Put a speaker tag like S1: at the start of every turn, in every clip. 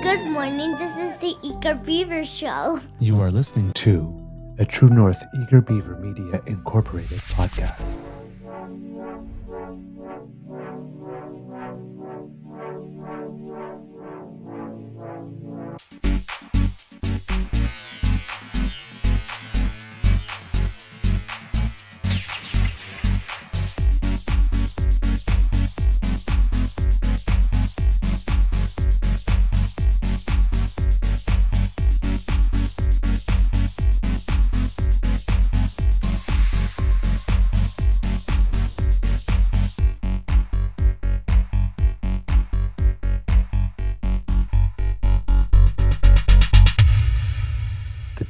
S1: Good morning, this is the Eager Beaver Show.
S2: You are listening to a True North Eager Beaver Media Incorporated podcast.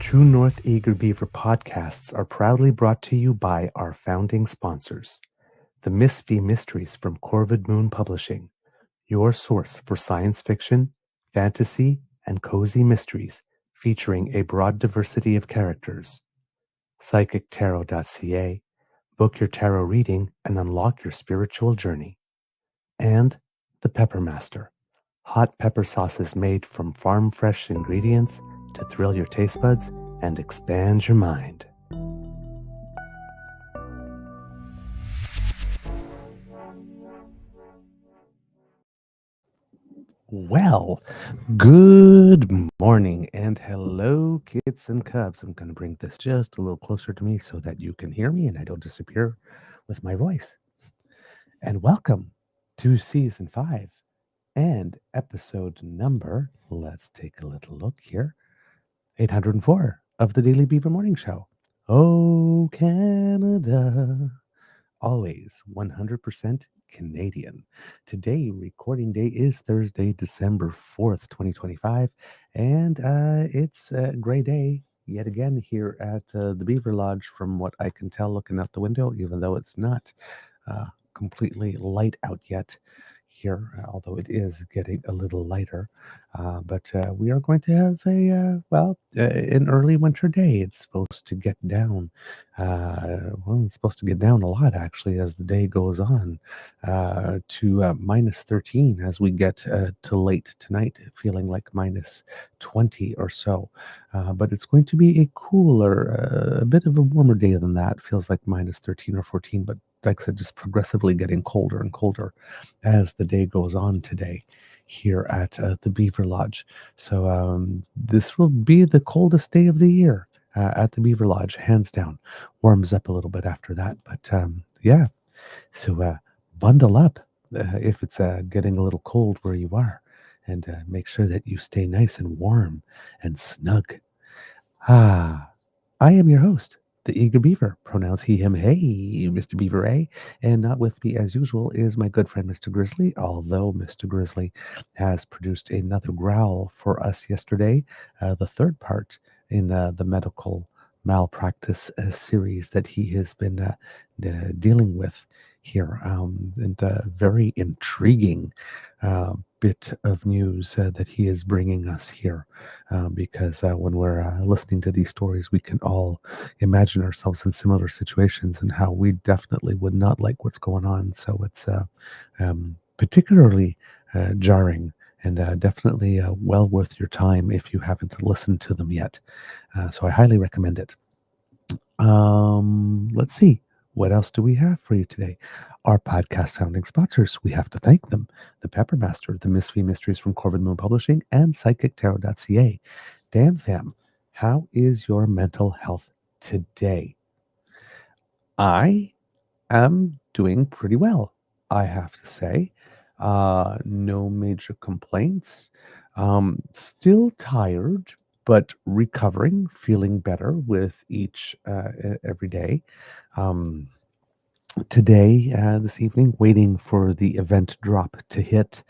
S2: True North Eager Beaver podcasts are proudly brought to you by our founding sponsors, the Miss V Mysteries from Corvid Moon Publishing, your source for science fiction, fantasy, and cozy mysteries featuring a broad diversity of characters. PsychicTarot.ca, book your tarot reading and unlock your spiritual journey. And the Pepper Master, hot pepper sauces made from farm-fresh ingredients to thrill your taste buds and expand your mind. Well, good morning and hello, kids and cubs. I'm going to bring this just a little closer to me so that you can hear me and I don't disappear with my voice. And welcome to Season 5 and episode number, let's take a little look here, 804 of the Daily Beaver Morning Show. Oh, Canada. Always 100% Canadian. Today, recording day is Thursday, December 4th, 2025. And it's a gray day yet again here at the Beaver Lodge from what I can tell looking out the window, even though it's not completely light out yet here, although it is getting a little lighter. But we are going to have an early winter day. It's supposed to get down. It's supposed to get down a lot, actually, as the day goes on to minus 13 as we get to late tonight, feeling like minus 20 or so. But it's going to be a cooler, a bit of a warmer day than that. Feels like minus 13 or 14, but like I said, just progressively getting colder and colder as the day goes on today here at the Beaver Lodge. So this will be the coldest day of the year at the Beaver Lodge, hands down. Warms up a little bit after that, but so bundle up if it's getting a little cold where you are, and make sure that you stay nice and warm and snug. I am your host, the Eager Beaver, pronouns he, him, hey, Mr. Beaver A. And not with me, as usual, is my good friend, Mr. Grizzly, although Mr. Grizzly has produced another growl for us yesterday, the third part in the medical malpractice series that he has been dealing with here. And very intriguing bit of news that he is bringing us here, because when we're listening to these stories, we can all imagine ourselves in similar situations and how we definitely would not like what's going on. So it's particularly jarring and definitely well worth your time if you haven't listened to them yet. So I highly recommend it. Let's see. What else do we have for you today? Our podcast founding sponsors, we have to thank them. The Pepper Master, the Miss V Mysteries from Corvid Moon Publishing, and PsychicTarot.ca. Dan Fam, how is your mental health today? I am doing pretty well, I have to say. No major complaints. Still tired, but recovering, feeling better with each every day. Today, this evening, waiting for the event drop to hit,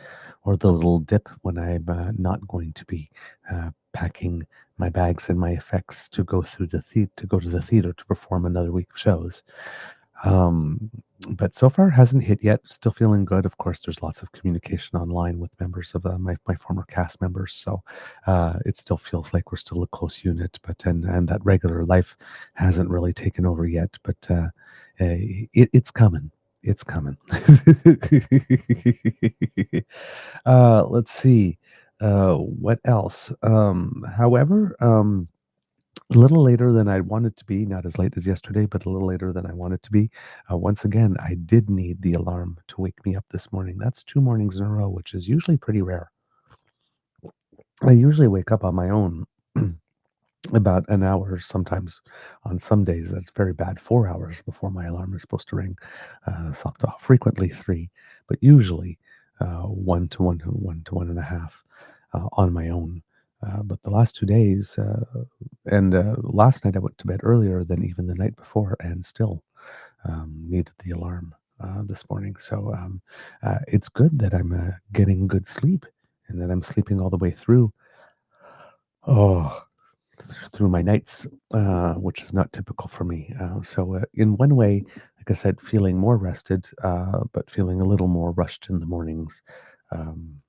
S2: or the little dip when I'm not going to be packing my bags and my effects to go to the theater to perform another week of shows. But so far hasn't hit yet. Still feeling good. Of course, there's lots of communication online with members of my former cast members, so it still feels like we're still a close unit. But and that regular life hasn't really taken over yet. But it's coming. It's coming. Let's see. What else? However, a little later than I wanted to be, not as late as yesterday, but a little later than I wanted to be. Once again, I did need the alarm to wake me up this morning. That's 2 mornings in a row, which is usually pretty rare. I usually wake up on my own about an hour, sometimes on some days that's very bad, 4 hours before my alarm is supposed to ring. Frequently three, but usually 1 to 1 to 1 and a half on my own. But the last 2 days, and last night I went to bed earlier than even the night before, and still needed the alarm this morning. So it's good that I'm getting good sleep and that I'm sleeping all the way through. Oh, through my nights, which is not typical for me. So, in one way, like I said, feeling more rested, but feeling a little more rushed in the mornings. Um,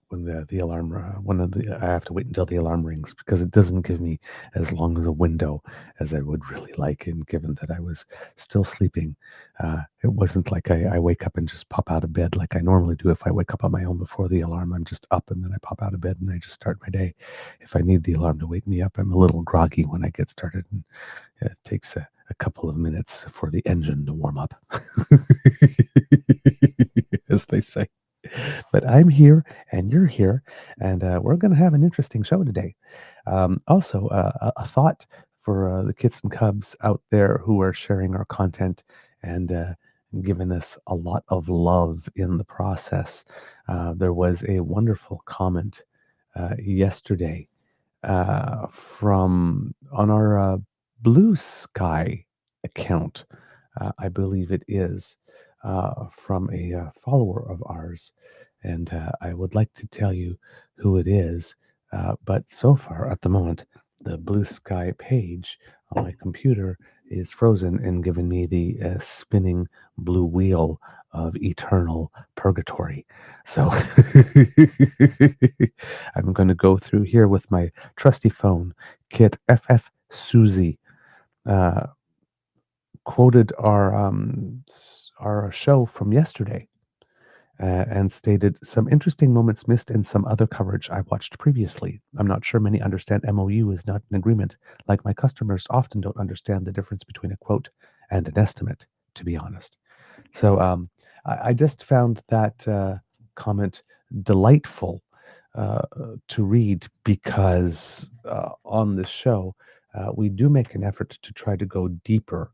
S2: when the alarm one of the I have to wait until the alarm rings because it doesn't give me as long as a window as I would really like. And given that I was still sleeping, it wasn't like I wake up and just pop out of bed like I normally do. If I wake up on my own before the alarm, I'm just up and then I pop out of bed and I just start my day. If I need the alarm to wake me up, I'm a little groggy when I get started, and it takes a couple of minutes for the engine to warm up, as they say. But I'm here and you're here, and we're going to have an interesting show today. Also, a thought for the kids and cubs out there who are sharing our content and giving us a lot of love in the process. There was a wonderful comment yesterday from on our Blue Sky account, I believe it is, from a follower of ours. And I would like to tell you who it is. But so far, at the moment, the Blue Sky page on my computer is frozen and giving me the spinning blue wheel of eternal purgatory. So I'm going to go through here with my trusty phone. Kit FF Susie uh, quoted our show from yesterday and stated some interesting moments missed in some other coverage I watched previously. I'm not sure many understand MOU is not an agreement, like my customers often don't understand the difference between a quote and an estimate, to be honest. So I just found that comment delightful to read because on this show, we do make an effort to try to go deeper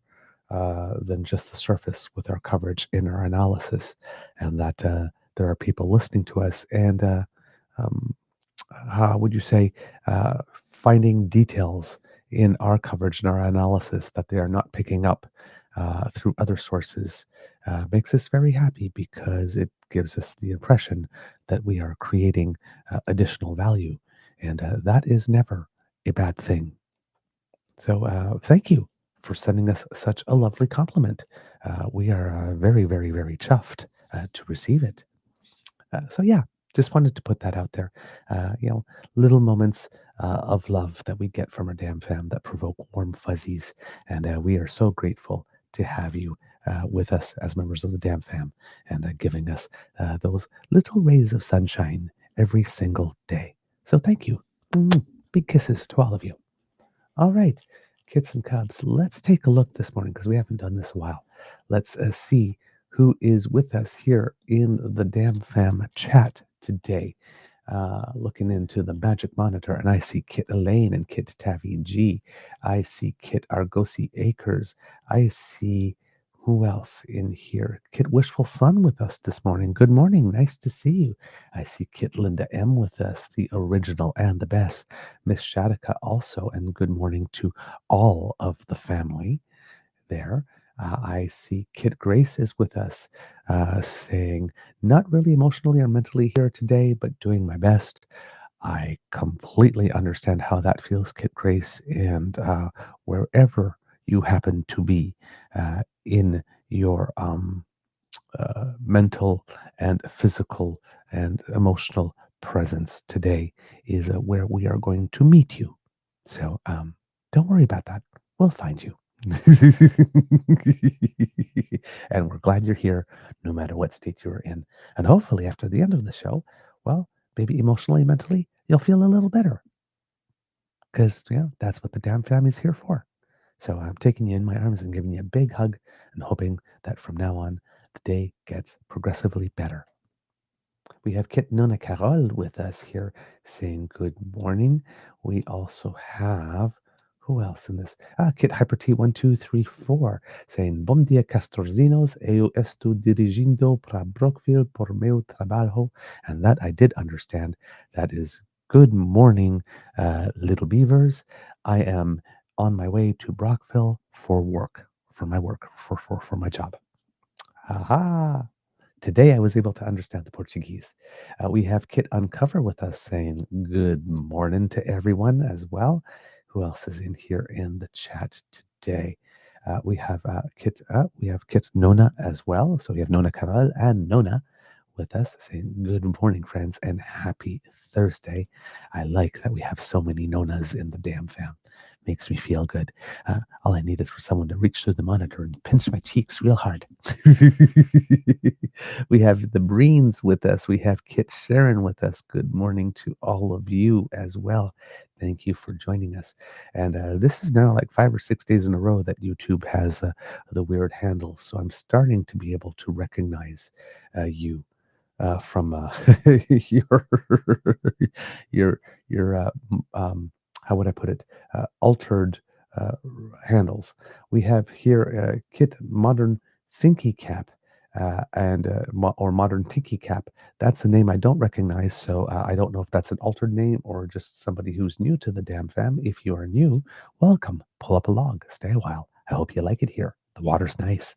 S2: than just the surface with our coverage in our analysis, and that there are people listening to us and um, how would you say, finding details in our coverage and our analysis that they are not picking up through other sources makes us very happy because it gives us the impression that we are creating additional value. And that is never a bad thing. So thank you for sending us such a lovely compliment. We are very, very, very chuffed to receive it. So yeah, just wanted to put that out there. Little moments of love that we get from our damn fam that provoke warm fuzzies, and we are so grateful to have you with us as members of the damn fam and giving us those little rays of sunshine every single day. So thank you. Big kisses to all of you. All right, kits and cubs, let's take a look this morning because we haven't done this in a while. Let's see who is with us here in the Damn Fam chat today. Looking into the magic monitor, and I see Kit Elaine and Kit Tavi G. I see Kit Argosi Acres. I see who else in here? Kit Wishful Sun with us this morning. Good morning. Nice to see you. I see Kit Linda M with us, the original and the best. Miss Shadika also, and good morning to all of the family there. I see Kit Grace is with us, saying, not really emotionally or mentally here today, but doing my best. I completely understand how that feels, Kit Grace, and wherever you happen to be in your mental and physical and emotional presence today is where we are going to meet you. So don't worry about that. We'll find you. And we're glad you're here no matter what state you're in. And hopefully, after the end of the show, well, maybe emotionally, mentally, you'll feel a little better because, that's what the damn family's here for. So I'm taking you in my arms and giving you a big hug and hoping that from now on, the day gets progressively better. We have Kit Nona Carol with us here saying good morning. We also have, who else in this? Kit Hyper T1234 saying Bom dia Castorzinos, eu estou dirigindo para Brockville por meu trabalho. And that I did understand. That is good morning, little beavers. I am on my way to Brockville for work, for my job. Aha! Today I was able to understand the Portuguese. We have Kit Uncover with us saying good morning to everyone as well. Who else is in here in the chat today? We have Kit Nona as well. So we have Nona Caral and Nona with us saying good morning, friends, and happy Thursday. I like that we have so many Nonas in the damn fam. Makes me feel good. All I need is for someone to reach through the monitor and pinch my cheeks real hard. We have the Breens with us. We have Kit Sharon with us. Good morning to all of you as well. Thank you for joining us. And this is now like 5 or 6 days in a row that YouTube has the weird handle. So I'm starting to be able to recognize you from your your how would I put it, altered uh, handles. We have here Kit Modern Thinky Cap or Modern Tiki Cap. That's a name I don't recognize, so I don't know if that's an altered name or just somebody who's new to the damn fam. If you are new, welcome. Pull up a log, stay a while. I hope you like it here. The water's nice.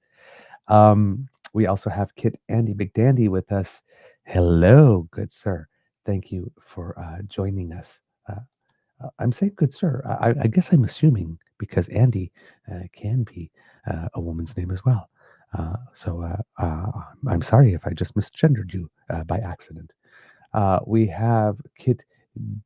S2: We also have Kit Andy McDandy with us. Hello, good sir. Thank you for joining us. I'm saying good sir. I guess I'm assuming because Andy can be a woman's name as well. I'm sorry if I just misgendered you by accident. We have Kit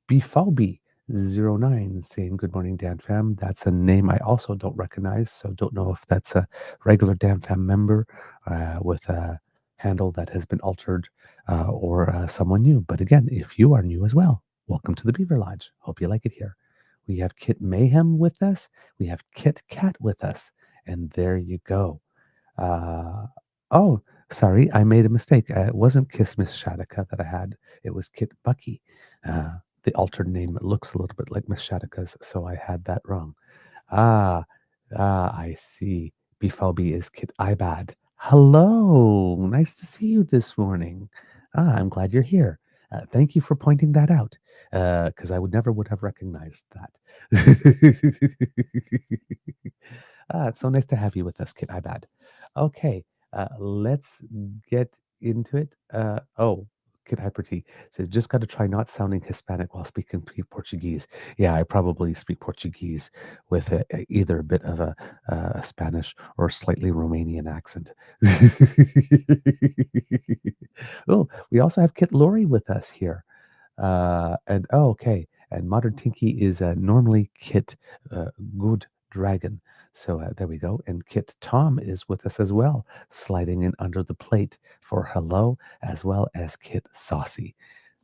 S2: Bifalbi09 saying good morning, Dan Fam. That's a name I also don't recognize, so don't know if that's a regular Dan Fam member with a handle that has been altered or someone new. But again, if you are new as well, welcome to the Beaver Lodge. Hope you like it here. We have Kit Mayhem with us. We have Kit Cat with us. And there you go. Uh, oh, sorry, I made a mistake. It wasn't Kiss Miss Shadika that I had. It was Kit Bucky. The altered name looks a little bit like Miss Shadika's, so I had that wrong. Ah, I see. Bifalbi is Kit Ibad. Hello, nice to see you this morning. I'm glad you're here. Thank you for pointing that out, because I would have recognized that. It's so nice to have you with us, Kit Ibad. Okay, let's get into it. Kid Hyper T says, just got to try not sounding Hispanic while speaking Portuguese. Yeah, I probably speak Portuguese with either a bit of a Spanish or slightly Romanian accent. Oh, we also have Kit Laurie with us here. Okay. And Modern Tinky is normally Kit Good Dragon. So there we go. And Kit Tom is with us as well, sliding in under the plate for hello, as well as Kit Saucy.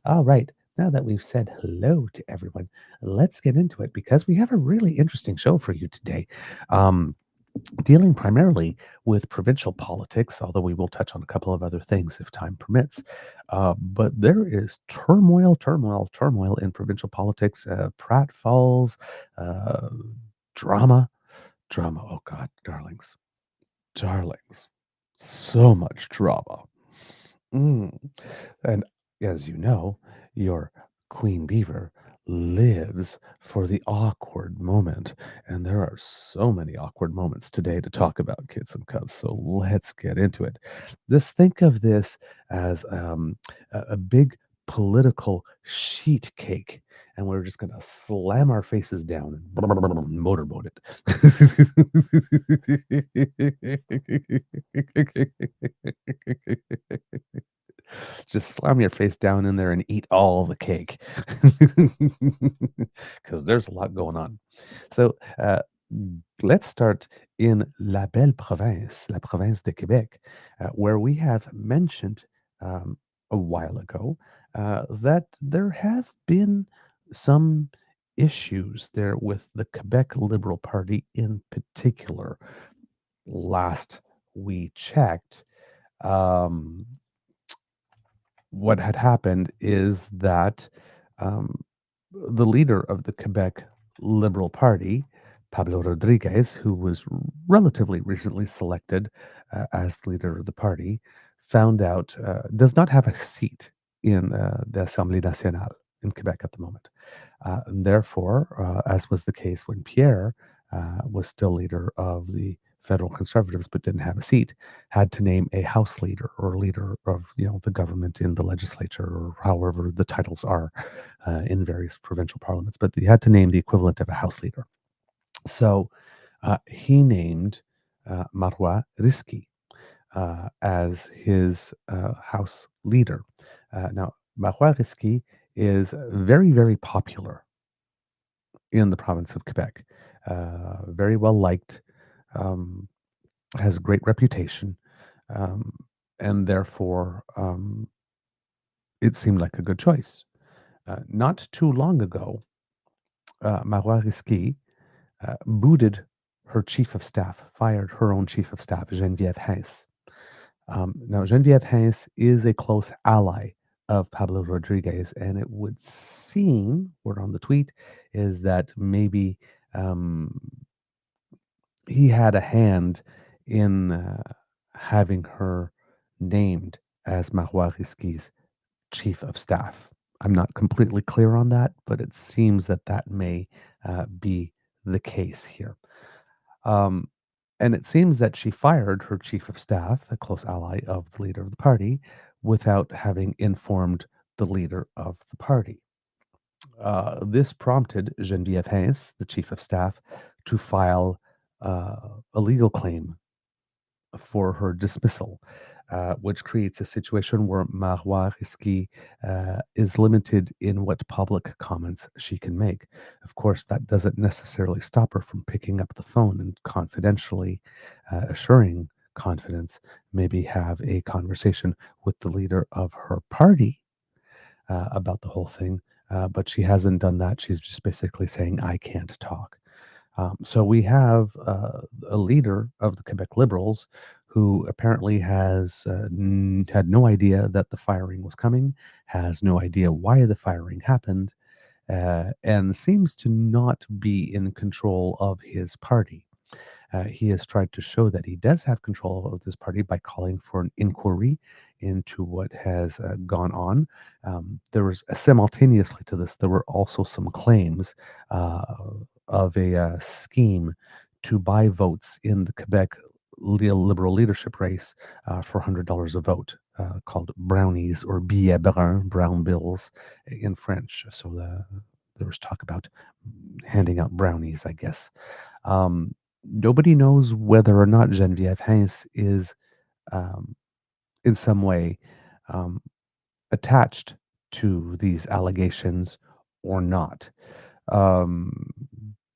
S2: All right. Now that we've said hello to everyone, let's get into it because we have a really interesting show for you today. Dealing primarily with provincial politics, although we will touch on a couple of other things if time permits. But there is turmoil in provincial politics. Pratt Falls, uh, drama. Oh God, darlings, so much drama. Mm. And as you know, your Queen Beaver lives for the awkward moment. And there are so many awkward moments today to talk about, kids and cubs. So let's get into it. Just think of this as a big political sheet cake. And we're just going to slam our faces down and motorboat it. Just slam your face down in there and eat all the cake because there's a lot going on. So let's start in La Belle Province, La Province de Québec, where we have mentioned. Um, a while ago that there have been some issues there with the Quebec Liberal Party in particular. Last we checked, um, what had happened is that um, the leader of the Quebec Liberal Party, Pablo Rodriguez, who was relatively recently selected as the leader of the party, found out does not have a seat in the Assemblée nationale in Quebec at the moment. And therefore, as was the case when Pierre was still leader of the federal conservatives but didn't have a seat, had to name a house leader or leader of the government in the legislature or however the titles are in various provincial parliaments. But they had to name the equivalent of a house leader. So he named Marois Risky as his house leader. Now, Marois Risky is very, very popular in the province of Quebec. Very well liked, um, has a great reputation, um, and therefore it seemed like a good choice. Not too long ago, Marois Risky booted her chief of staff, fired her own chief of staff, Geneviève Hens. Now, Geneviève Hens is a close ally of Pablo Rodriguez, and it would seem, word on the tweet, is that maybe um, he had a hand in having her named as Marois Risky's chief of staff. I'm not completely clear on that, but it seems that that may be the case here. Um, and it seems that she fired her chief of staff, a close ally of the leader of the party, without having informed the leader of the party. This prompted Geneviève Hens, the chief of staff, to file a legal claim for her dismissal, which creates a situation where Marois Risky is limited in what public comments she can make. Of course, that doesn't necessarily stop her from picking up the phone and confidentially assuring confidence, maybe have a conversation with the leader of her party about the whole thing. But she hasn't done that. She's just basically saying, I can't talk. So we have a leader of the Quebec Liberals who apparently has had no idea that the firing was coming, has no idea why the firing happened, and seems to not be in control of his party. He has tried to show that he does have control of this party by calling for an inquiry into what has gone on. There was simultaneously to this, there were also some claims uh, of a scheme to buy votes in the Quebec Liberal leadership race for $100 a vote, called brownies or billets bruns, brown bills in French. So there was talk about handing out brownies, I guess. Nobody knows whether or not Geneviève Hens is um, in some way um, attached to these allegations or not. Um,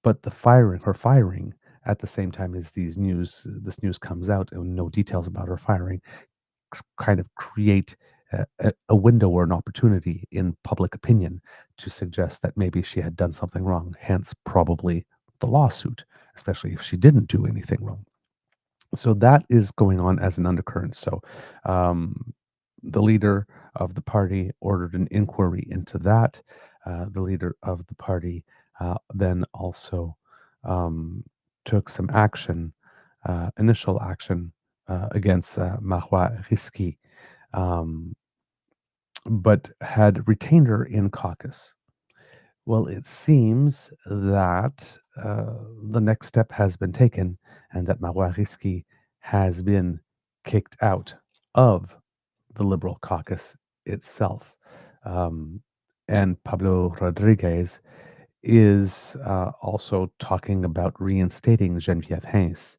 S2: but her firing at the same time as this news comes out and no details about her firing kind of create a window or an opportunity in public opinion to suggest that maybe she had done something wrong, hence probably the lawsuit, especially if she didn't do anything wrong. So that is going on as an undercurrent. So um, the leader of the party ordered an inquiry into that. The leader of the party then also um, took some action, initial action against Marois Risky, um, but had retained her in caucus. Well, it seems that the next step has been taken and that Marois Risky has been kicked out of the Liberal caucus itself. Um, and Pablo Rodriguez is also talking about reinstating Geneviève Hens,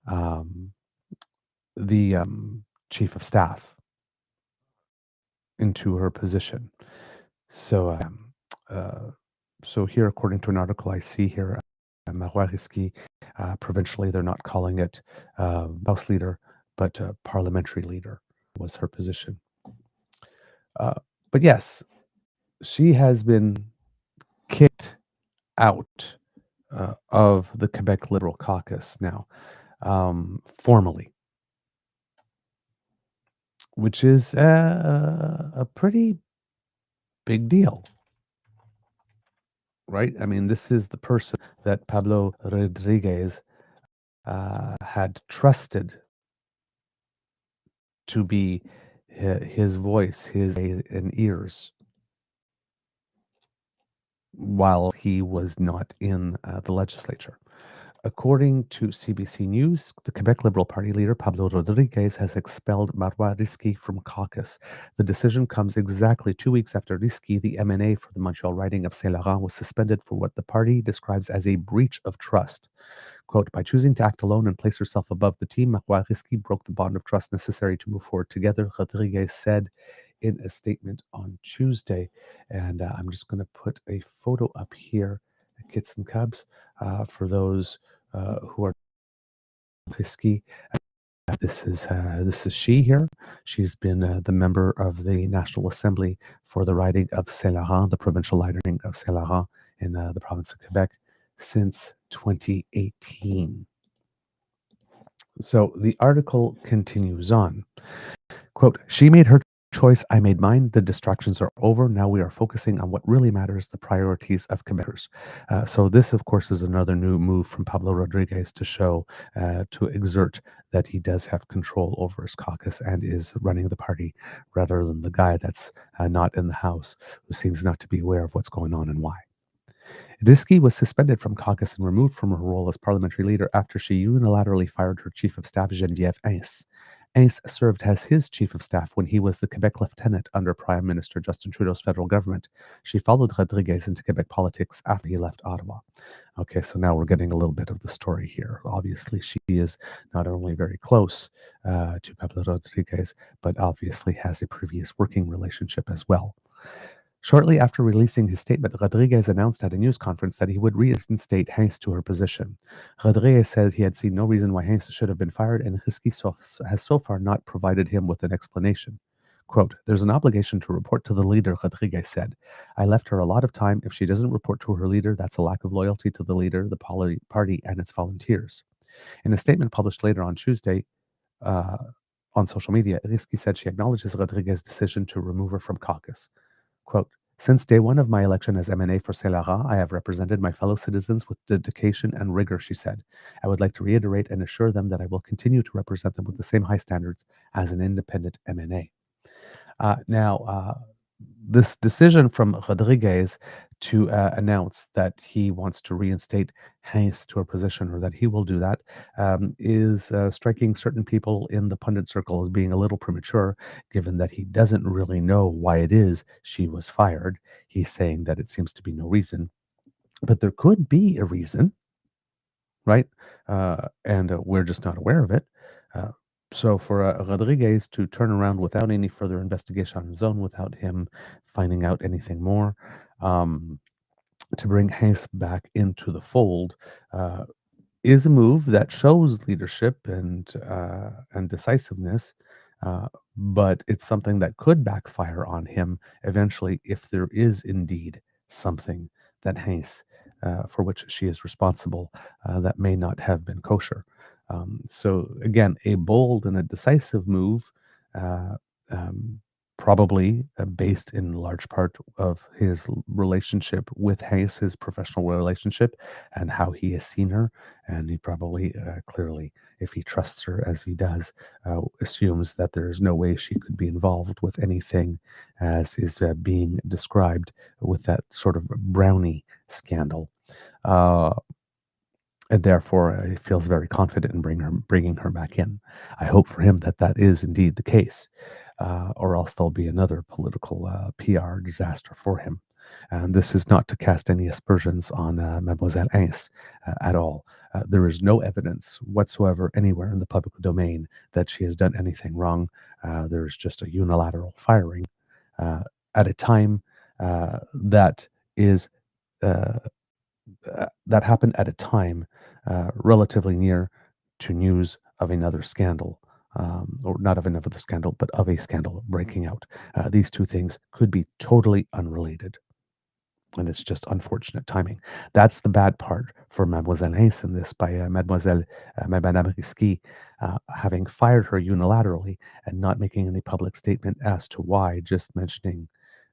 S2: um, the chief of staff, into her position. So, uh, so here, according to an article I see here, Marois Risky, provincially, they're not calling it House Leader, but Parliamentary Leader was her position. Uh, but yes, she has been kicked out of the Quebec Liberal Caucus now, formally, which is a pretty big deal, right? I mean, this is the person that Pablo Rodriguez had trusted to be his voice, his eyes and ears while he was not in the legislature. According to CBC News, the Quebec Liberal Party leader Pablo Rodriguez has expelled Marois Risky from caucus. The decision comes exactly 2 weeks after Risky, the MNA for the Montreal riding of Saint Laurent, was suspended for what the party describes as a breach of trust. Quote, by choosing to act alone and place herself above the team, Marois Risky broke the bond of trust necessary to move forward together, Rodriguez said in a statement on Tuesday. And I'm just going to put a photo up here, Kits and Cubs, for those who are Risky. This is she here. She's been the member of the National Assembly for the riding of Saint Laurent, the provincial riding of Saint Laurent in the province of Quebec since 2018. So the article continues on. Quote, she made her choice, I made mine. The distractions are over. Now we are focusing on what really matters, the priorities of Quebecers. So this, of course, is another new move from Pablo Rodriguez to show, to exert that he does have control over his caucus and is running the party rather than the guy that's not in the House who seems not to be aware of what's going on and why. Risky was suspended from caucus and removed from her role as parliamentary leader after she unilaterally fired her chief of staff, Geneviève Hintz. Hintz served as his chief of staff when he was the Quebec lieutenant under Prime Minister Justin Trudeau's federal government. She followed Rodriguez into Quebec politics after he left Ottawa. Okay, so now we're getting a little bit of the story here. Obviously, she is not only very close to Pablo Rodriguez, but obviously has a previous working relationship as well. Shortly after releasing his statement, Rodriguez announced at a news conference that he would reinstate Hintz to her position. Rodriguez said he had seen no reason why Hintz should have been fired, and Risky has so far not provided him with an explanation. Quote, there's an obligation to report to the leader, Rodriguez said. I left her a lot of time. If she doesn't report to her leader, that's a lack of loyalty to the leader, the party, and its volunteers. In a statement published later on Tuesday, uh, on social media, Risky said she acknowledges Rodriguez's decision to remove her from caucus. Quote, since day one of my election as MNA for Saint Laurent, I have represented my fellow citizens with dedication and rigor, she said. I would like to reiterate and assure them that I will continue to represent them with the same high standards as an independent MNA. Now, this decision from Rodriguez to announce that he wants to reinstate Hintz to her position, or that he will do that, is striking certain people in the pundit circle as being a little premature, given that he doesn't really know why it is she was fired. He's saying that it seems to be no reason, but there could be a reason, right? And we're just not aware of it. Uh, so for Rodriguez to turn around without any further investigation on his own, without him finding out anything more, to bring Hintz back into the fold, uh, is a move that shows leadership and decisiveness, but it's something that could backfire on him eventually if there is indeed something that Hintz, for which she is responsible, that may not have been kosher. So again, a bold and a decisive move, uh, um, probably based in large part of his relationship with Hintz, his professional relationship, and how he has seen her. And he probably, clearly, if he trusts her as he does, assumes that there is no way she could be involved with anything as is being described with that sort of brownie scandal. Uh, and therefore, he feels very confident in bringing her back in. I hope for him that that is indeed the case, or else there'll be another political PR disaster for him. And this is not to cast any aspersions on Mademoiselle Hintz at all. There is no evidence whatsoever anywhere in the public domain that she has done anything wrong. There is just a unilateral firing uh, at a time that is uh, that happened at a time relatively near to news of another scandal or not of another scandal, but of a scandal breaking out. These two things could be totally unrelated. And it's just unfortunate timing. That's the bad part for Mademoiselle Hayes in this by Madame Risky, having fired her unilaterally and not making any public statement as to why, just mentioning,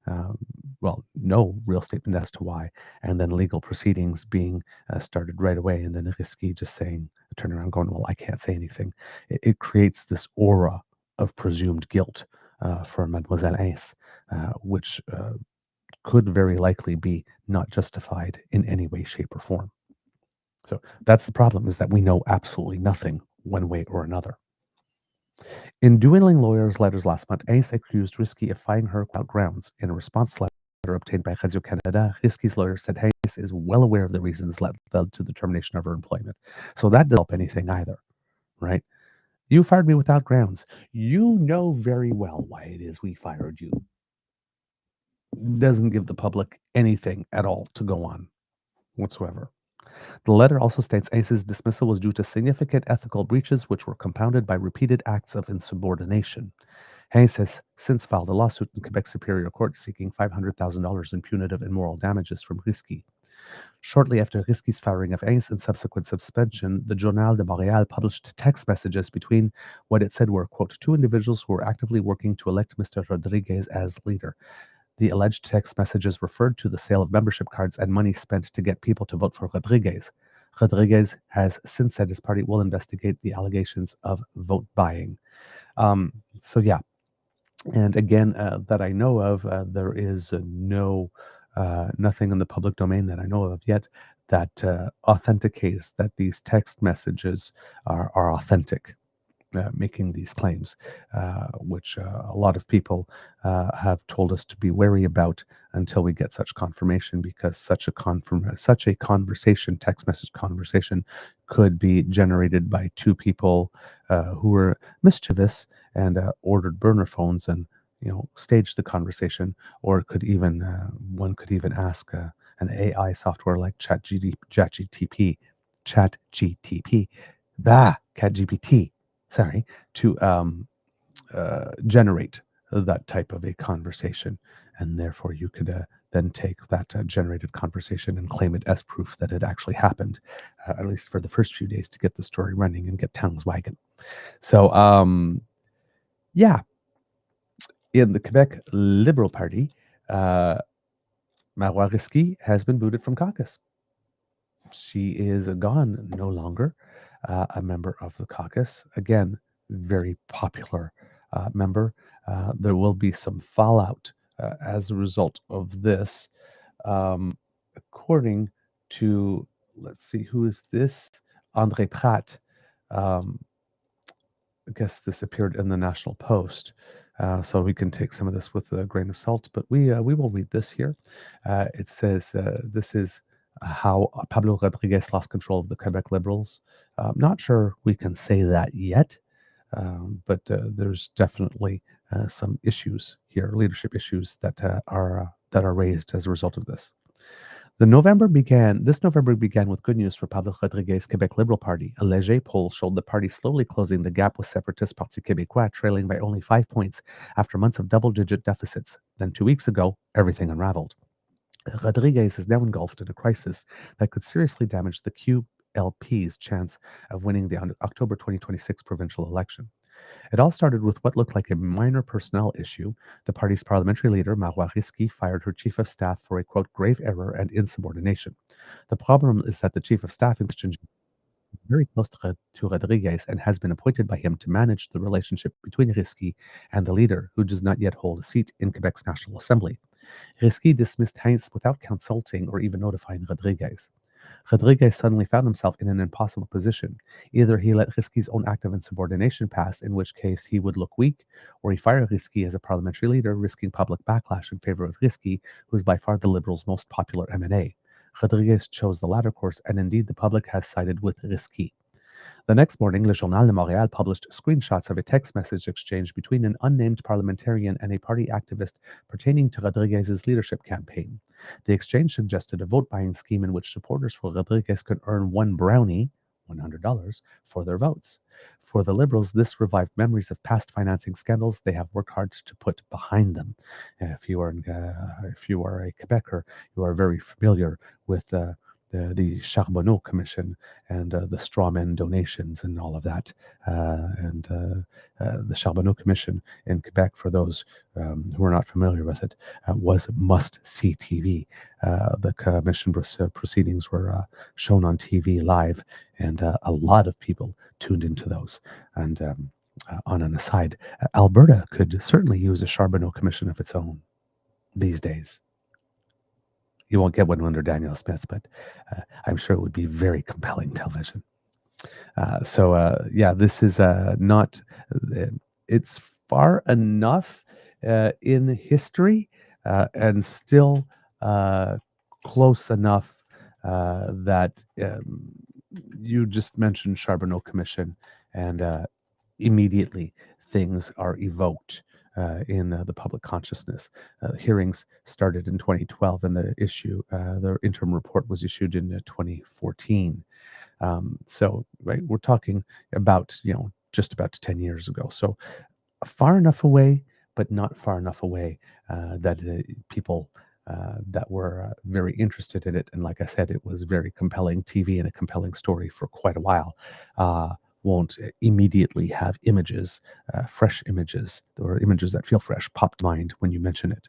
S2: um, well, no real statement as to why, and then legal proceedings being started right away, and then Risky just saying, turn around going, well, I can't say anything. It creates this aura of presumed guilt for Mademoiselle Hayes, which could very likely be not justified in any way, shape, or form. So that's the problem, is that we know absolutely nothing one way or another. In dueling lawyers' letters last month, Ace accused Risky of firing her without grounds. In a response letter obtained by Radio Canada, Risky's lawyer said Hayes is well aware of the reasons that led to the termination of her employment. So that didn't help anything either, right? You fired me without grounds. You know very well why it is we fired you. Doesn't give the public anything at all to go on whatsoever. The letter also states Ace's dismissal was due to significant ethical breaches which were compounded by repeated acts of insubordination. Hayes has since filed a lawsuit in Quebec Superior Court seeking $500,000 in punitive and moral damages from Risky. Shortly after Risky's firing of Hayes and subsequent suspension, the Journal de Montréal published text messages between what it said were, quote, two individuals who were actively working to elect Mr. Rodriguez as leader. The alleged text messages referred to the sale of membership cards and money spent to get people to vote for Rodriguez. Rodriguez has since said his party will investigate the allegations of vote buying. So, yeah. And again, that I know of, there is nothing in the public domain that I know of yet that authenticates that these text messages are authentic. Making these claims, which a lot of people have told us to be wary about until we get such confirmation, because such a conversation, text message conversation, could be generated by two people who were mischievous and ordered burner phones and staged the conversation, or it could even one could even ask an AI software like ChatGTP, ChatGPT, sorry, to generate that type of a conversation. And therefore, you could then take that generated conversation and claim it as proof that it actually happened, at least for the first few days, to get the story running and get tongues wagging. So, yeah, in the Quebec Liberal Party, Marois Risky has been booted from caucus. She is gone, no longer a member of the caucus. Again, very popular member. There will be some fallout as a result of this. According to, let's see, who is this? André Pratt. I guess this appeared in the National Post. So we can take some of this with a grain of salt, but we will read this here. It says this is how Pablo Rodriguez lost control of the Quebec Liberals. Not sure we can say that yet, but there's definitely some issues here, leadership issues that are raised as a result of this. This November began with good news for Pablo Rodriguez's Quebec Liberal Party. A Léger poll showed the party slowly closing the gap with separatist Parti Québécois, trailing by only 5 points after months of double-digit deficits. Then 2 weeks ago, everything unraveled. Rodriguez is now engulfed in a crisis that could seriously damage the QLP's chance of winning the October 2026 provincial election. It all started with what looked like a minor personnel issue. The party's parliamentary leader, Marois Risky, fired her chief of staff for a, quote, grave error and insubordination. The problem is that the chief of staff in question is very close to Rodriguez and has been appointed by him to manage the relationship between Risky and the leader, who does not yet hold a seat in Quebec's National Assembly. Risky dismissed Heinz without consulting or even notifying Rodriguez. Rodriguez suddenly found himself in an impossible position. Either he let Risky's own act of insubordination pass, in which case he would look weak, or he fired Risky as a parliamentary leader, risking public backlash in favor of Risky, who is by far the Liberals' most popular MNA. Rodriguez chose the latter course, and indeed the public has sided with Risky. The next morning, Le Journal de Montréal published screenshots of a text message exchange between an unnamed parliamentarian and a party activist pertaining to Rodriguez's leadership campaign. The exchange suggested a vote-buying scheme in which supporters for Rodriguez could earn one brownie $100 for their votes. For the Liberals, this revived memories of past financing scandals they have worked hard to put behind them. If you are a Quebecer, you are very familiar with the Charbonneau Commission and the strawman donations and all of that. The Charbonneau Commission in Quebec, for those who are not familiar with it, was must-see TV. The commission proceedings were shown on TV live, and a lot of people tuned into those. And on an aside, Alberta could certainly use a Charbonneau Commission of its own these days. You won't get one under Daniel Smith, but I'm sure it would be very compelling television. This is not, it's far enough in history and still close enough that you just mentioned Charbonneau Commission, and immediately things are evoked in the public consciousness. Hearings started in 2012, and the interim report was issued in 2014. Right, we're talking about, just about 10 years ago. So far enough away, but not far enough away that people that were very interested in it, and like I said, it was very compelling TV and a compelling story for quite a while, won't immediately have images, fresh images, or images that feel fresh, pop to mind when you mention it.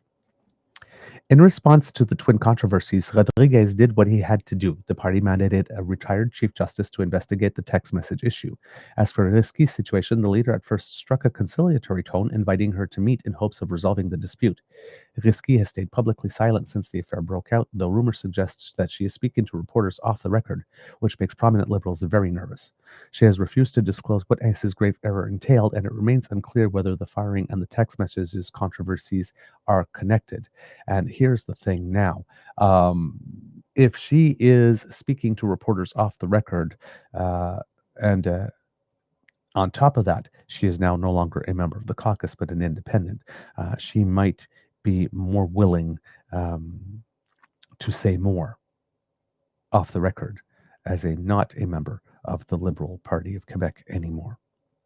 S2: In response to the twin controversies, Rodriguez did what he had to do. The party mandated a retired Chief Justice to investigate the text message issue. As for Risky's situation, the leader at first struck a conciliatory tone, inviting her to meet in hopes of resolving the dispute. Risky has stayed publicly silent since the affair broke out, though rumor suggests that she is speaking to reporters off the record, which makes prominent Liberals very nervous. She has refused to disclose what Ace's grave error entailed, and it remains unclear whether the firing and the text messages controversies are connected. And here's the thing now. If she is speaking to reporters off the record, and on top of that, she is now no longer a member of the caucus, but an independent, she might be more willing to say more off the record as not a member of the Liberal Party of Quebec anymore.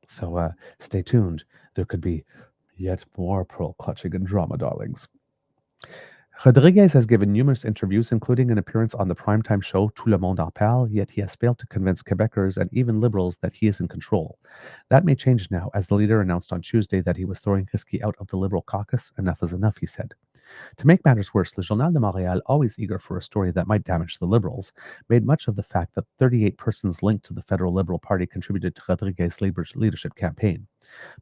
S2: So stay tuned. There could be yet more pearl clutching and drama, darlings. Rodriguez has given numerous interviews, including an appearance on the primetime show Tout le monde en parle, yet he has failed to convince Quebecers and even Liberals that he is in control. That may change now, as the leader announced on Tuesday that he was throwing Risky out of the Liberal caucus. Enough is enough, he said. To make matters worse, Le Journal de Montréal, always eager for a story that might damage the Liberals, made much of the fact that 38 persons linked to the federal Liberal Party contributed to Rodriguez's leadership campaign.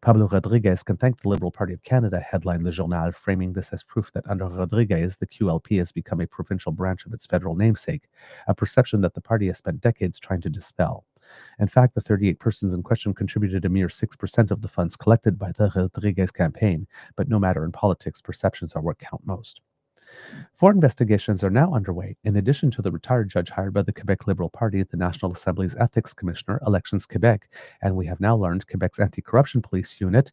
S2: Pablo Rodriguez can thank the Liberal Party of Canada, headlined Le Journal, framing this as proof that under Rodriguez, the QLP has become a provincial branch of its federal namesake, a perception that the party has spent decades trying to dispel. In fact, the 38 persons in question contributed a mere 6% of the funds collected by the Rodriguez campaign, but no matter in politics, perceptions are what count most. 4 investigations are now underway, in addition to the retired judge hired by the Quebec Liberal Party, the National Assembly's Ethics Commissioner, Elections Quebec, and we have now learned Quebec's Anti-Corruption Police Unit.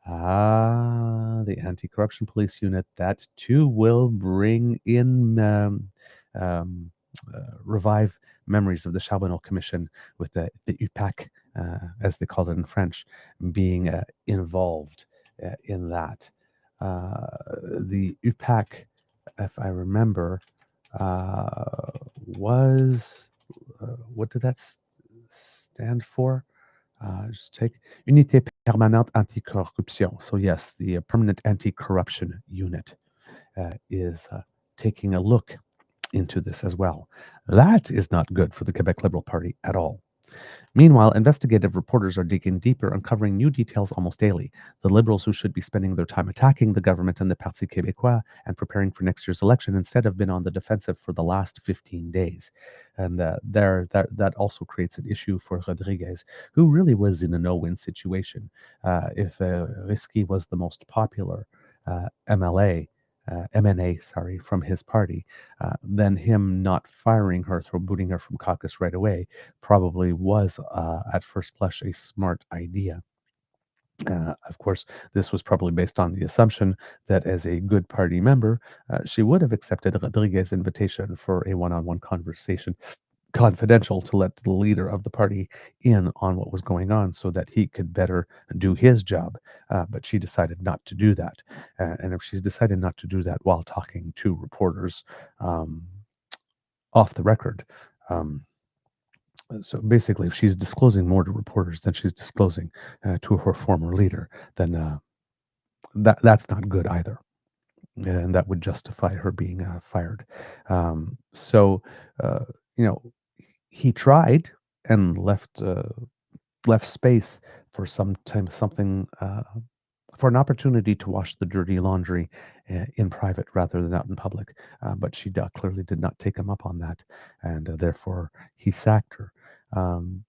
S2: The Anti-Corruption Police Unit, that too will bring in, revive memories of the Charbonneau Commission, with the UPAC, as they call it in French, being involved in that. The UPAC, if I remember, was what did that stand for? Just take Unité Permanente Anticorruption. So yes, the Permanent Anti-Corruption Unit is taking a look into this as well. That is not good for the Quebec Liberal Party at all. Meanwhile, investigative reporters are digging deeper, uncovering new details almost daily. The Liberals, who should be spending their time attacking the government and the Parti Québécois and preparing for next year's election, instead have been on the defensive for the last 15 days. And that also creates an issue for Rodriguez, who really was in a no-win situation. If Risky was the most popular MNA, from his party, then him not firing her, booting her from caucus right away, probably was, at first blush, a smart idea. Of course, this was probably based on the assumption that as a good party member, she would have accepted Rodriguez's invitation for a one-on-one conversation confidential to let the leader of the party in on what was going on so that he could better do his job. But she decided not to do that. And if she's decided not to do that while talking to reporters um, off the record, um, so basically, if she's disclosing more to reporters than she's disclosing to her former leader, then that's not good either, and that would justify her being fired. So, uh, you know, he tried and left space for something for an opportunity to wash the dirty laundry in private rather than out in public. But she clearly did not take him up on that, and therefore he sacked her. Um,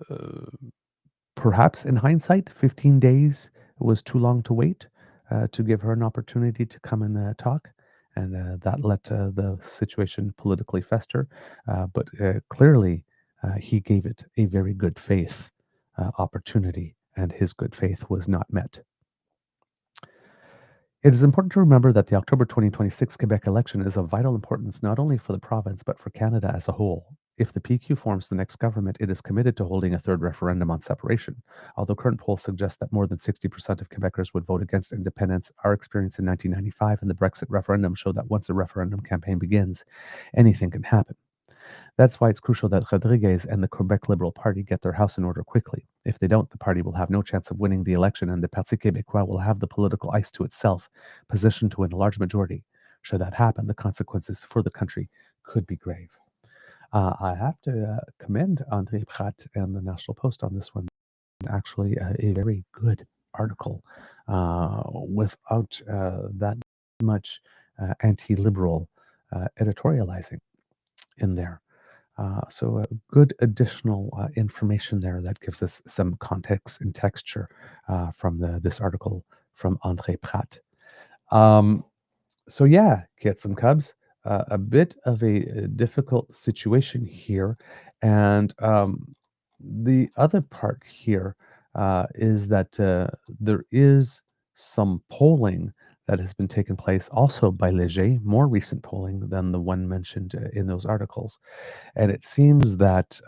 S2: uh, Perhaps in hindsight, 15 days was too long to wait to give her an opportunity to come and talk. And that let the situation politically fester. But clearly, he gave it a very good faith opportunity, and his good faith was not met. It is important to remember that the October 2026 Quebec election is of vital importance not only for the province but for Canada as a whole. If the PQ forms the next government, it is committed to holding a third referendum on separation. Although current polls suggest that more than 60% of Quebecers would vote against independence, our experience in 1995 and the Brexit referendum show that once a referendum campaign begins, anything can happen. That's why it's crucial that Rodriguez and the Quebec Liberal Party get their house in order quickly. If they don't, the party will have no chance of winning the election, and the Parti Québécois will have the political ice to itself, positioned to win a large majority. Should that happen, the consequences for the country could be grave. I have to commend André Pratt and the National Post on this one. Actually, a very good article without that much anti-liberal editorializing in there. So good additional information there that gives us some context and texture from this article from André Pratt. Um, so yeah, kits and cubs, a bit of a difficult situation here, and the other part here is that there is some polling that has been taking place also by Léger, more recent polling than the one mentioned in those articles. And it seems that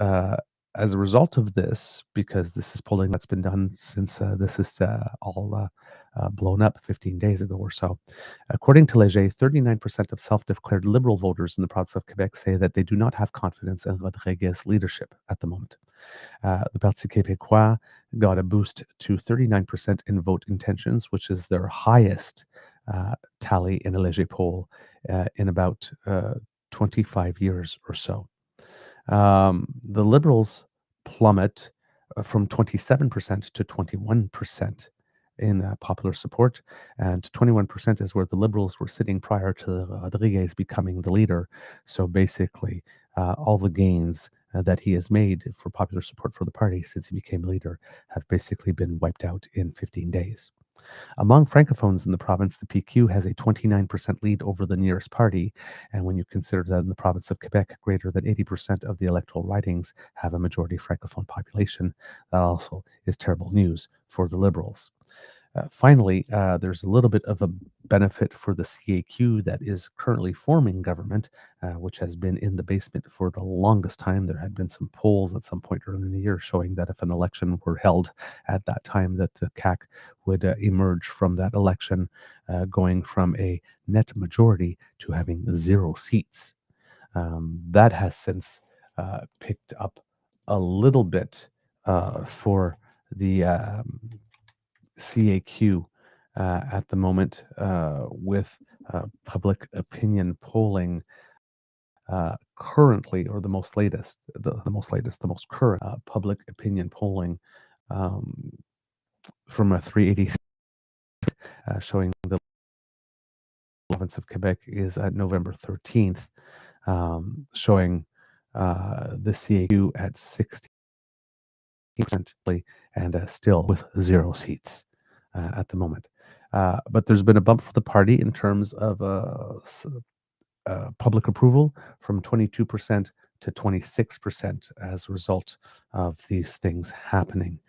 S2: as a result of this, because this is polling that's been done since this is all blown up 15 days ago or so, according to Léger, 39% of self declared liberal voters in the province of Quebec say that they do not have confidence in Rodriguez's leadership at the moment. The Parti Québécois got a boost to 39% in vote intentions, which is their highest tally in a Léger poll in about 25 years or so. The Liberals plummet from 27% to 21% in popular support, and 21% is where the Liberals were sitting prior to Rodriguez becoming the leader. So basically, all the gains that he has made for popular support for the party since he became leader have basically been wiped out in 15 days. Among francophones in the province, the PQ has a 29% lead over the nearest party, and when you consider that in the province of Quebec, greater than 80% of the electoral ridings have a majority francophone population, that also is terrible news for the Liberals. Finally, there's a little bit of a benefit for the CAQ that is currently forming government, which has been in the basement for the longest time. There had been some polls at some point early in the year showing that if an election were held at that time, that the CAQ would emerge from that election, going from a net majority to having 0 seats. That has since picked up a little bit for the CAQ at the moment with public opinion polling currently, or the most latest, the most current public opinion polling um, from a 380 showing the province of Quebec is at November 13th, showing the CAQ at 60% and still with 0 seats at the moment. But there's been a bump for the party in terms of public approval from 22% to 26% as a result of these things happening.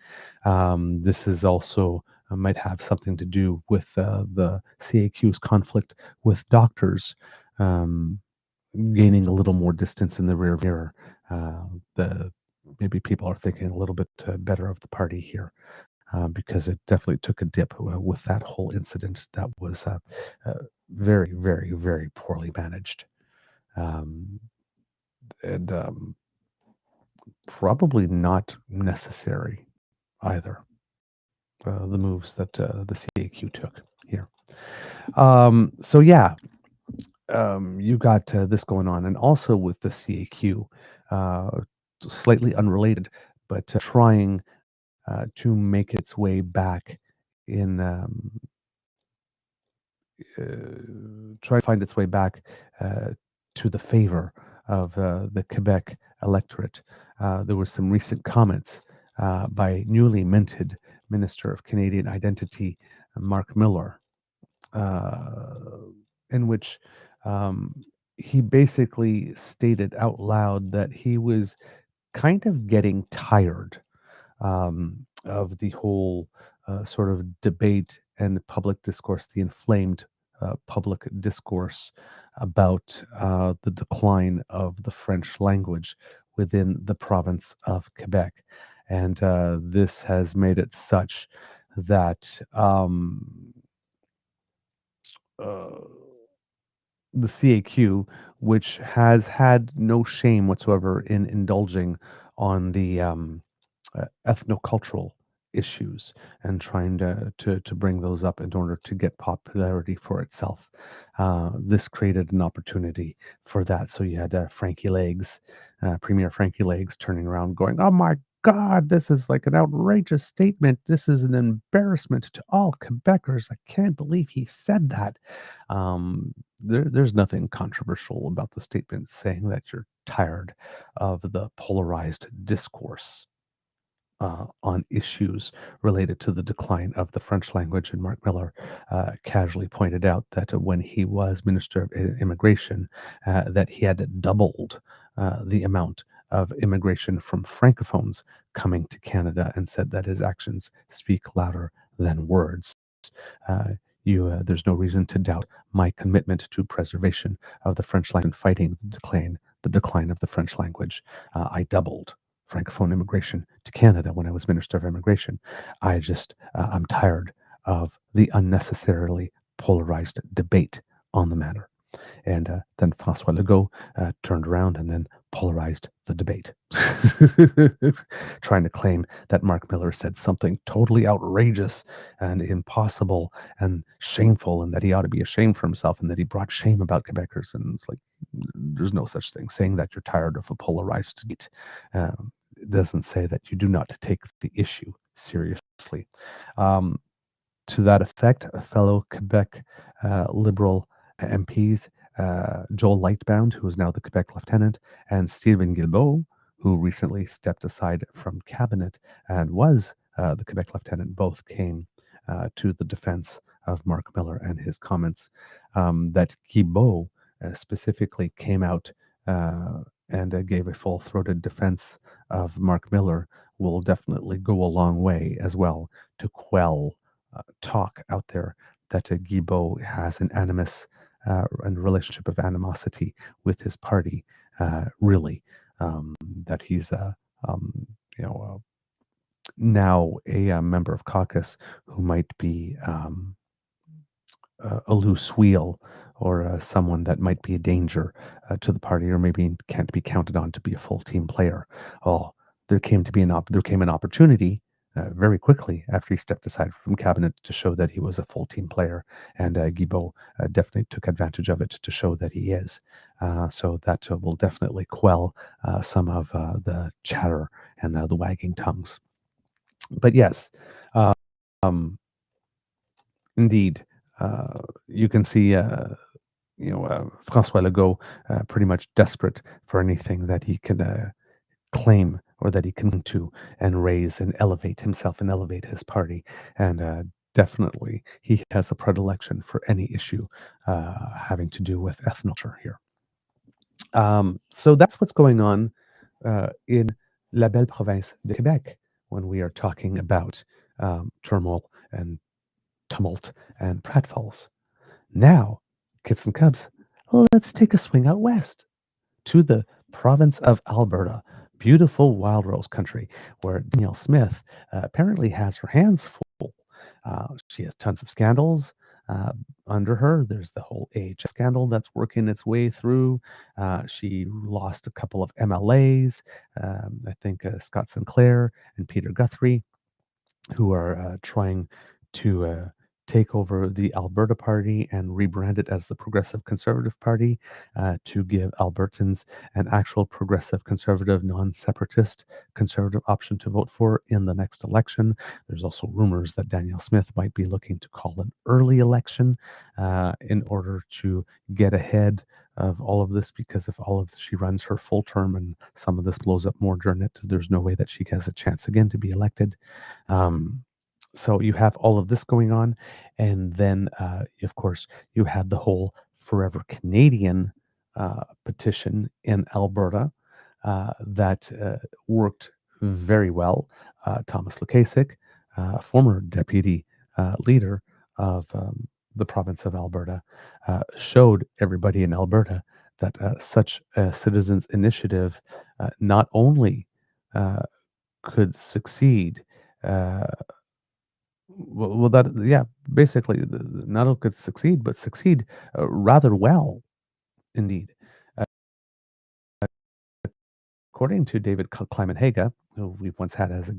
S2: This is also might have something to do with the CAQ's conflict with doctors. gaining a little more distance in the rear mirror. The maybe people are thinking a little bit better of the party here, because it definitely took a dip with that whole incident that was uh, very, very, very poorly managed, um, and probably not necessary either. The moves that the CAQ took here. So yeah, you got this going on, and also with the CAQ, uh, slightly unrelated, but trying to make its way back in, try to find its way back uh, to the favor of the Quebec electorate. There were some recent comments by newly minted Minister of Canadian Identity, Mark Miller, uh, in which um, he basically stated out loud that he was kind of getting tired of the whole sort of debate and public discourse, the inflamed public discourse about the decline of the French language within the province of Quebec. And this has made it such that uh, the CAQ, which has had no shame whatsoever in indulging on the ethnocultural issues and trying to bring those up in order to get popularity for itself. This created an opportunity for that. So you had Frankie Legs, Premier Frankie Legs, turning around, going, "Oh my God, this is like an outrageous statement. This is an embarrassment to all Quebecers. I can't believe he said that." There's nothing controversial about the statement saying that you're tired of the polarized discourse on issues related to the decline of the French language. And Mark Miller casually pointed out that when he was Minister of Immigration, that he had doubled the amount of immigration from Francophones coming to Canada, and said that his actions speak louder than words. Uh, there's no reason to doubt my commitment to preservation of the French language and fighting the decline of the French language. I doubled Francophone immigration to Canada when I was Minister of Immigration. I'm tired of the unnecessarily polarized debate on the matter. And then Francois Legault turned around and then polarized the debate, trying to claim that Mark Miller said something totally outrageous and impossible and shameful, and that he ought to be ashamed for himself, and that he brought shame about Quebecers. And it's like, there's no such thing. Saying that you're tired of a polarized debate doesn't say that you do not take the issue seriously. Um, to that effect, a fellow Quebec Liberal MPs, Joel Lightbound, who is now the Quebec Lieutenant, and Stephen Guilbeault, who recently stepped aside from cabinet and was the Quebec Lieutenant, both came to the defense of Mark Miller and his comments. That Guilbeault specifically came out and gave a full-throated defense of Mark Miller will definitely go a long way as well to quell talk out there that Guilbeault has an animus and relationship of animosity with his party. Really, that he's um, you know now a member of caucus who might be a loose wheel, or someone that might be a danger to the party, or maybe can't be counted on to be a full team player. Oh, there came an opportunity very quickly after he stepped aside from cabinet to show that he was a full team player, and Guilbeault definitely took advantage of it to show that he is. So that will definitely quell some of the chatter and the wagging tongues. But yes, um, indeed, you can see Francois Legault pretty much desperate for anything that he can claim, or that he can to and raise and elevate himself and elevate his party. And definitely he has a predilection for any issue having to do with ethnoculture here. So that's what's going on in La Belle Province de Québec when we are talking about turmoil and tumult and pratfalls. Now, kits and cubs, Let's take a swing out west to the province of Alberta, beautiful wild rose country, where Danielle Smith apparently has her hands full. She has tons of scandals uh, under her. There's the whole ejection scandal that's working its way through. She lost a couple of MLAs, I think Scott Sinclair and Peter Guthrie, who are trying to take over the Alberta Party and rebrand it as the Progressive Conservative Party to give Albertans an actual progressive conservative, non separatist conservative option to vote for in the next election. There's also rumors that Danielle Smith might be looking to call an early election in order to get ahead of all of this, because if all of she runs her full term and some of this blows up more during it, there's no way that she has a chance again to be elected. Um, so you have all of this going on, and then of course you had the whole Forever Canadian petition in Alberta that worked very well. Thomas Lukasik, former deputy leader of the province of Alberta, showed everybody in Alberta that such a citizens' initiative not only uh, could succeed. Uh, that yeah, basically, not only could succeed, but succeed rather well indeed. Uh, According to David Clyman-Haga, who we've once had as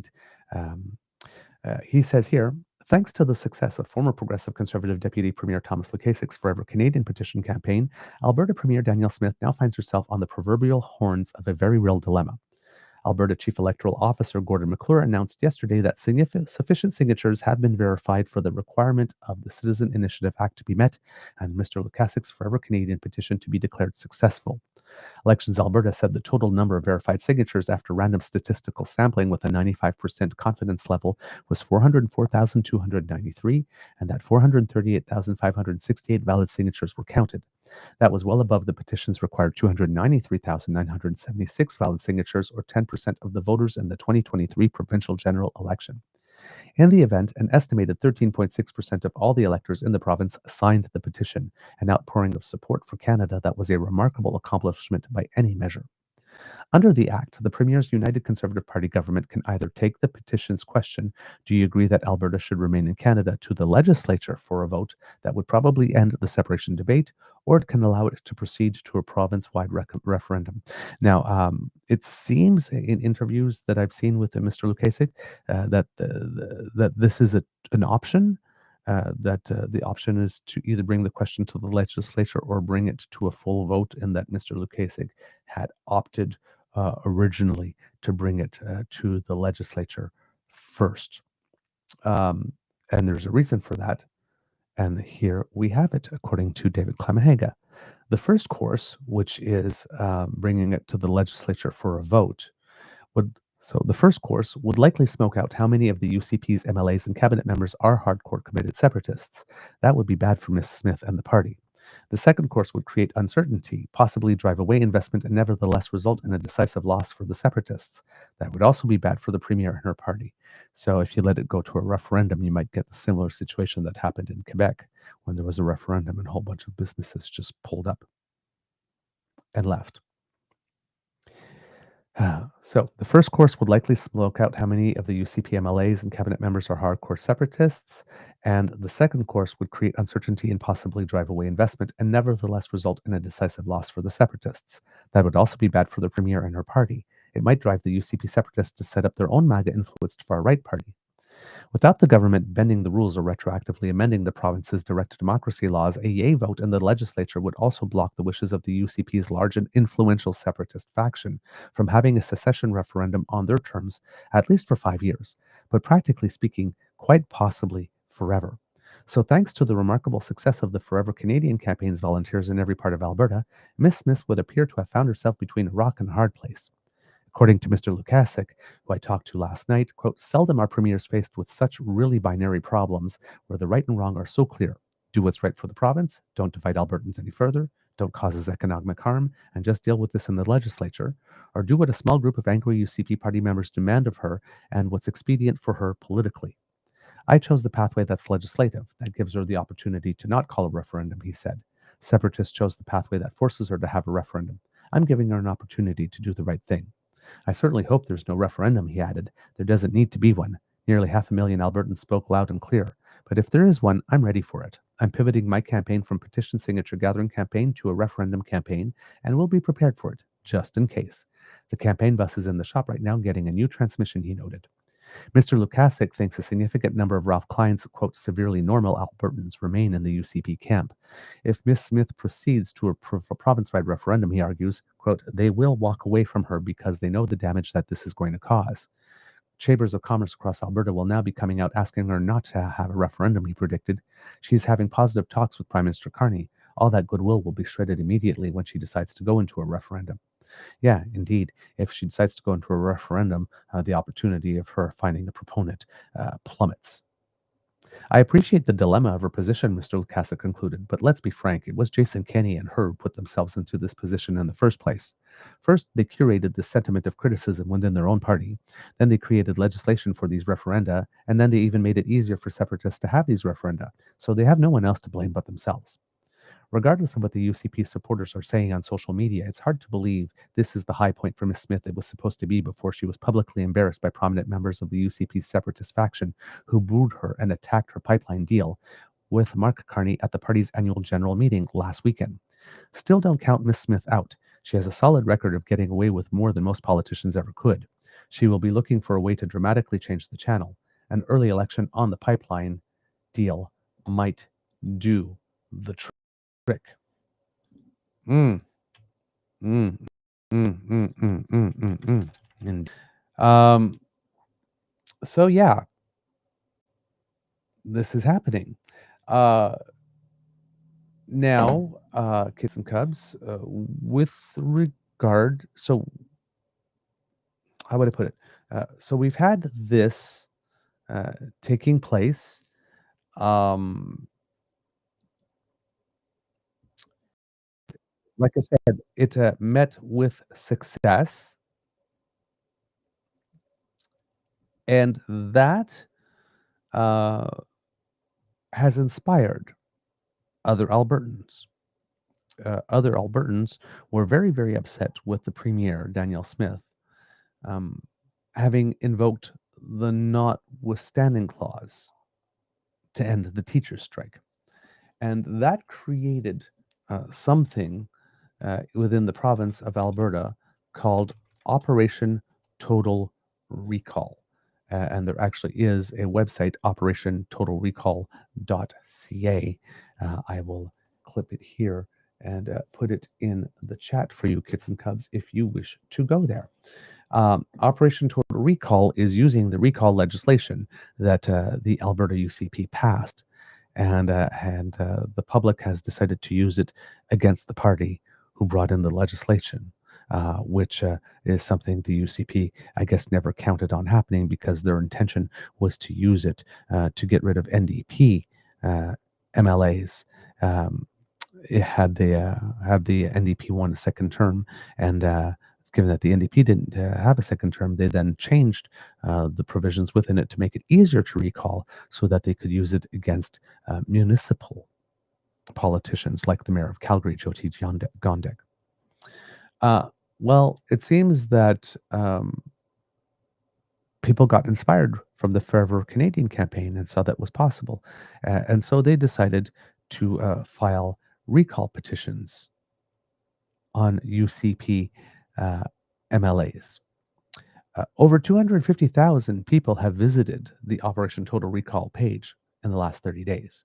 S2: a, he says here, thanks to the success of former Progressive Conservative Deputy Premier Thomas Lukasik's Forever Canadian petition campaign, Alberta Premier Danielle Smith now finds herself on the proverbial horns of a very real dilemma. Alberta Chief Electoral Officer Gordon McClure announced yesterday that sufficient signatures have been verified for the requirement of the Citizen Initiative Act to be met and Mr. Lukasik's Forever Canadian petition to be declared successful. Elections Alberta said the total number of verified signatures after random statistical sampling with a 95% confidence level was 404,293, and that 438,568 valid signatures were counted. That was well above the petition's required 293,976 valid signatures, or 10% of the voters in the 2023 provincial general election. In the event, an estimated 13.6% of all the electors in the province signed the petition, an outpouring of support for Canada that was a remarkable accomplishment by any measure. Under the Act, the Premier's United Conservative Party government can either take the petition's question, do you agree that Alberta should remain in Canada, to the legislature for a vote that would probably end the separation debate, or it can allow it to proceed to a province-wide referendum. Now, it seems in interviews that I've seen with Mr. Lukasik that this is an option. That the option is to either bring the question to the legislature or bring it to a full vote, and that Mr. Lukasik had opted originally to bring it to the legislature first. Um, and there's a reason for that. And here we have it, according to David Clyman-Haga. The first course, which is bringing it to the legislature for a vote, the first course would likely smoke out how many of the UCP's MLAs and cabinet members are hardcore committed separatists. That would be bad for Ms. Smith and the party. The second course would create uncertainty, possibly drive away investment, and nevertheless result in a decisive loss for the separatists. That would also be bad for the premier and her party. So if you let it go to a referendum, you might get the similar situation that happened in Quebec when there was a referendum and a whole bunch of businesses just pulled up and left. So the first course would likely smoke out how many of the UCP MLAs and cabinet members are hardcore separatists, and the second course would create uncertainty and possibly drive away investment, and nevertheless result in a decisive loss for the separatists. That would also be bad for the premier and her party. It might drive the UCP separatists to set up their own MAGA-influenced far-right party. Without the government bending the rules or retroactively amending the province's direct democracy laws, a yay vote in the legislature would also block the wishes of the UCP's large and influential separatist faction from having a secession referendum on their terms, at least for 5 years, but practically speaking, quite possibly forever. So, thanks to the remarkable success of the Forever Canadian campaign's volunteers in every part of Alberta, Miss Smith would appear to have found herself between a rock and a hard place. According to Mr. Lukasik, who I talked to last night, quote, seldom are premiers faced with such really binary problems where the right and wrong are so clear. Do what's right for the province, don't divide Albertans any further, don't cause us economic harm, and just deal with this in the legislature, or do what a small group of angry UCP party members demand of her and what's expedient for her politically. I chose the pathway that's legislative, that gives her the opportunity to not call a referendum, he said. Separatists chose the pathway that forces her to have a referendum. I'm giving her an opportunity to do the right thing. I certainly hope there's no referendum, he added. There doesn't need to be one. Nearly 500,000 Albertans spoke loud and clear. But if there is one, I'm ready for it. I'm pivoting my campaign from petition signature gathering campaign to a referendum campaign, and we'll be prepared for it, just in case. The campaign bus is in the shop right now getting a new transmission, he noted. Mr. Lukasik thinks a significant number of Ralph Klein's, quote, severely normal Albertans remain in the UCP camp. If Ms. Smith proceeds to a province-wide referendum, he argues, quote, they will walk away from her because they know the damage that this is going to cause. Chambers of Commerce across Alberta will now be coming out asking her not to have a referendum, he predicted. She's having positive talks with Prime Minister Carney. All that goodwill will be shredded immediately when she decides to go into a referendum. Yeah, indeed. If she decides to go into a referendum, the opportunity of her finding a proponent plummets. I appreciate the dilemma of her position, Mr. Lukasik concluded, but let's be frank, it was Jason Kenney and her who put themselves into this position in the first place. First, they curated the sentiment of criticism within their own party. Then they created legislation for these referenda, and then they even made it easier for separatists to have these referenda. So they have no one else to blame but themselves. Regardless of what the UCP supporters are saying on social media, it's hard to believe this is the high point for Ms. Smith it was supposed to be before she was publicly embarrassed by prominent members of the UCP separatist faction who booed her and attacked her pipeline deal with Mark Carney at the party's annual general meeting last weekend. Still don't count Ms. Smith out. She has a solid record of getting away with more than most politicians ever could. She will be looking for a way to dramatically change the channel. An early election on the pipeline deal might do the trick. Mm, mm, And so yeah, this is happening. Now, kids and cubs, with regard, so how would I put it? So we've had this taking place. Like I said, it met with success, and that uh, has inspired other Albertans. Other Albertans were very, very upset with the Premier, Danielle Smith, um, having invoked the notwithstanding clause to end the teachers' strike. And that created something within the province of Alberta called Operation Total Recall. And there actually is a website, operationtotalrecall.ca. I will clip it here and put it in the chat for you, kits and cubs, if you wish to go there. Operation Total Recall is using the recall legislation that the Alberta UCP passed, and the public has decided to use it against the party who brought in the legislation, which is something the UCP, I guess, never counted on happening because their intention was to use it to get rid of NDP MLAs. It had the NDP won a second term, and given that the NDP didn't have a second term, they then changed the provisions within it to make it easier to recall so that they could use it against municipal politicians like the mayor of Calgary, Jyoti Gondek. Well, it seems that people got inspired from the Forever Canadian campaign and saw that was possible. And so they decided to file recall petitions on UCP MLAs. Over 250,000 people have visited the Operation Total Recall page in the last 30 days.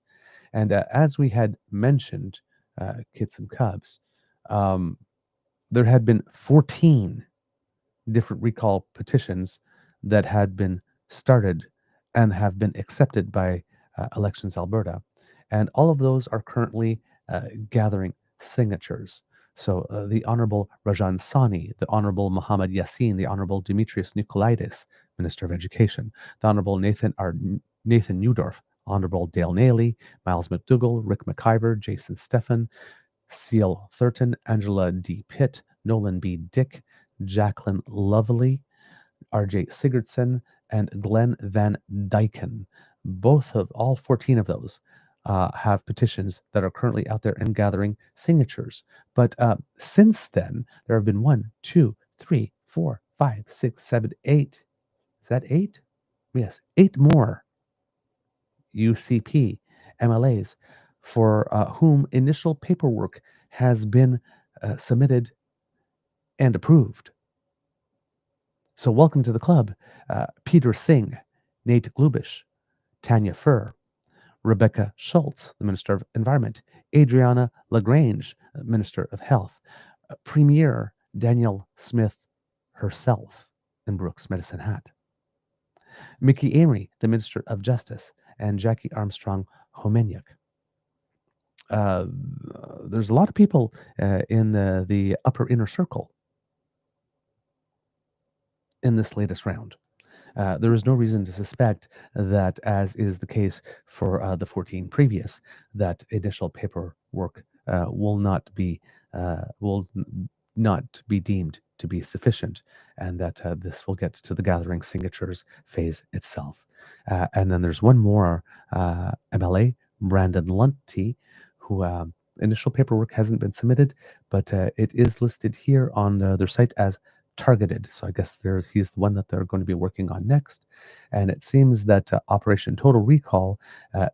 S2: And as we had mentioned, kits and cubs, there had been 14 different recall petitions that had been started and have been accepted by Elections Alberta. And all of those are currently gathering signatures. So the Honorable Rajan Sani, the Honorable Muhammad Yassin, the Honorable Demetrius Nicolaitis, Minister of Education, the Honorable Nathan Newdorf, Honorable Dale Naley, Miles McDougall, Rick McIver, Jason Stephan, Seal Thurton, Angela D. Pitt, Nolan B. Dick, Jacqueline Lovely, R.J. Sigurdsson, and Glenn Van Dyken. All 14 of those have petitions that are currently out there and gathering signatures. But since then, there have been 1, 2, 3, 4, 5, 6, 7, 8. Is that 8? Yes, 8 more UCP MLAs for whom initial paperwork has been submitted and approved. So welcome to the club, Peter Singh, Nate Glubish, Tanya Furr, Rebecca Schultz, the Minister of Environment, Adriana Lagrange, Minister of Health, Premier Danielle Smith herself in Brooks Medicine Hat, Mickey Amory, the Minister of Justice, and Jackie Armstrong Homeniuk. There's a lot of people in the upper inner circle in this latest round. There is no reason to suspect that, as is the case for the 14 previous, that initial paperwork will not be deemed to be sufficient, and that this will get to the gathering signatures phase itself. And then there's one more MLA, Brandon Lunty, who initial paperwork hasn't been submitted, but it is listed here on their site as targeted. So I guess he's the one that they're going to be working on next. And it seems that Operation Total Recall,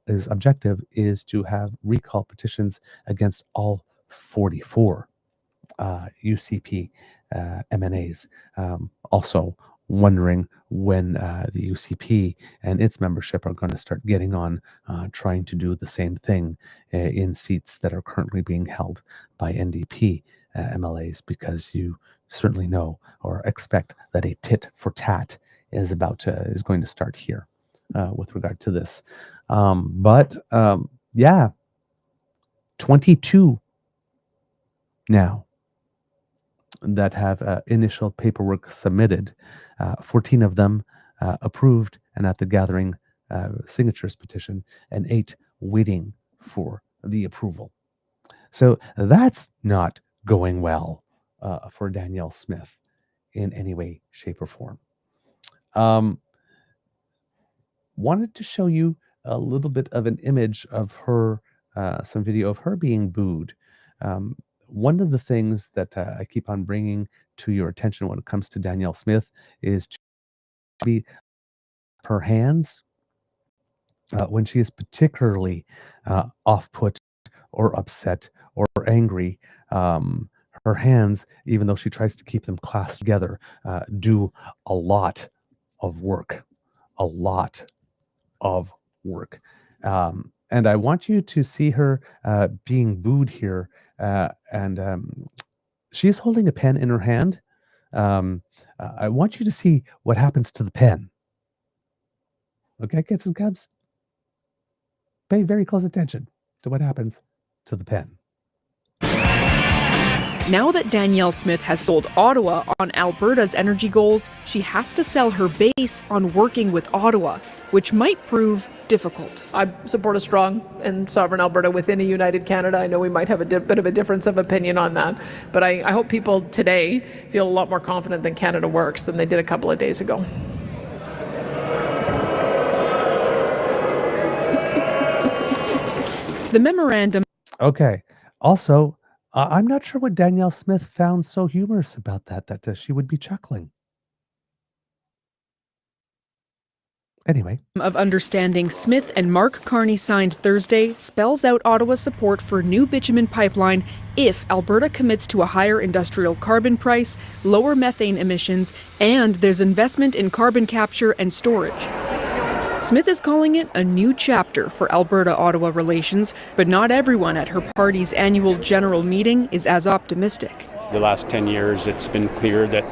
S2: his objective is to have recall petitions against all 44 UCP MNAs. Also wondering when the UCP and its membership are going to start getting on trying to do the same thing in seats that are currently being held by NDP MLAs, because you certainly know or expect that a tit for tat is going to start here with regard to this. But 22 now that have initial paperwork submitted, 14 of them approved and at the gathering signatures petition, and 8 waiting for the approval. So that's not going well for Danielle Smith in any way, shape, or form. Wanted to show you a little bit of an image of her, some video of her being booed. One of the things that I keep on bringing to your attention when it comes to Danielle Smith is to be her hands when she is particularly off-put or upset or angry. Her hands, even though she tries to keep them clasped together, do a lot of work. And I want you to see her being booed here. And she's holding a pen in her hand. I want you to see what happens to the pen. Okay, kids and cubs? Pay very close attention to what happens to the pen.
S3: Now that Danielle Smith has sold Ottawa on Alberta's energy goals, she has to sell her base on working with Ottawa, which might prove difficult.
S4: I support a strong and sovereign Alberta within a united Canada. I know we might have a bit of a difference of opinion on that, but I hope people today feel a lot more confident that Canada works than they did a couple of days ago.
S3: The memorandum.
S2: Okay. Also, I'm not sure what Danielle Smith found so humorous about that she would be chuckling. Anyway.
S3: Of understanding Smith and Mark Carney signed Thursday spells out Ottawa's support for new bitumen pipeline if Alberta commits to a higher industrial carbon price, lower methane emissions, and there's investment in carbon capture and storage. Smith is calling it a new chapter for Alberta-Ottawa relations, but not everyone at her party's annual general meeting is as optimistic.
S5: The last 10 years, it's been clear that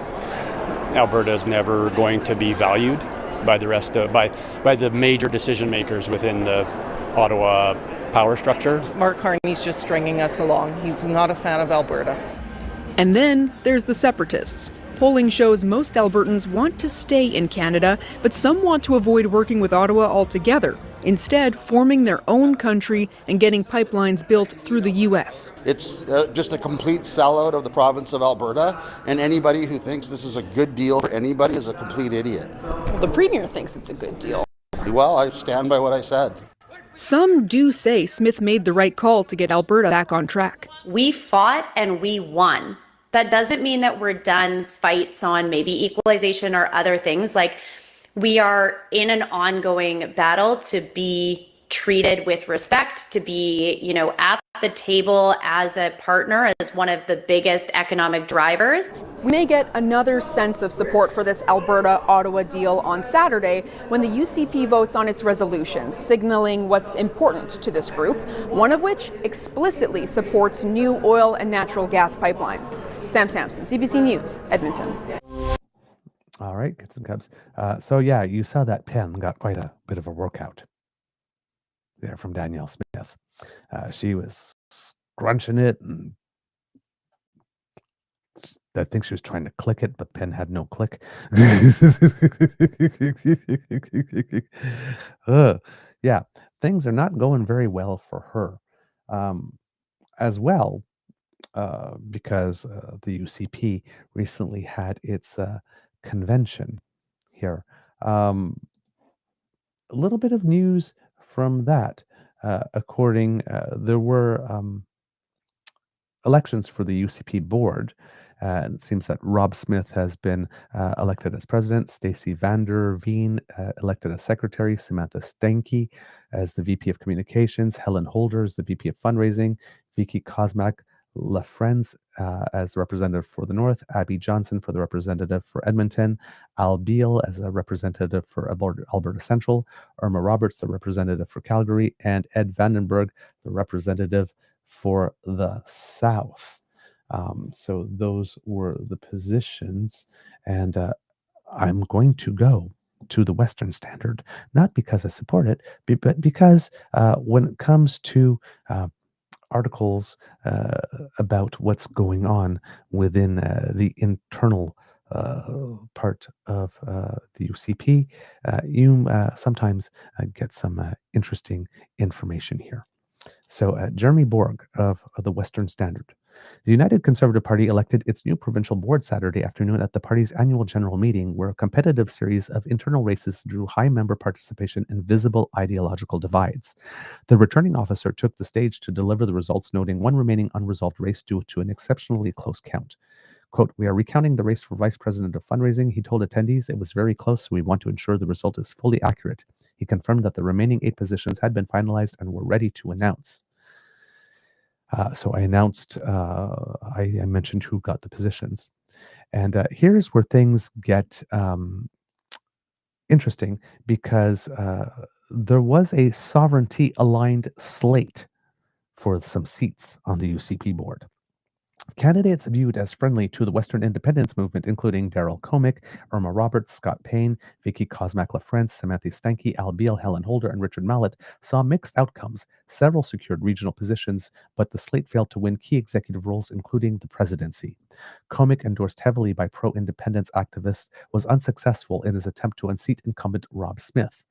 S5: Alberta is never going to be valued by the major decision makers within the Ottawa power structure.
S6: Mark Carney's just stringing us along. He's not a fan of Alberta.
S3: And then there's the separatists. Polling shows most Albertans want to stay in Canada, but some want to avoid working with Ottawa altogether, instead forming their own country and getting pipelines built through the U.S.
S7: It's just a complete sellout of the province of Alberta, and anybody who thinks this is a good deal for anybody is a complete idiot.
S6: Well, the Premier thinks it's a good deal.
S7: Well, I stand by what I said.
S3: Some do say Smith made the right call to get Alberta back on track.
S8: We fought and we won. That doesn't mean that we're done fights on maybe equalization or other things. Like, we are in an ongoing battle to be treated with respect, to be, at the table as a partner, as one of the biggest economic drivers.
S3: We may get another sense of support for this Alberta-Ottawa deal on Saturday when the UCP votes on its resolutions, signaling what's important to this group, one of which explicitly supports new oil and natural gas pipelines. Sam Sampson, CBC News, Edmonton.
S2: All right, kids and cubs. So yeah, you saw that pen got quite a bit of a workout there from Danielle Smith. She was scrunching it, and I think she was trying to click it, but pen had no click. Yeah, things are not going very well for her. As well, because the UCP recently had its convention here. A little bit of news from that. There were elections for the UCP board. It seems that Rob Smith has been elected as president, Stacey Vander Veen elected as secretary, Samantha Stenke as the VP of Communications, Helen Holder as the VP of Fundraising, Vicky Kosmak LaFrenz as the representative for the North, Abby Johnson for the representative for Edmonton, Al Beal as a representative for Alberta Central, Irma Roberts, the representative for Calgary, and Ed Vandenberg, the representative for the South. So those were the positions, and I'm going to go to the Western Standard, not because I support it, but because when it comes to articles about what's going on within the internal part of the UCP, you sometimes get some interesting information here. So Jeremy Borg of the Western Standard. The United Conservative Party elected its new provincial board Saturday afternoon at the party's annual general meeting, where a competitive series of internal races drew high member participation and visible ideological divides. The returning officer took the stage to deliver the results, noting one remaining unresolved race due to an exceptionally close count. Quote, "We are recounting the race for vice president of fundraising. He told attendees it was very close, so we want to ensure the result is fully accurate. He confirmed that the remaining 8 positions had been finalized and were ready to announce." So I announced, I mentioned who got the positions. And here's where things get interesting, because there was a sovereignty-aligned slate for some seats on the UCP board. Candidates viewed as friendly to the Western independence movement, including Daryl Komick, Irma Roberts, Scott Payne, Vicky Kosmak-LaFrance, Samantha Stenke, Al Beal, Helen Holder, and Richard Mallet, saw mixed outcomes. Several secured regional positions, but the slate failed to win key executive roles, including the presidency. Komick, endorsed heavily by pro-independence activists, was unsuccessful in his attempt to unseat incumbent Rob Smith.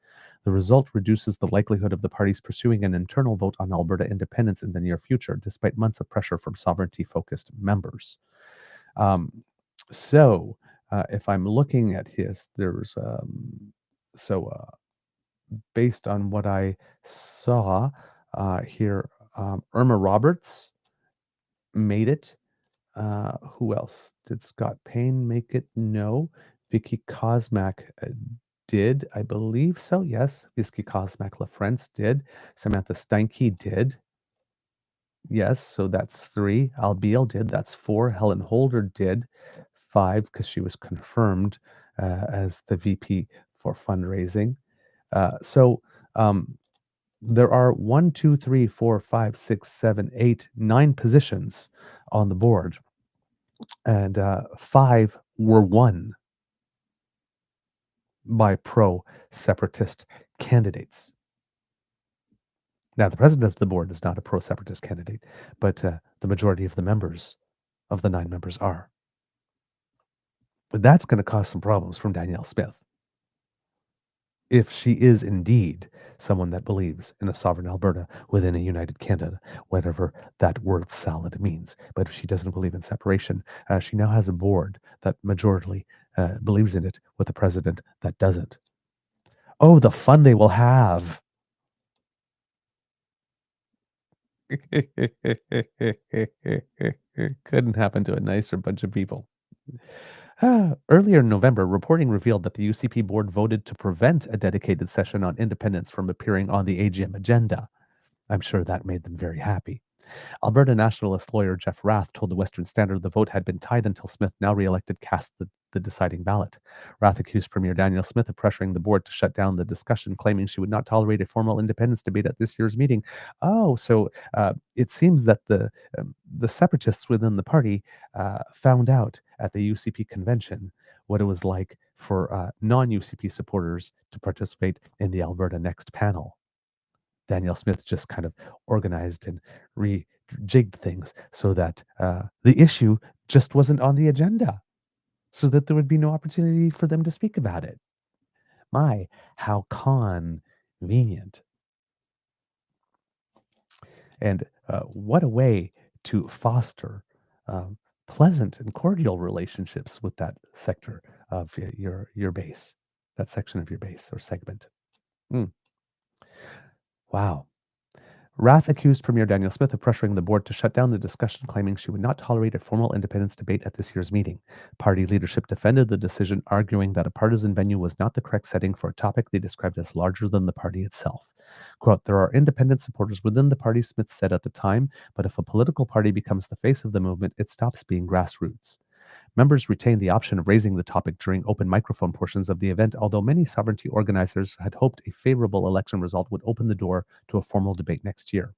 S2: The result reduces the likelihood of the parties pursuing an internal vote on Alberta independence in the near future, despite months of pressure from sovereignty-focused members. If I'm looking at his, there's based on what I saw here, Irma Roberts made it. Who else? Did Scott Payne make it? No. Vicky Kosmak did, I believe so. Yes, Vicky Kosmak-LaFrance did. Samantha Stenke did. Yes, so that's 3. Al Beal did. That's 4. Helen Holder did. 5, because she was confirmed as the VP for fundraising. There are 1, 2, 3, 4, 5, 6, 7, 8, 9 positions on the board, and 5 were won by pro-separatist candidates. Now, the president of the board is not a pro-separatist candidate, but the majority of the members of the 9 members are. But that's going to cause some problems from Danielle Smith, if she is indeed someone that believes in a sovereign Alberta within a united Canada, whatever that word salad means. But if she doesn't believe in separation, she now has a board that majority believes in it, with a president that doesn't. Oh, the fun they will have. Couldn't happen to a nicer bunch of people. Earlier in November, reporting revealed that the UCP board voted to prevent a dedicated session on independence from appearing on the AGM agenda. I'm sure that made them very happy. Alberta nationalist lawyer Jeff Rath told the Western Standard the vote had been tied until Smith, now re-elected, cast the deciding ballot. Rath accused Premier Danielle Smith of pressuring the board to shut down the discussion, claiming she would not tolerate a formal independence debate at this year's meeting. Oh, so it seems that the separatists within the party found out at the UCP convention what it was like for non-UCP supporters to participate in the Alberta Next panel. Danielle Smith just kind of organized and rejigged things so that the issue just wasn't on the agenda, so that there would be no opportunity for them to speak about it. My, how convenient. And what a way to foster pleasant and cordial relationships with that sector of your base, that section of your base or segment. Wow. Rath accused Premier Danielle Smith of pressuring the board to shut down the discussion, claiming she would not tolerate a formal independence debate at this year's meeting. Party leadership defended the decision, arguing that a partisan venue was not the correct setting for a topic they described as larger than the party itself. Quote, "There are independent supporters within the party," Smith said at the time, "but if a political party becomes the face of the movement, it stops being grassroots." Members retained the option of raising the topic during open microphone portions of the event, although many sovereignty organizers had hoped a favorable election result would open the door to a formal debate next year.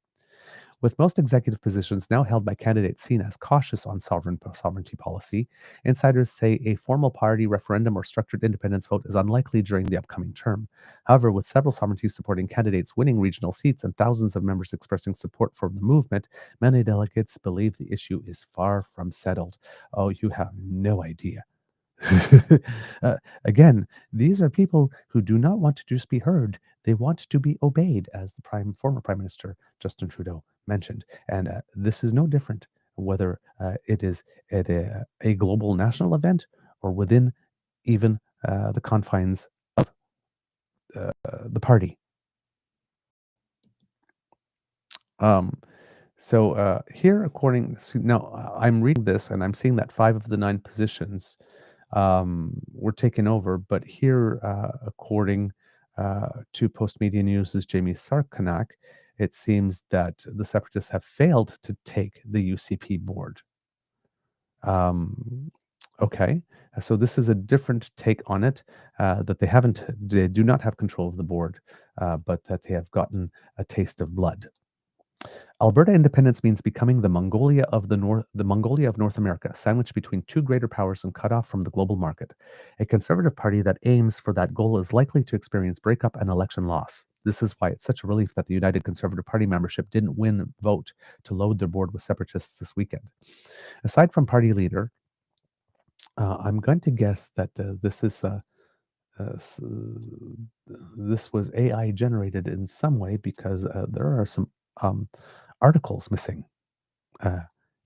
S2: With most executive positions now held by candidates seen as cautious on sovereignty policy, insiders say a formal party referendum or structured independence vote is unlikely during the upcoming term. However, with several sovereignty-supporting candidates winning regional seats and thousands of members expressing support for the movement, many delegates believe the issue is far from settled. Oh, you have no idea. Again, these are people who do not want to just be heard. They want to be obeyed, as the former Prime Minister Justin Trudeau mentioned. And this is no different whether it is at a global national event or within even the confines of the party. So here, now I'm reading this and I'm seeing that 5 of the 9 positions were taken over, but here, according to Post Media News' Jamie Sarkanak, it seems that the separatists have failed to take the UCP board. Okay, so this is a different take on it, that they do not have control of the board, but that they have gotten a taste of blood. Alberta independence means becoming the Mongolia of North America, sandwiched between 2 greater powers and cut off from the global market. A conservative party that aims for that goal is likely to experience breakup and election loss. This is why it's such a relief that the United Conservative Party membership didn't win a vote to load their board with separatists this weekend. Aside from party leader, I'm going to guess that this was AI generated in some way, because there are some articles missing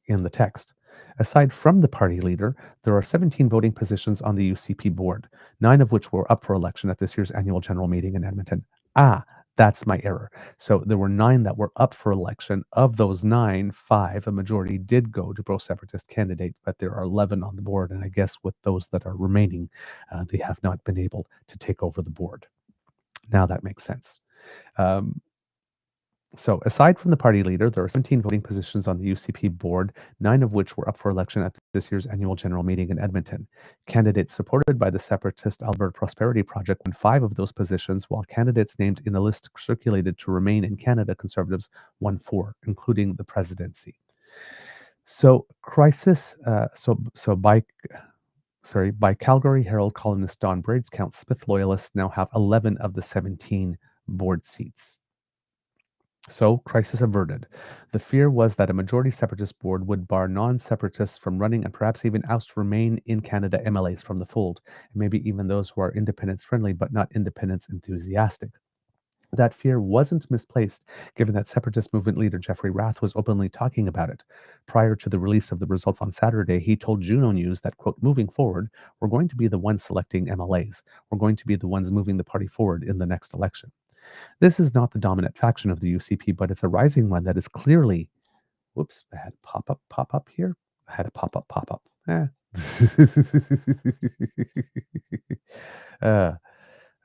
S2: in the text. Aside from the party leader, there are 17 voting positions on the UCP board, 9 of which were up for election at this year's annual general meeting in Edmonton. That's my error. So there were 9 that were up for election. Of those 9, 5, a majority, did go to pro-separatist candidate, but there are 11 on the board, and I guess with those that are remaining, they have not been able to take over the board. Now that makes sense. So aside from the party leader, there are 17 voting positions on the UCP board, 9 of which were up for election at this year's annual general meeting in Edmonton. Candidates supported by the separatist Alberta Prosperity Project won 5 of those positions, while candidates named in a list circulated to remain in Canada Conservatives won 4, including the presidency. So by Calgary Herald columnist Don Braid's count, Smith loyalists now have 11 of the 17 board seats. So, crisis averted. The fear was that a majority separatist board would bar non-separatists from running and perhaps even oust Remain in Canada MLAs from the fold, and maybe even those who are independence-friendly but not independence-enthusiastic. That fear wasn't misplaced, given that separatist movement leader Jeffrey Rath was openly talking about it. Prior to the release of the results on Saturday, he told Juno News that, quote, "Moving forward, we're going to be the ones selecting MLAs. We're going to be the ones moving the party forward in the next election." This is not the dominant faction of the UCP, but it's a rising one that is clearly. Whoops, I had pop up here. I had a pop up. Eh. uh,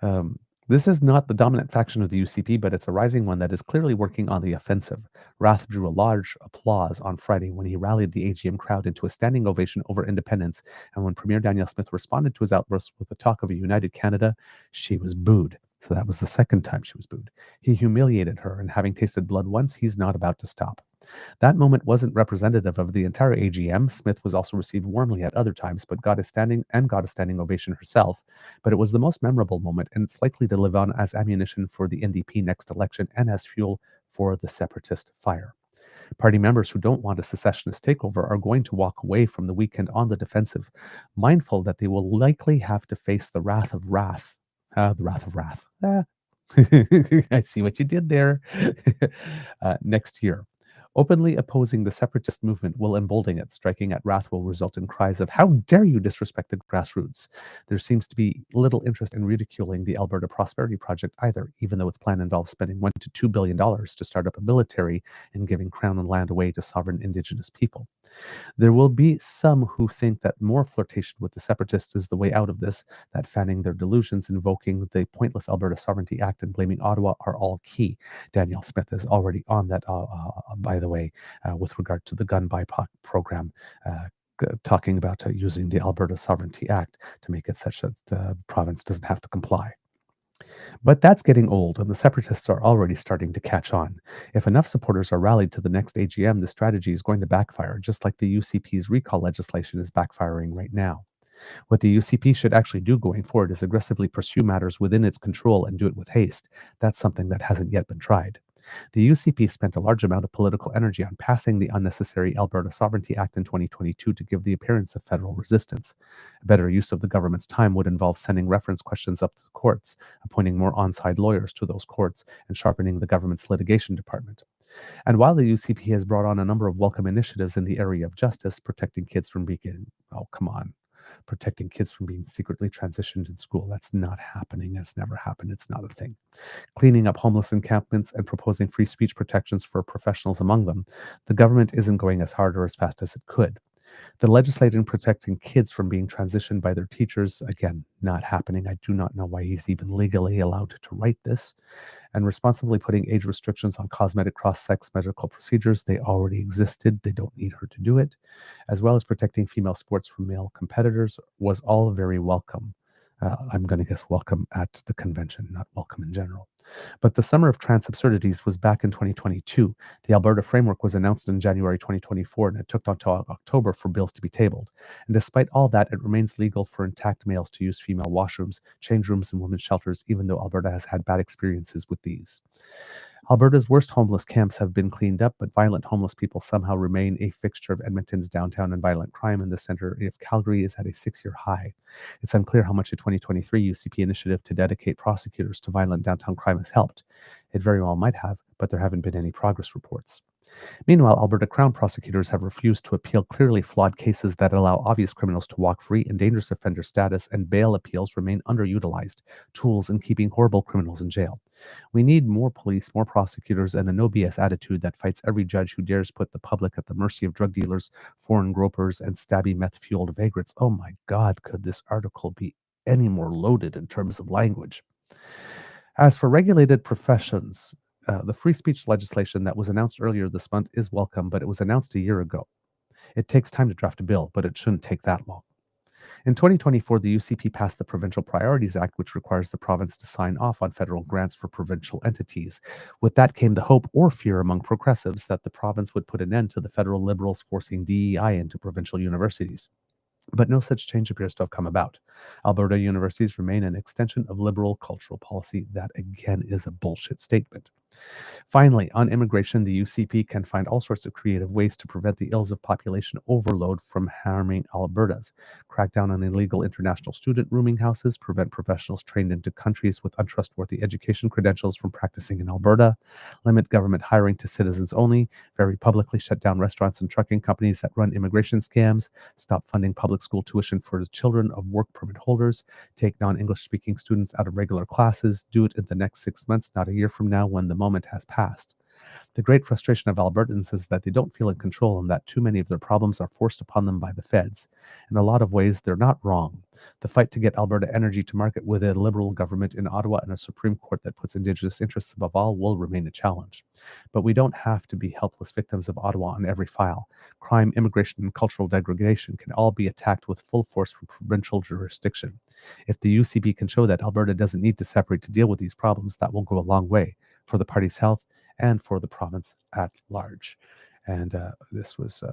S2: um, this is not the dominant faction of the UCP, but it's a rising one that is clearly working on the offensive. Rath drew a large applause on Friday when he rallied the AGM crowd into a standing ovation over independence, and when Premier Danielle Smith responded to his outburst with the talk of a united Canada, she was booed. So that was the second time she was booed. He humiliated her, and having tasted blood once, he's not about to stop. That moment wasn't representative of the entire AGM. Smith was also received warmly at other times, but got a standing ovation herself. But it was the most memorable moment, and it's likely to live on as ammunition for the NDP next election and as fuel for the separatist fire. Party members who don't want a secessionist takeover are going to walk away from the weekend on the defensive, mindful that they will likely have to face the wrath of Wrath. The wrath of Wrath. I see what you did there. Next year. Openly opposing the separatist movement will embolden it. Striking at Wrath will result in cries of, "How dare you disrespect the grassroots?" There seems to be little interest in ridiculing the Alberta Prosperity Project either, even though its plan involves spending $1 to $2 billion to start up a military and giving crown and land away to sovereign Indigenous people. There will be some who think that more flirtation with the separatists is the way out of this, that fanning their delusions, invoking the pointless Alberta Sovereignty Act, and blaming Ottawa are all key. Danielle Smith is already on that, by the way, with regard to the gun BIPOC program, talking about using the Alberta Sovereignty Act to make it such that the province doesn't have to comply. But that's getting old, and the separatists are already starting to catch on. If enough supporters are rallied to the next AGM, the strategy is going to backfire, just like the UCP's recall legislation is backfiring right now. What the UCP should actually do going forward is aggressively pursue matters within its control and do it with haste. That's something that hasn't yet been tried. The UCP spent a large amount of political energy on passing the unnecessary Alberta Sovereignty Act in 2022 to give the appearance of federal resistance. A better use of the government's time would involve sending reference questions up to the courts, appointing more on-side lawyers to those courts, and sharpening the government's litigation department. And while the UCP has brought on a number of welcome initiatives in the area of justice, protecting kids from protecting kids from being secretly transitioned in school. That's not happening. It's never happened. It's not a thing. Cleaning up homeless encampments and proposing free speech protections for professionals among them, the government isn't going as hard or as fast as it could. The legislating protecting kids from being transitioned by their teachers, again, not happening. I do not know why he's even legally allowed to write this. And responsibly putting age restrictions on cosmetic cross-sex medical procedures. They already existed. They don't need her to do it. As well as protecting female sports from male competitors was all very welcome. I'm going to guess welcome at the convention, not welcome in general. But the summer of trans absurdities was back in 2022. The Alberta framework was announced in January 2024, and it took until October for bills to be tabled. And despite all that, it remains legal for intact males to use female washrooms, change rooms, and women's shelters, even though Alberta has had bad experiences with these. Alberta's worst homeless camps have been cleaned up, but violent homeless people somehow remain a fixture of Edmonton's downtown, and violent crime in the center of Calgary is at a 6-year high. It's unclear how much a 2023 UCP initiative to dedicate prosecutors to violent downtown crime has helped. It very well might have, but there haven't been any progress reports. Meanwhile, Alberta Crown prosecutors have refused to appeal clearly flawed cases that allow obvious criminals to walk free, and dangerous offender status and bail appeals remain underutilized tools in keeping horrible criminals in jail. We need more police, more prosecutors, and a no BS attitude that fights every judge who dares put the public at the mercy of drug dealers, foreign gropers, and stabby meth-fueled vagrants. Oh my God, could this article be any more loaded in terms of language? As for regulated professions, the free speech legislation that was announced earlier this month is welcome, but it was announced a year ago. It takes time to draft a bill, but it shouldn't take that long. In 2024, the UCP passed the Provincial Priorities Act, which requires the province to sign off on federal grants for provincial entities. With that came the hope or fear among progressives that the province would put an end to the federal Liberals forcing DEI into provincial universities. But no such change appears to have come about. Alberta universities remain an extension of Liberal cultural policy. That, again, is a bullshit statement. Finally, on immigration, the UCP can find all sorts of creative ways to prevent the ills of population overload from harming Albertans. Crack down on illegal international student rooming houses, prevent professionals trained into countries with untrustworthy education credentials from practicing in Alberta, limit government hiring to citizens only, very publicly shut down restaurants and trucking companies that run immigration scams, stop funding public school tuition for the children of work permit holders, take non-English speaking students out of regular classes, do it in the next 6 months, not a year from now when the moment has passed. The great frustration of Albertans is that they don't feel in control and that too many of their problems are forced upon them by the feds. In a lot of ways, they're not wrong. The fight to get Alberta energy to market with a Liberal government in Ottawa and a Supreme Court that puts Indigenous interests above all will remain a challenge. But we don't have to be helpless victims of Ottawa on every file. Crime, immigration, and cultural degradation can all be attacked with full force from provincial jurisdiction. If the UCP can show that Alberta doesn't need to separate to deal with these problems, that will go a long way for the party's health and for the province at large. And this was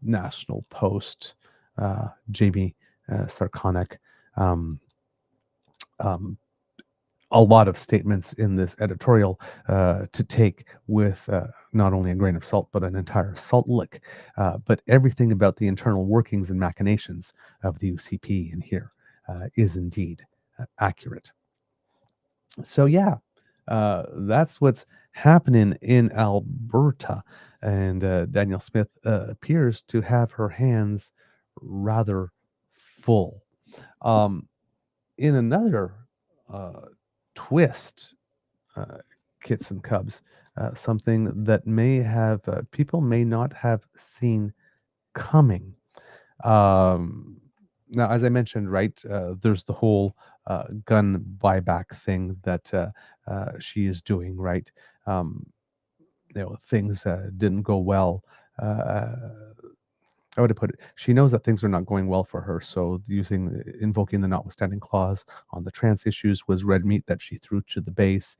S2: National Post, Jamie Sarkonik. A lot of statements in this editorial to take with not only a grain of salt, but an entire salt lick. But everything about the internal workings and machinations of the UCP in here is indeed accurate. So yeah, that's what's happening in Alberta. And Danielle Smith appears to have her hands rather full. In another twist, kits and cubs, something that may have people may not have seen coming. Now, as I mentioned, right, there's the whole gun buyback thing that she is doing, right? Things didn't go well. I would have put it, she knows that things are not going well for her. So invoking the notwithstanding clause on the trans issues was red meat that she threw to the base.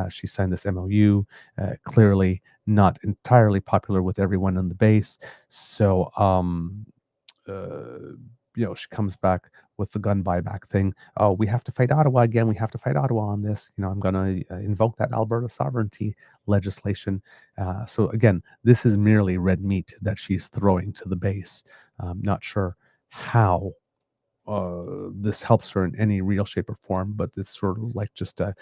S2: She signed this MOU, clearly not entirely popular with everyone on the base. So, she comes back with the gun buyback thing. Oh, we have to fight Ottawa again. We have to fight Ottawa on this. I'm going to invoke that Alberta sovereignty legislation. So again, this is merely red meat that she's throwing to the base. Not sure how this helps her in any real shape or form, but it's sort of like just hey,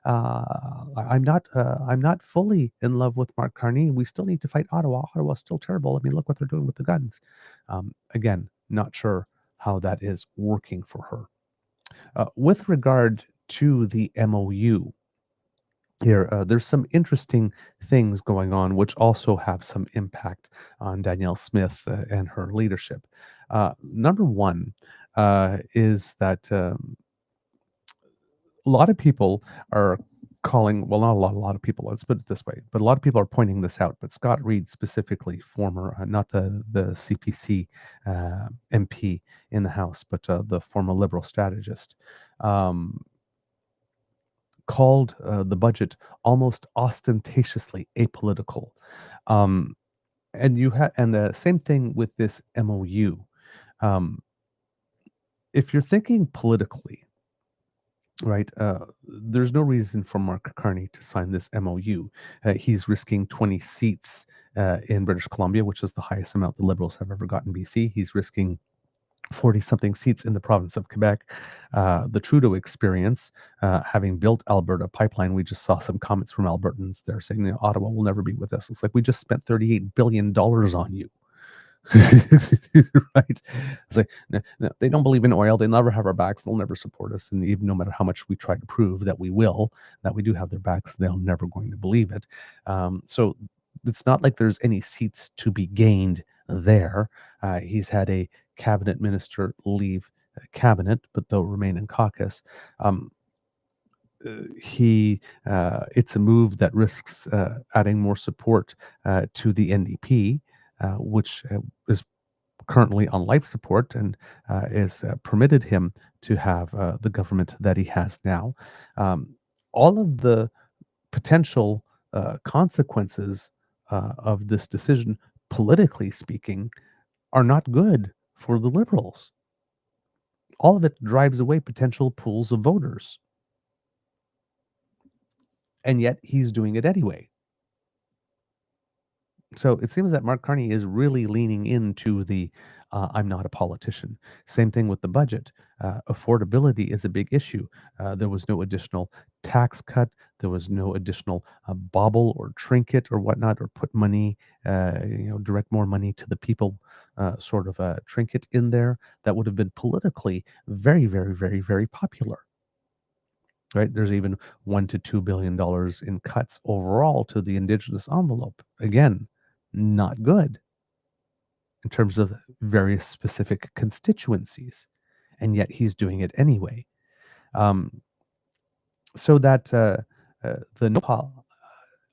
S2: I'm not fully in love with Mark Carney. We still need to fight Ottawa. Ottawa's still terrible. I mean, look what they're doing with the guns. Again, not sure how that is working for her. With regard to the MOU, here, there's some interesting things going on, which also have some impact on Danielle Smith and her leadership. Number one is that a lot of people are calling, well, not a lot of people, let's put it this way, but a lot of people are pointing this out. But Scott Reid specifically, former, not the CPC MP in the House, but the former Liberal strategist, called the budget almost ostentatiously apolitical. And the same thing with this MOU. If you're thinking politically, right, there's no reason for Mark Carney to sign this MOU. He's risking 20 seats in British Columbia, which is the highest amount the Liberals have ever gotten in BC. He's risking 40-something seats in the province of Quebec. The Trudeau experience, having built Alberta pipeline, we just saw some comments from Albertans there saying, Ottawa will never be with us. It's like, we just spent $38 billion on you. Right? It's like, no, they don't believe in oil. They never have our backs. They'll never support us. And even no matter how much we try to prove that we do have their backs, they're never going to believe it. So it's not like there's any seats to be gained there. He's had a cabinet minister leave cabinet, but they'll remain in caucus. It's a move that risks adding more support to the NDP, which is currently on life support and is permitted him to have the government that he has now. All of the potential consequences of this decision, politically speaking, are not good for the Liberals. All of it drives away potential pools of voters. and yet he's doing it anyway. So it seems that Mark Carney is really leaning into the I'm not a politician. Same thing with the budget. Affordability is a big issue. There was no additional tax cut. There was no additional bauble or trinket or whatnot, or put money, direct more money to the people sort of a trinket in there that would have been politically very, very, very, very popular. Right? There's even $1 to $2 billion in cuts overall to the Indigenous envelope. Again, not good in terms of various specific constituencies, and yet he's doing it anyway. So that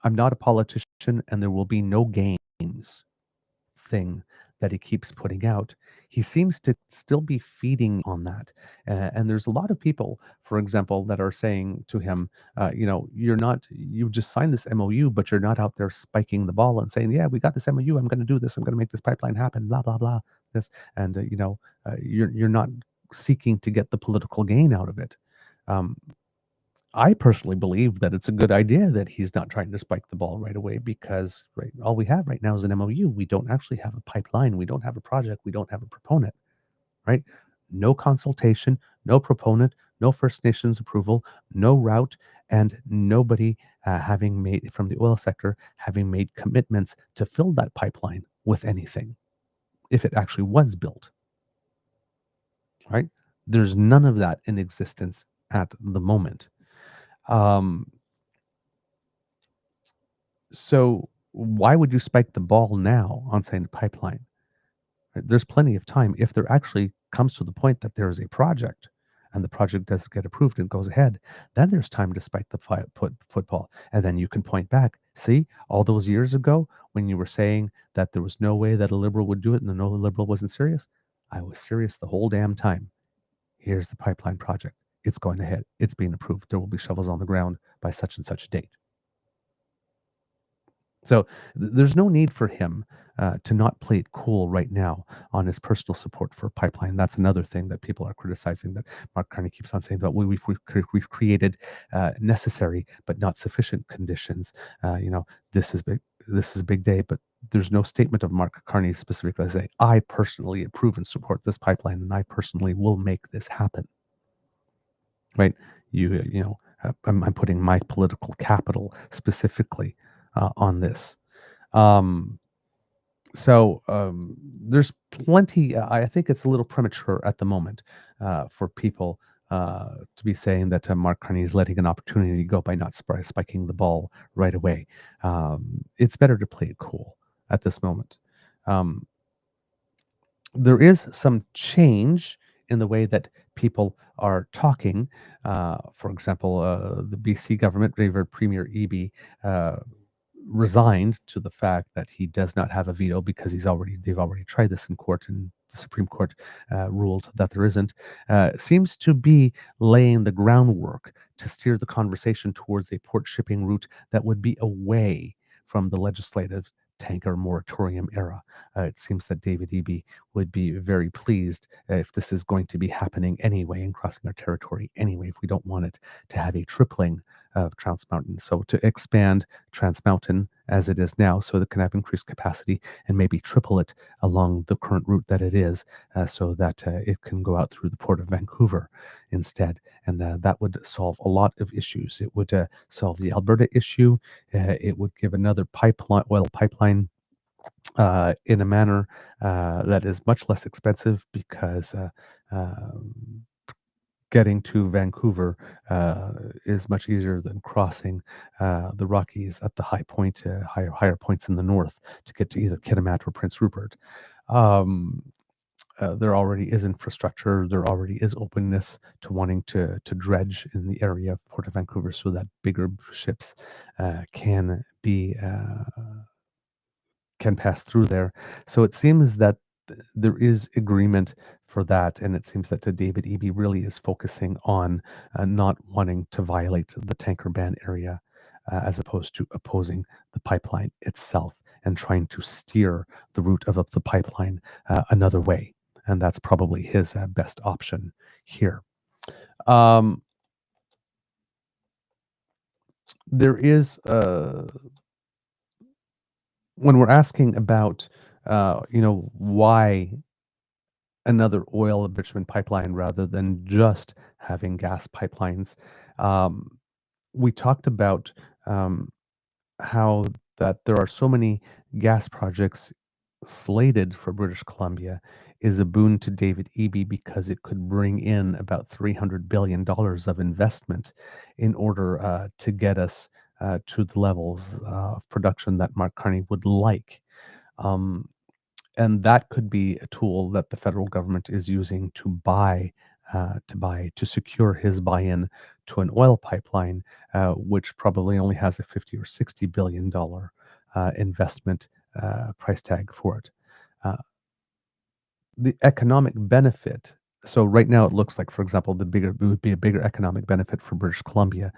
S2: I'm not a politician and there will be no games thing that he keeps putting out, he seems to still be feeding on that. And there's a lot of people, for example, that are saying to him, you just signed this MOU, but you're not out there spiking the ball and saying, yeah, we got this MOU. I'm going to do this. I'm going to make this pipeline happen, blah, blah, blah. This. And, you're not seeking to get the political gain out of it. I personally believe that it's a good idea that he's not trying to spike the ball right away, because all we have right now is an MOU. We don't actually have a pipeline. We don't have a project. We don't have a proponent, right? No consultation, no proponent, no First Nations approval, no route, and nobody having made from the oil sector having made commitments to fill that pipeline with anything, if it actually was built, right? There's none of that in existence at the moment. So why would you spike the ball now on saying pipeline? Right? There's plenty of time. If there actually comes to the point that there is a project and the project does get approved and goes ahead, then there's time to spike the football. And then you can point back. See, all those years ago when you were saying that there was no way that a Liberal would do it and no Liberal wasn't serious, I was serious the whole damn time. Here's the pipeline project. It's going ahead. It's being approved. There will be shovels on the ground by such and such a date. So there's no need for him to not play it cool right now on his personal support for pipeline. That's another thing that people are criticizing, that Mark Carney keeps on saying about we've created necessary but not sufficient conditions. This is big. This is a big day, but there's no statement of Mark Carney specifically saying, I personally approve and support this pipeline, and I personally will make this happen. Right? I'm putting my political capital specifically on this. There's plenty. I think it's a little premature at the moment for people to be saying that Mark Carney is letting an opportunity go by not spiking the ball right away. It's better to play it cool at this moment. There is some change in the way that people are talking. For example, the BC government, Beaver Premier Eby, resigned to the fact that he does not have a veto because they've already tried this in court, and the Supreme Court ruled that there isn't. Seems to be laying the groundwork to steer the conversation towards a port shipping route that would be away from the legislative tanker moratorium era. It seems that David Eby would be very pleased if this is going to be happening anyway and crossing our territory anyway, if we don't want it to have a tripling of Trans Mountain. So to expand Trans Mountain as it is now, so that it can have increased capacity and maybe triple it along the current route that it is, so that it can go out through the Port of Vancouver instead. And that would solve a lot of issues. It would solve the Alberta issue. It would give another oil pipeline in a manner that is much less expensive, because getting to Vancouver is much easier than crossing the Rockies at the higher points in the north to get to either Kitimat or Prince Rupert. There already is infrastructure. There already is openness to wanting to dredge in the area of Port of Vancouver, so that bigger ships can pass through there. So it seems that there is agreement for that, and it seems that David Eby really is focusing on not wanting to violate the tanker ban area, as opposed to opposing the pipeline itself and trying to steer the route of the pipeline another way. And that's probably his best option here. there is when we're asking about why another oil and bitumen pipeline rather than just having gas pipelines. We talked about how that there are so many gas projects slated for British Columbia is a boon to David Eby because it could bring in about $300 billion of investment in order to get us to the levels of production that Mark Carney would like. Um, and that could be a tool that the federal government is using to secure his buy-in to an oil pipeline, which probably only has a 50 or $60 billion investment price tag for it. Uh, the economic benefit. So right now it looks like, for example, it would be a bigger economic benefit for British Columbia,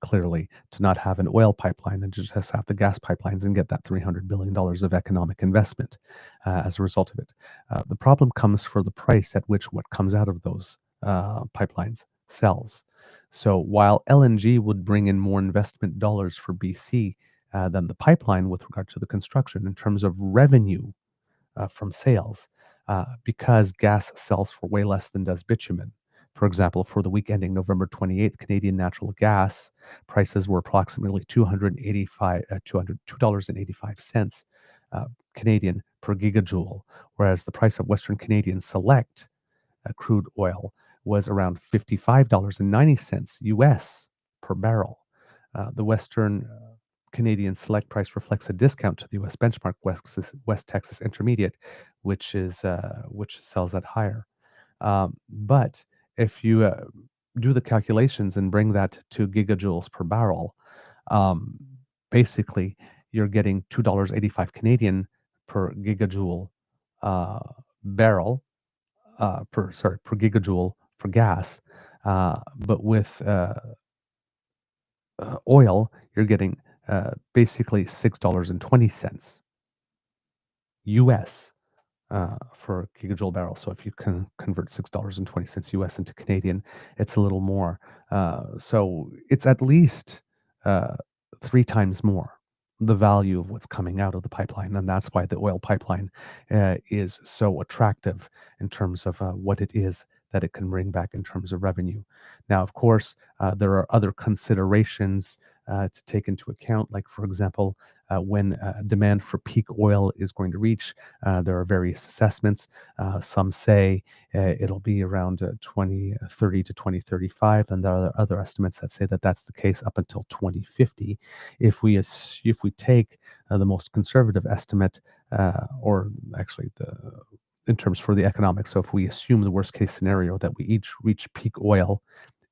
S2: clearly, to not have an oil pipeline and just have the gas pipelines and get that $300 billion of economic investment as a result of it. The problem comes for the price at which what comes out of those pipelines sells. So while LNG would bring in more investment dollars for BC than the pipeline with regard to the construction in terms of revenue from sales, because gas sells for way less than does bitumen. For example, for the week ending November 28th, Canadian natural gas prices were approximately $2.85 Canadian per gigajoule, whereas the price of Western Canadian Select crude oil was around $55.90 US per barrel. The Western Canadian Select price reflects a discount to the U.S. benchmark West Texas Intermediate, which sells at higher. But if you do the calculations and bring that to gigajoules per barrel, um, basically you're getting $2.85 Canadian per gigajoule barrel per gigajoule for gas. But with oil, you're getting basically $6.20 US for a gigajoule barrel. So if you can convert $6.20 US into Canadian, it's a little more. So it's at least 3 times more the value of what's coming out of the pipeline. And that's why the oil pipeline is so attractive in terms of what it is that it can bring back in terms of revenue. Now, of course, there are other considerations to take into account, like, for example, when demand for peak oil is going to reach. There are various assessments. Some say it'll be around 2030 to 2035, and there are other estimates that say that that's the case up until 2050. If we take the most conservative estimate, or actually in terms for the economics, so if we assume the worst case scenario that we each reach peak oil,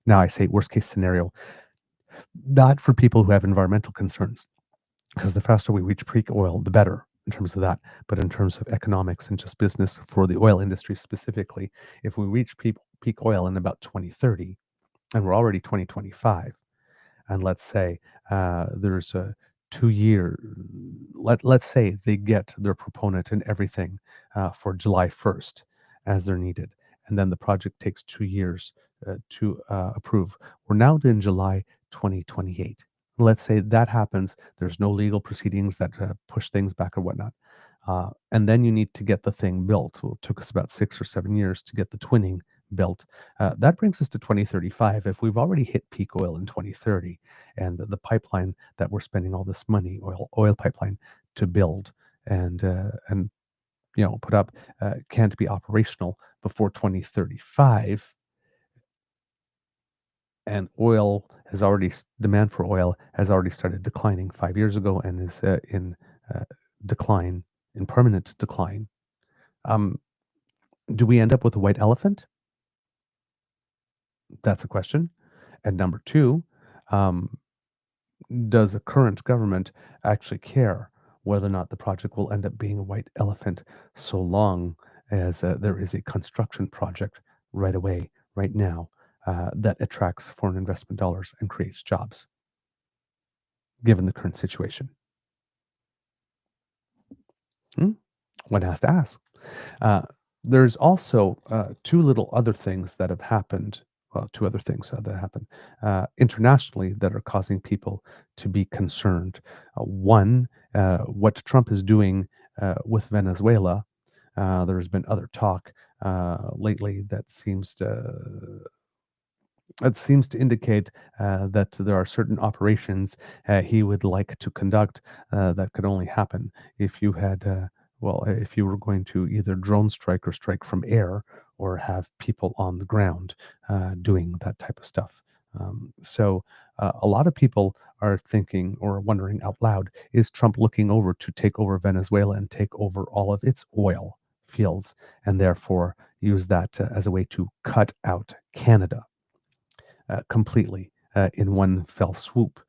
S2: now I say worst case scenario, not for people who have environmental concerns, because the faster we reach peak oil, the better in terms of that. But in terms of economics and just business for the oil industry specifically, if we reach peak oil in about 2030, and we're already 2025, and let's say there's a 2 year, let's say they get their proponent and everything for July 1st as they're needed, and then the project takes 2 years to approve. We're now in July 2028. Let's say that happens. There's no legal proceedings that push things back or whatnot. And then you need to get the thing built. Well, it took us about 6 or 7 years to get the twinning built. That brings us to 2035. If we've already hit peak oil in 2030, and the pipeline that we're spending all this money, oil pipeline, to build and put up, can't be operational before 2035, and demand for oil has already started declining 5 years ago and is in decline, in permanent decline. Do we end up with a white elephant? That's a question. And number two, does the current government actually care whether or not the project will end up being a white elephant, so long as there is a construction project right away, right now, that attracts foreign investment dollars and creates jobs, given the current situation? One has to ask. There's also two little other things that have happened two other things that happen internationally that are causing people to be concerned. One, what Trump is doing with Venezuela. There's been other talk lately that seems to indicate that there are certain operations he would like to conduct that could only happen if you had, if you were going to either drone strike or strike from air or have people on the ground doing that type of stuff. So a lot of people are thinking or wondering out loud, is Trump looking over to take over Venezuela and take over all of its oil fields and therefore use that as a way to cut out Canada completely in one fell swoop,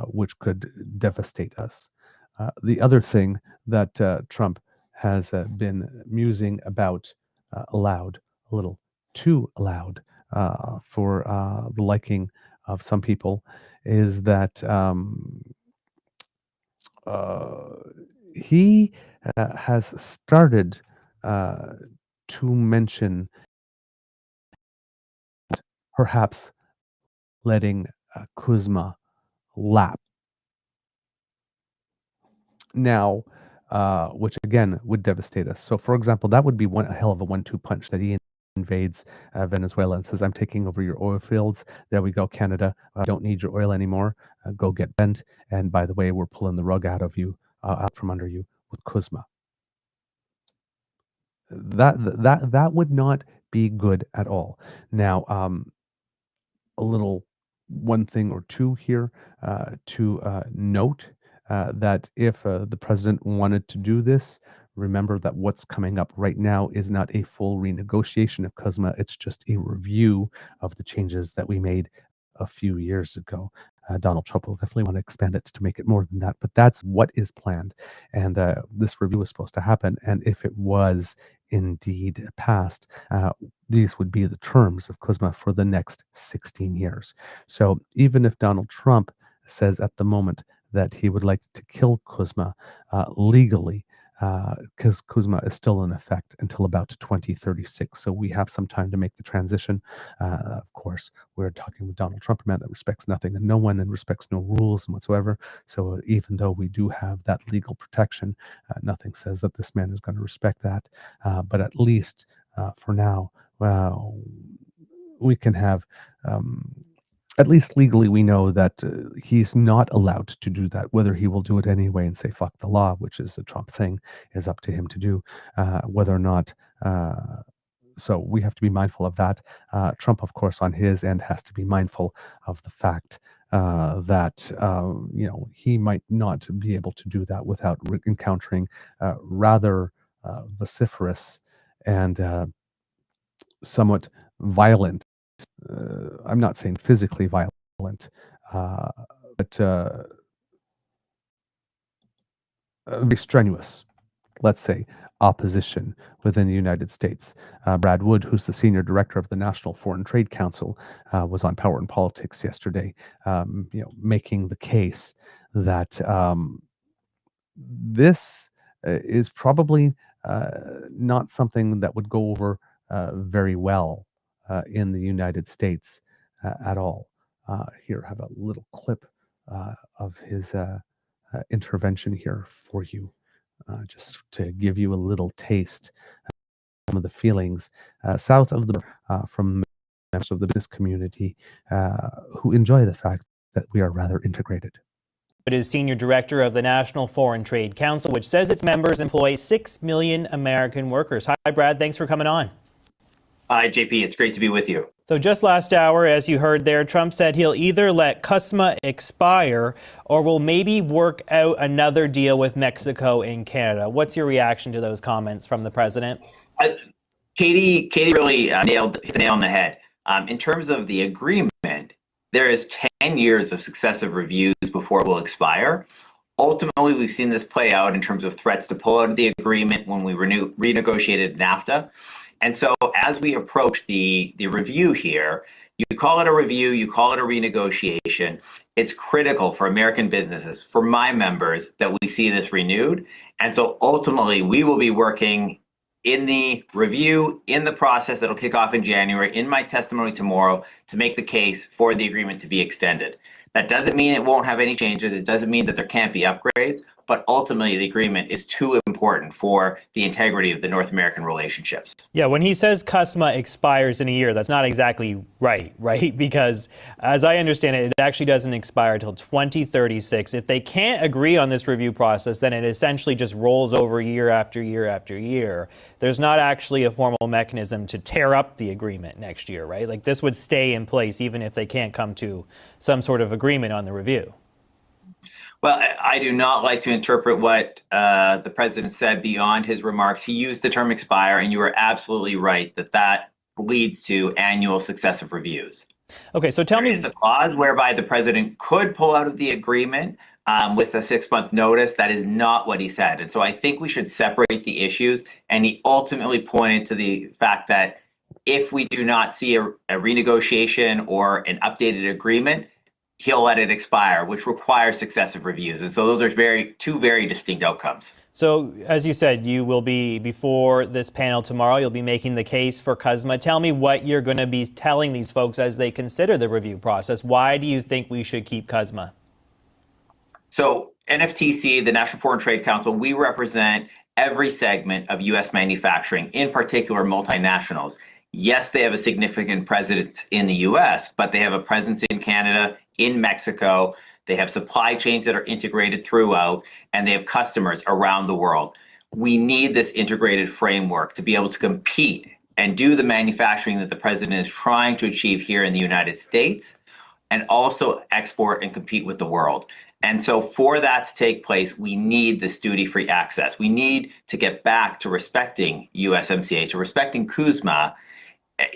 S2: which could devastate us. The other thing that Trump has been musing about aloud, a little too loud for the liking of some people, is that he has started to mention perhaps letting Kuzma lap now, which again would devastate us. So, for example, that would be a hell of a 1-2 punch that he invades Venezuela and says, "I'm taking over your oil fields. There we go, Canada. I don't need your oil anymore. Go get bent. And by the way, we're pulling the rug out from under you with Kuzma." That would not be good at all. Now, a little one thing or two here to note that if the president wanted to do this, remember that what's coming up right now is not a full renegotiation of Kuzma. It's just a review of the changes that we made a few years ago. Donald Trump will definitely want to expand it to make it more than that, but that's what is planned. And this review is supposed to happen. And if it was indeed passed, these would be the terms of Kuzma for the next 16 years. So even if Donald Trump says at the moment that he would like to kill Kuzma legally, because Kuzma is still in effect until about 2036. So we have some time to make the transition. Of course, we're talking with Donald Trump, a man that respects nothing and no one and respects no rules whatsoever. So even though we do have that legal protection, nothing says that this man is going to respect that. But at least for now, we can have at least legally, we know that he's not allowed to do that. Whether he will do it anyway and say "fuck the law," which is a Trump thing, is up to him to do. Whether or not, so we have to be mindful of that. Trump, of course, on his end, has to be mindful of the fact that he might not be able to do that without encountering rather vociferous and somewhat violent. I'm not saying physically violent, but very strenuous, let's say, opposition within the United States. Brad Wood, who's the senior director of the National Foreign Trade Council, was on Power and Politics yesterday, making the case that this is probably not something that would go over very well in the United States at all. Here, have a little clip of his intervention here for you, just to give you a little taste of some of the feelings south of the from members of the business community who enjoy the fact that we are rather integrated.
S9: It is senior director of the National Foreign Trade Council, which says its members employ 6 million American workers. Hi, Brad. Thanks for coming on.
S10: Hi, JP. It's great to be with you.
S9: So just last hour, as you heard there, Trump said he'll either let CUSMA expire or will maybe work out another deal with Mexico and Canada. What's your reaction to those comments from the president?
S10: Katie really hit the nail on the head. In terms of the agreement, there is 10 years of successive reviews before it will expire. Ultimately, we've seen this play out in terms of threats to pull out of the agreement when we renegotiated NAFTA. And so as we approach the review here, you call it a review, you call it a renegotiation. It's critical for American businesses, for my members, that we see this renewed. And so ultimately, we will be working in the review, in the process that'll kick off in January, in my testimony tomorrow, to make the case for the agreement to be extended. That doesn't mean it won't have any changes. It doesn't mean that there can't be upgrades, but ultimately the agreement is too important for the integrity of the North American relationships.
S9: Yeah, when he says CUSMA expires in a year, that's not exactly right? Because as I understand it, it actually doesn't expire until 2036. If they can't agree on this review process, then it essentially just rolls over year after year after year. There's not actually a formal mechanism to tear up the agreement next year, right? Like this would stay in place even if they can't come to some sort of agreement on the review.
S10: Well, I do not like to interpret what the president said beyond his remarks. He used the term expire, and you are absolutely right that that leads to annual successive reviews.
S9: Okay, so tell me.
S10: There is a clause whereby the president could pull out of the agreement with a 6-month notice. That is not what he said. And so I think we should separate the issues. And he ultimately pointed to the fact that if we do not see a renegotiation or an updated agreement, he'll let it expire, which requires successive reviews. And so those are two very distinct outcomes.
S9: So as you said, you will be before this panel tomorrow. You'll be making the case for CUSMA. Tell me what you're going to be telling these folks as they consider the review process. Why do you think we should keep CUSMA?
S10: So NFTC, the National Foreign Trade Council, we represent every segment of U.S. manufacturing, in particular multinationals. Yes, they have a significant presence in the U.S., but they have a presence in Canada, in Mexico. They have supply chains that are integrated throughout, and they have customers around the world. We need this integrated framework to be able to compete and do the manufacturing that the president is trying to achieve here in the United States, and also export and compete with the world. And so for that to take place, we need this duty-free access. We need to get back to respecting USMCA, to respecting CUSMA,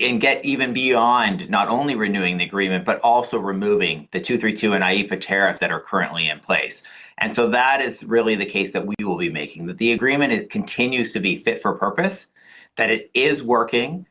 S10: and get even beyond not only renewing the agreement, but also removing the 232 and IEEPA tariffs that are currently in place. And so that is really the case that we will be making, that the agreement continues to be fit for purpose, that it is working,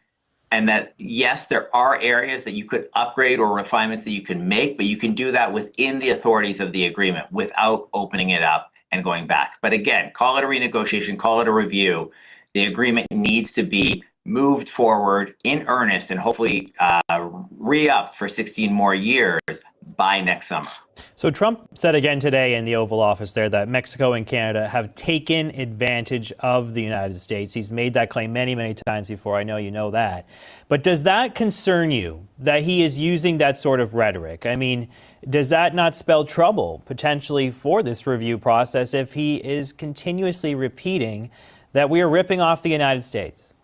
S10: and that, yes, there are areas that you could upgrade or refinements that you can make, but you can do that within the authorities of the agreement without opening it up and going back. But again, call it a renegotiation, call it a review. The agreement needs to be moved forward in earnest and hopefully re-upped for 16 more years by next summer.
S9: So Trump said again today in the Oval Office there that Mexico and Canada have taken advantage of the United States. He's made that claim many, many times before. I know you know that. But does that concern you that he is using that sort of rhetoric? I mean, does that not spell trouble potentially for this review process if he is continuously repeating that we are ripping off the United States?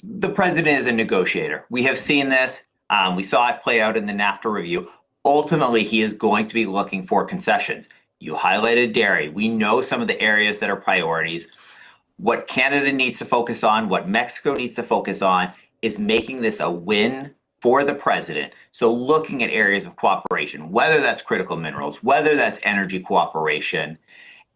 S10: The president is a negotiator. We have seen this. We saw it play out in the NAFTA review. Ultimately, he is going to be looking for concessions. You highlighted dairy. We know some of the areas that are priorities. What Canada needs to focus on, what Mexico needs to focus on, is making this a win for the president. So looking at areas of cooperation, whether that's critical minerals, whether that's energy cooperation,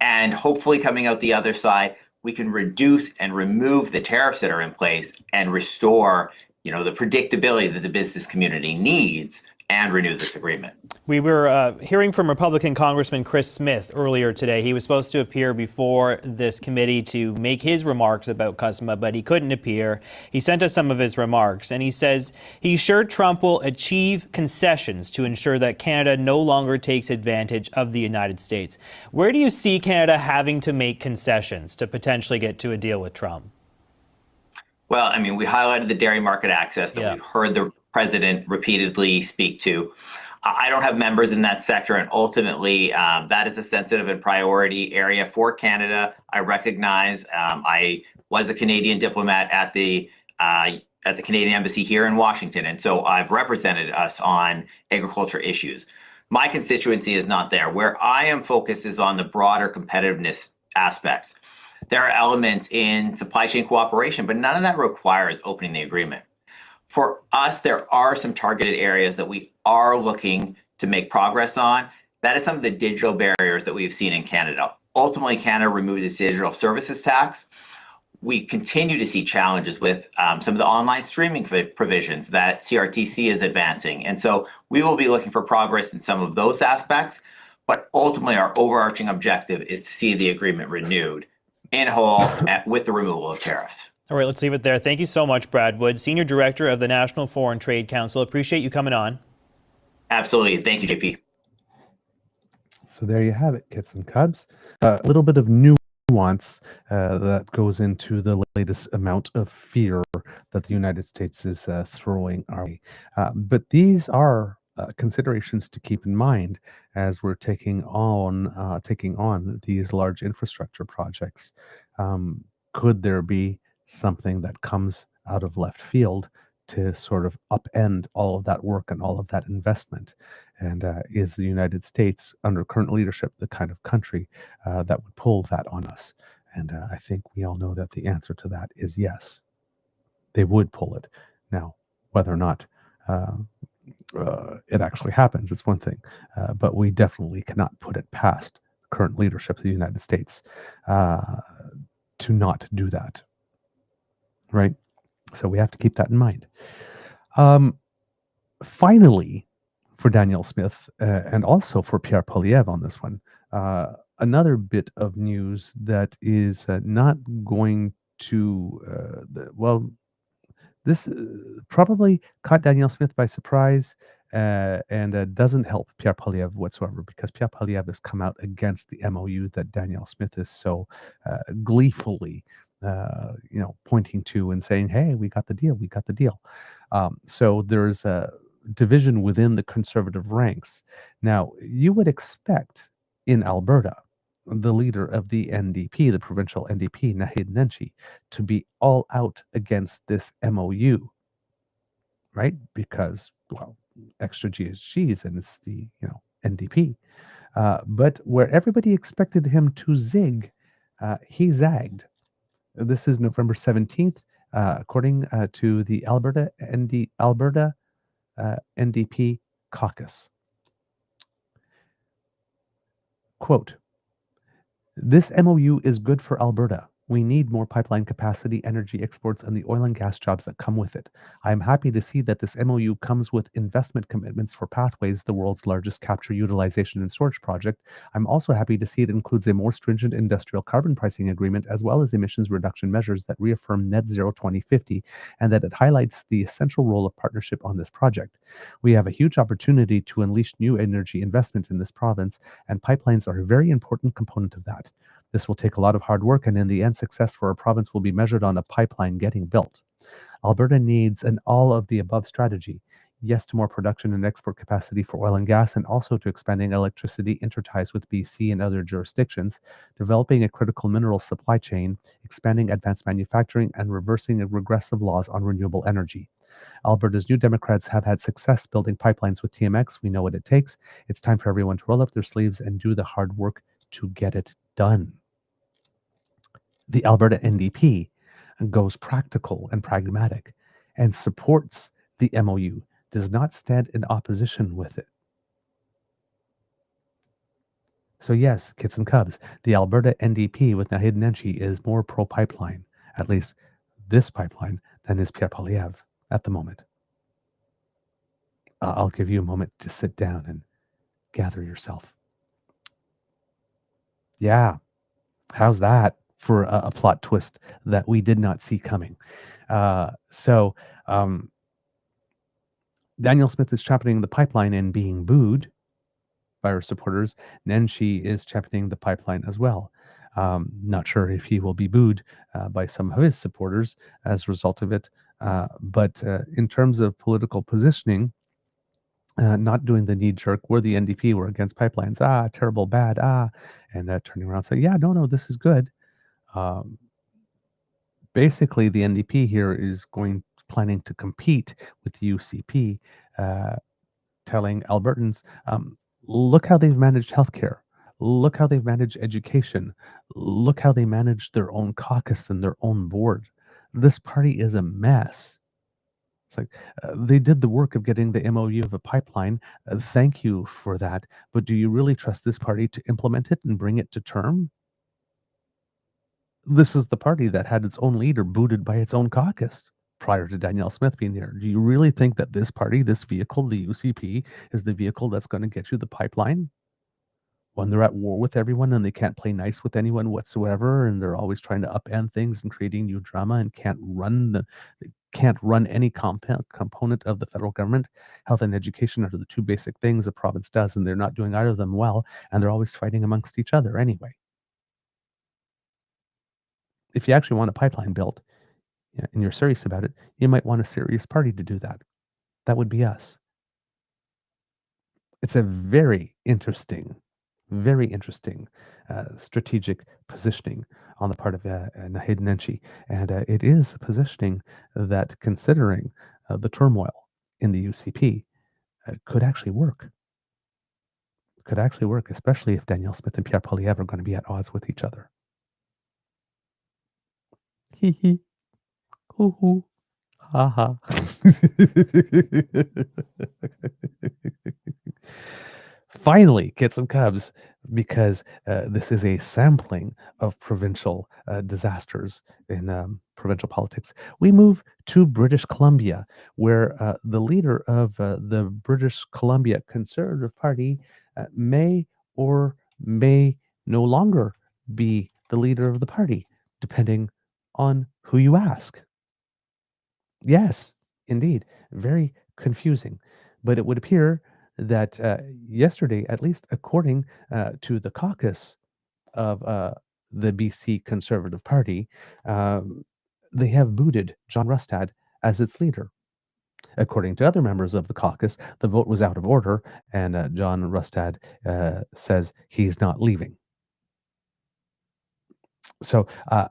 S10: and hopefully coming out the other side, we can reduce and remove the tariffs that are in place and restore, the predictability that the business community needs and renew this agreement.
S9: We were hearing from Republican Congressman Chris Smith earlier today. He was supposed to appear before this committee to make his remarks about CUSMA, but he couldn't appear. He sent us some of his remarks, and he says he's sure Trump will achieve concessions to ensure that Canada no longer takes advantage of the United States. Where do you see Canada having to make concessions to potentially get to a deal with Trump?
S10: Well, I mean, we highlighted the dairy market access that we've heard the president repeatedly speak to. I don't have members in that sector, and ultimately that is a sensitive and priority area for Canada. I recognize I was a Canadian diplomat at the Canadian Embassy here in Washington, and so I've represented us on agriculture issues. My constituency is not there. Where I am focused is on the broader competitiveness aspects. There are elements in supply chain cooperation, but none of that requires opening the agreement. For us, there are some targeted areas that we are looking to make progress on. That is some of the digital barriers that we've seen in Canada. Ultimately, Canada removed its digital services tax. We continue to see challenges with some of the online streaming provisions that CRTC is advancing. And so we will be looking for progress in some of those aspects. But ultimately, our overarching objective is to see the agreement renewed. in whole with the removal of tariffs.
S9: All right, let's leave it there. Thank you so much, Brad Wood, Senior Director of the National Foreign Trade Council. Appreciate you coming on.
S10: Absolutely. Thank you, JP.
S2: So there you have it, kits and cubs. A little bit of nuance that goes into the latest amount of fear that the United States is throwing our way. But these are considerations to keep in mind as we're taking on these large infrastructure projects. Could there be something that comes out of left field to sort of upend all of that work and all of that investment? And is the United States, under current leadership, the kind of country that would pull that on us? And I think we all know that the answer to that is yes. They would pull it. Now, whether or not it actually happens, it's one thing. But we definitely cannot put it past current leadership of the United States to not do that. Right? So we have to keep that in mind. Finally, for Danielle Smith and also for Pierre Poilievre on this one, another bit of news that is not going to, this probably caught Danielle Smith by surprise and doesn't help Pierre Poilievre whatsoever, because Pierre Poilievre has come out against the MOU that Danielle Smith is so gleefully pointing to and saying, hey, we got the deal, we got the deal. So there's a division within the conservative ranks. Now, you would expect in Alberta, the leader of the NDP, the provincial NDP, Naheed Nenshi, to be all out against this MOU, right? Because, well, extra G is G's and it's the, NDP. But where everybody expected him to zig, he zagged. This is November 17th, according to the Alberta NDP caucus. Quote, "This MOU is good for Alberta. We need more pipeline capacity, energy exports, and the oil and gas jobs that come with it. I am happy to see that this MOU comes with investment commitments for Pathways, the world's largest capture, utilization, and storage project. I'm also happy to see it includes a more stringent industrial carbon pricing agreement, as well as emissions reduction measures that reaffirm net zero 2050, and that it highlights the essential role of partnership on this project. We have a huge opportunity to unleash new energy investment in this province, and pipelines are a very important component of that. This will take a lot of hard work, and in the end, success for our province will be measured on a pipeline getting built. Alberta needs an all-of-the-above strategy. Yes to more production and export capacity for oil and gas, and also to expanding electricity interties with BC and other jurisdictions, developing a critical mineral supply chain, expanding advanced manufacturing, and reversing regressive laws on renewable energy. Alberta's New Democrats have had success building pipelines with TMX. We know what it takes. It's time for everyone to roll up their sleeves and do the hard work to get it done." The Alberta NDP goes practical and pragmatic and supports the MOU, does not stand in opposition with it. So yes, kits and cubs, the Alberta NDP with Naheed Nenshi is more pro-pipeline, at least this pipeline, than is Pierre Poilievre at the moment. I'll give you a moment to sit down and gather yourself. Yeah, how's that for a plot twist that we did not see coming? So Danielle Smith is championing the pipeline and being booed by her supporters. Nenshi is championing the pipeline as well. Not sure if he will be booed by some of his supporters as a result of it. But in terms of political positioning, not doing the knee jerk, we're the NDP, we're against pipelines, terrible, bad, and turning around and saying, yeah, no, this is good. Basically, the NDP here is planning to compete with the UCP, telling Albertans, look how they've managed healthcare, look how they've managed education, look how they managed their own caucus and their own board. This party is a mess. It's like they did the work of getting the MOU of a pipeline. Thank you for that. But do you really trust this party to implement it and bring it to term? This is the party that had its own leader booted by its own caucus prior to Danielle Smith being there. Do you really think that this party, this vehicle, the UCP, is the vehicle that's going to get you the pipeline? when they're at war with everyone and they can't play nice with anyone whatsoever, and they're always trying to upend things and creating new drama and can't run any component of the federal government. Health and education are the two basic things the province does, and they're not doing either of them well, and they're always fighting amongst each other anyway. If you actually want a pipeline built, and you're serious about it, you might want a serious party to do that. That would be us. It's a very interesting strategic positioning on the part of Naheed Nenshi. And it is a positioning that, considering the turmoil in the UCP, could actually work. Could actually work, especially if Danielle Smith and Pierre Poilievre are going to be at odds with each other. Hee hee. Hoo hoo. Ha ha. Finally, kits and cubs, because this is a sampling of provincial disasters in provincial politics. We move to British Columbia, where the leader of the British Columbia Conservative Party may or may no longer be the leader of the party, depending on who you ask. Yes, indeed. Very confusing. But it would appear that yesterday, at least according to the caucus of the BC Conservative Party, they have booted John Rustad as its leader. According to other members of the caucus, the vote was out of order, and John Rustad says he's not leaving. So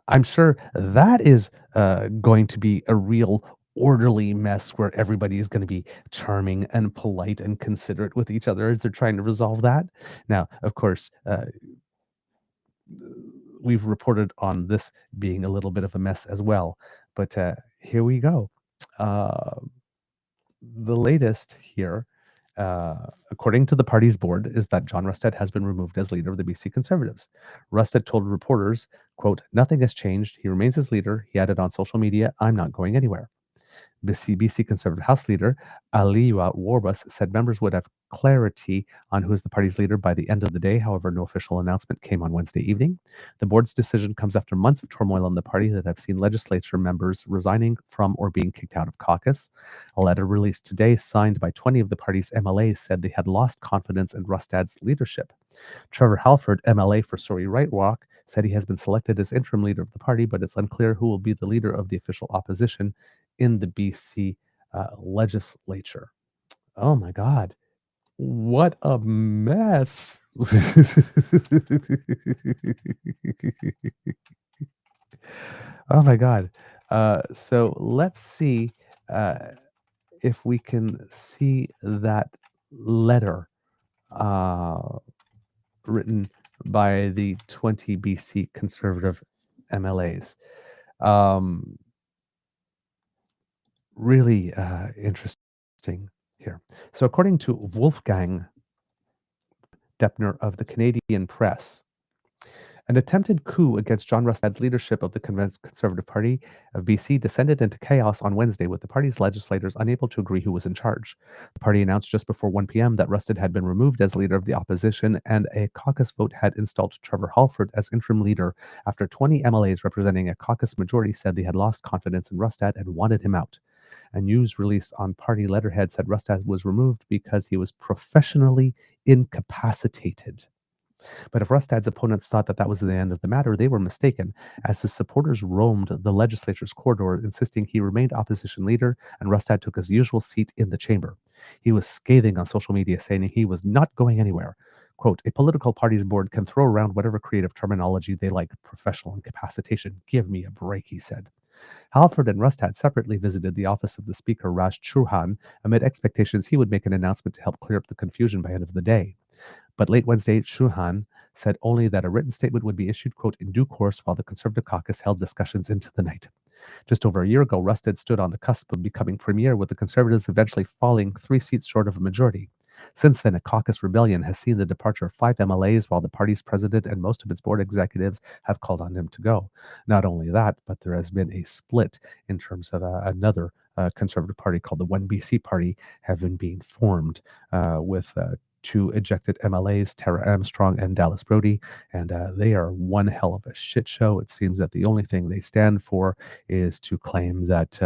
S2: I'm sure that is going to be a real orderly mess where everybody is going to be charming and polite and considerate with each other as they're trying to resolve that. Now, of course, we've reported on this being a little bit of a mess as well. But here we go. The latest here, according to the party's board, is that John Rustad has been removed as leader of the BC Conservatives. Rustad told reporters, quote, "Nothing has changed. He remains as leader." He added on social media, "I'm not going anywhere." BC Conservative House Leader Aliwa Warbus said members would have clarity on who is the party's leader by the end of the day. However, no official announcement came on Wednesday evening. The board's decision comes after months of turmoil in the party that have seen legislature members resigning from or being kicked out of caucus. A letter released today, signed by 20 of the party's MLAs, said they had lost confidence in Rustad's leadership. Trevor Halford, MLA for Surrey Right Walk, said he has been selected as interim leader of the party, but it's unclear who will be the leader of the official opposition in the BC legislature. Oh my God. What a mess. Oh my God. So let's see if we can see that letter written by the 20 BC Conservative MLAs. Really interesting here. So according to Wolfgang Deppner of the Canadian Press, an attempted coup against John Rustad's leadership of the Conservative Party of BC descended into chaos on Wednesday, with the party's legislators unable to agree who was in charge. The party announced just before 1 p.m. that Rustad had been removed as leader of the opposition, and a caucus vote had installed Trevor Halford as interim leader after 20 MLAs representing a caucus majority said they had lost confidence in Rustad and wanted him out. A news release on party letterhead said Rustad was removed because he was professionally incapacitated. But if Rustad's opponents thought that that was the end of the matter, they were mistaken, as his supporters roamed the legislature's corridor, insisting he remained opposition leader, and Rustad took his usual seat in the chamber. He was scathing on social media, saying he was not going anywhere. Quote, "A political party's board can throw around whatever creative terminology they like. Professional incapacitation. Give me a break," he said. Halford and Rustad separately visited the office of the Speaker, Raj Chauhan, amid expectations he would make an announcement to help clear up the confusion by end of the day. But late Wednesday, Chauhan said only that a written statement would be issued, quote, "in due course," while the Conservative caucus held discussions into the night. Just over a year ago, Rustad stood on the cusp of becoming premier, with the Conservatives eventually falling 3 seats short of a majority. Since then, a caucus rebellion has seen the departure of 5 MLAs, while the party's president and most of its board executives have called on him to go. Not only that, but there has been a split in terms of another Conservative party called the One BC Party having been formed, with two ejected MLAs, Tara Armstrong and Dallas Brody, and they are one hell of a shit show. It seems that the only thing they stand for is to claim that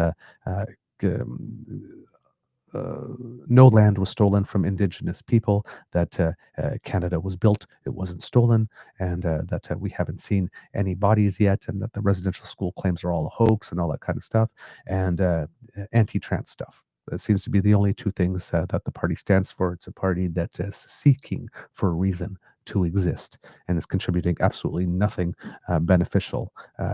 S2: no land was stolen from Indigenous people, that Canada was built, it wasn't stolen, and that we haven't seen any bodies yet, and that the residential school claims are all a hoax and all that kind of stuff, and anti-trans stuff. That seems to be the only two things that the party stands for. It's a party that is seeking for a reason to exist and is contributing absolutely nothing beneficial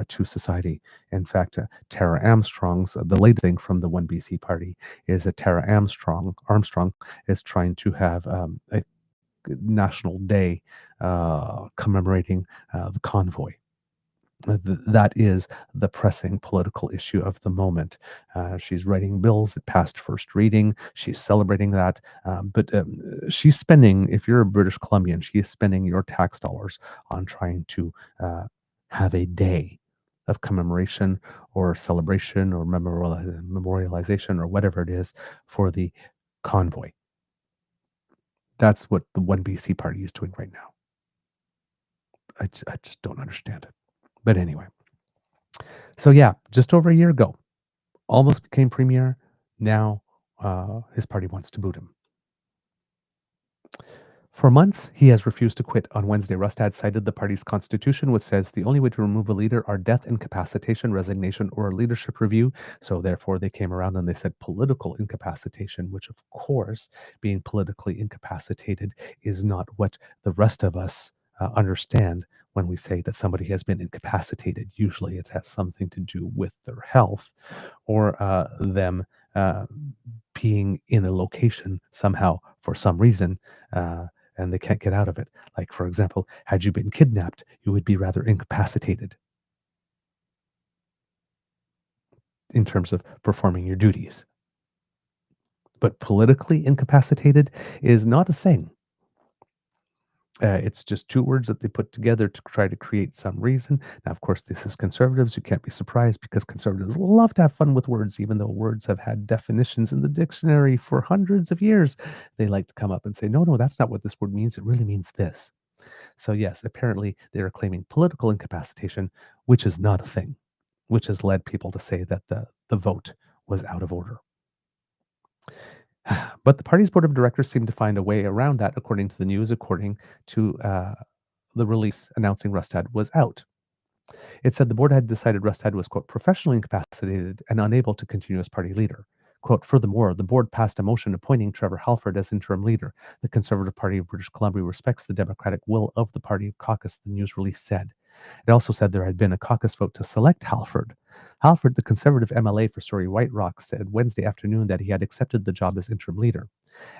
S2: to society. In fact, Tara Armstrong's, the latest thing from the One BC party is that Tara Armstrong is trying to have a national day commemorating the convoy. That is the pressing political issue of the moment. She's writing bills. It passed first reading. She's celebrating that. But she's spending, if you're a British Columbian, she is spending your tax dollars on trying to have a day of commemoration or celebration or memorialization or whatever it is for the convoy. That's what the One BC party is doing right now. I just don't understand it. But anyway, so yeah, just over a year ago, almost became premier. Now his party wants to boot him. For months, he has refused to quit. On Wednesday, Rustad cited the party's constitution, which says the only way to remove a leader are death, incapacitation, resignation, or a leadership review. So therefore, they came around and they said political incapacitation, which of course, being politically incapacitated is not what the rest of us understand when we say that somebody has been incapacitated. Usually it has something to do with their health or them being in a location somehow for some reason and they can't get out of it. Like, for example, had you been kidnapped, you would be rather incapacitated in terms of performing your duties. But politically incapacitated is not a thing. It's just two words that they put together to try to create some reason. Now, of course, this is conservatives. You can't be surprised because conservatives love to have fun with words, even though words have had definitions in the dictionary for hundreds of years. They like to come up and say, no, that's not what this word means. It really means this. So yes, apparently they are claiming political incapacitation, which is not a thing, which has led people to say that the vote was out of order. But the party's board of directors seemed to find a way around that, according to the news, according to the release announcing Rustad was out. It said the board had decided Rustad was, quote, professionally incapacitated and unable to continue as party leader. Quote, furthermore, the board passed a motion appointing Trevor Halford as interim leader. The Conservative Party of British Columbia respects the democratic will of the party caucus, the news release said. It also said there had been a caucus vote to select Halford. Halford, the Conservative MLA for Surrey White Rock, said Wednesday afternoon that he had accepted the job as interim leader.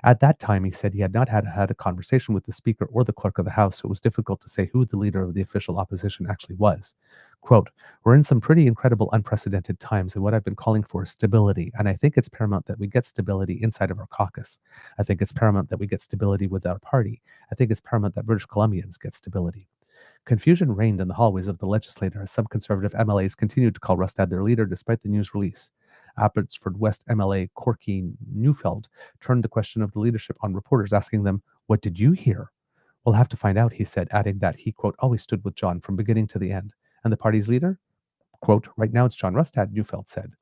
S2: At that time, he said he had not had a conversation with the Speaker or the Clerk of the House, so it was difficult to say who the leader of the official opposition actually was. Quote, we're in some pretty incredible, unprecedented times, and what I've been calling for is stability, and I think it's paramount that we get stability inside of our caucus. I think it's paramount that we get stability with our party. I think it's paramount that British Columbians get stability. Confusion reigned in the hallways of the legislature as some Conservative MLAs continued to call Rustad their leader despite the news release. Abbotsford West MLA Corky Neufeld turned the question of the leadership on reporters, asking them, what did you hear? We'll have to find out, he said, adding that he, quote, always stood with John from beginning to the end. And the party's leader? Quote, right now it's John Rustad, Neufeld said.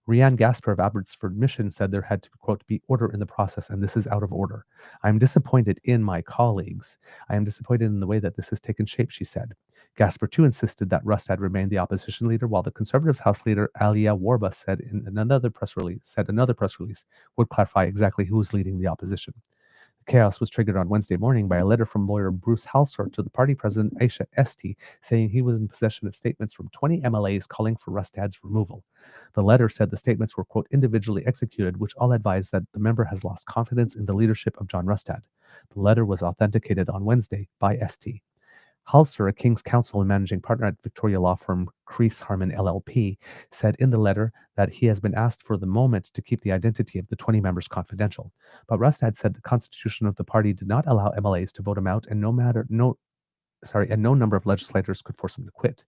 S2: Rianne Gasper of Abbotsford Mission said there had to, quote, be order in the process, and this is out of order. I'm disappointed in my colleagues. I am disappointed in the way that this has taken shape, she said. Gasper, too, insisted that Rustad remain the opposition leader, while the Conservatives' House leader, Alia Warba, said in another press release would clarify exactly who was leading the opposition. The chaos was triggered on Wednesday morning by a letter from lawyer Bruce Halsor to the party president, Aisha Esti, saying he was in possession of statements from 20 MLAs calling for Rustad's removal. The letter said the statements were, quote, individually executed, which all advised that the member has lost confidence in the leadership of John Rustad. The letter was authenticated on Wednesday by Esti. Halsor, a King's Counsel and managing partner at Victoria law firm Crease Harman LLP, said in the letter that he has been asked for the moment to keep the identity of the 20 members confidential. But Rustad said the constitution of the party did not allow MLAs to vote him out, and no number of legislators could force him to quit.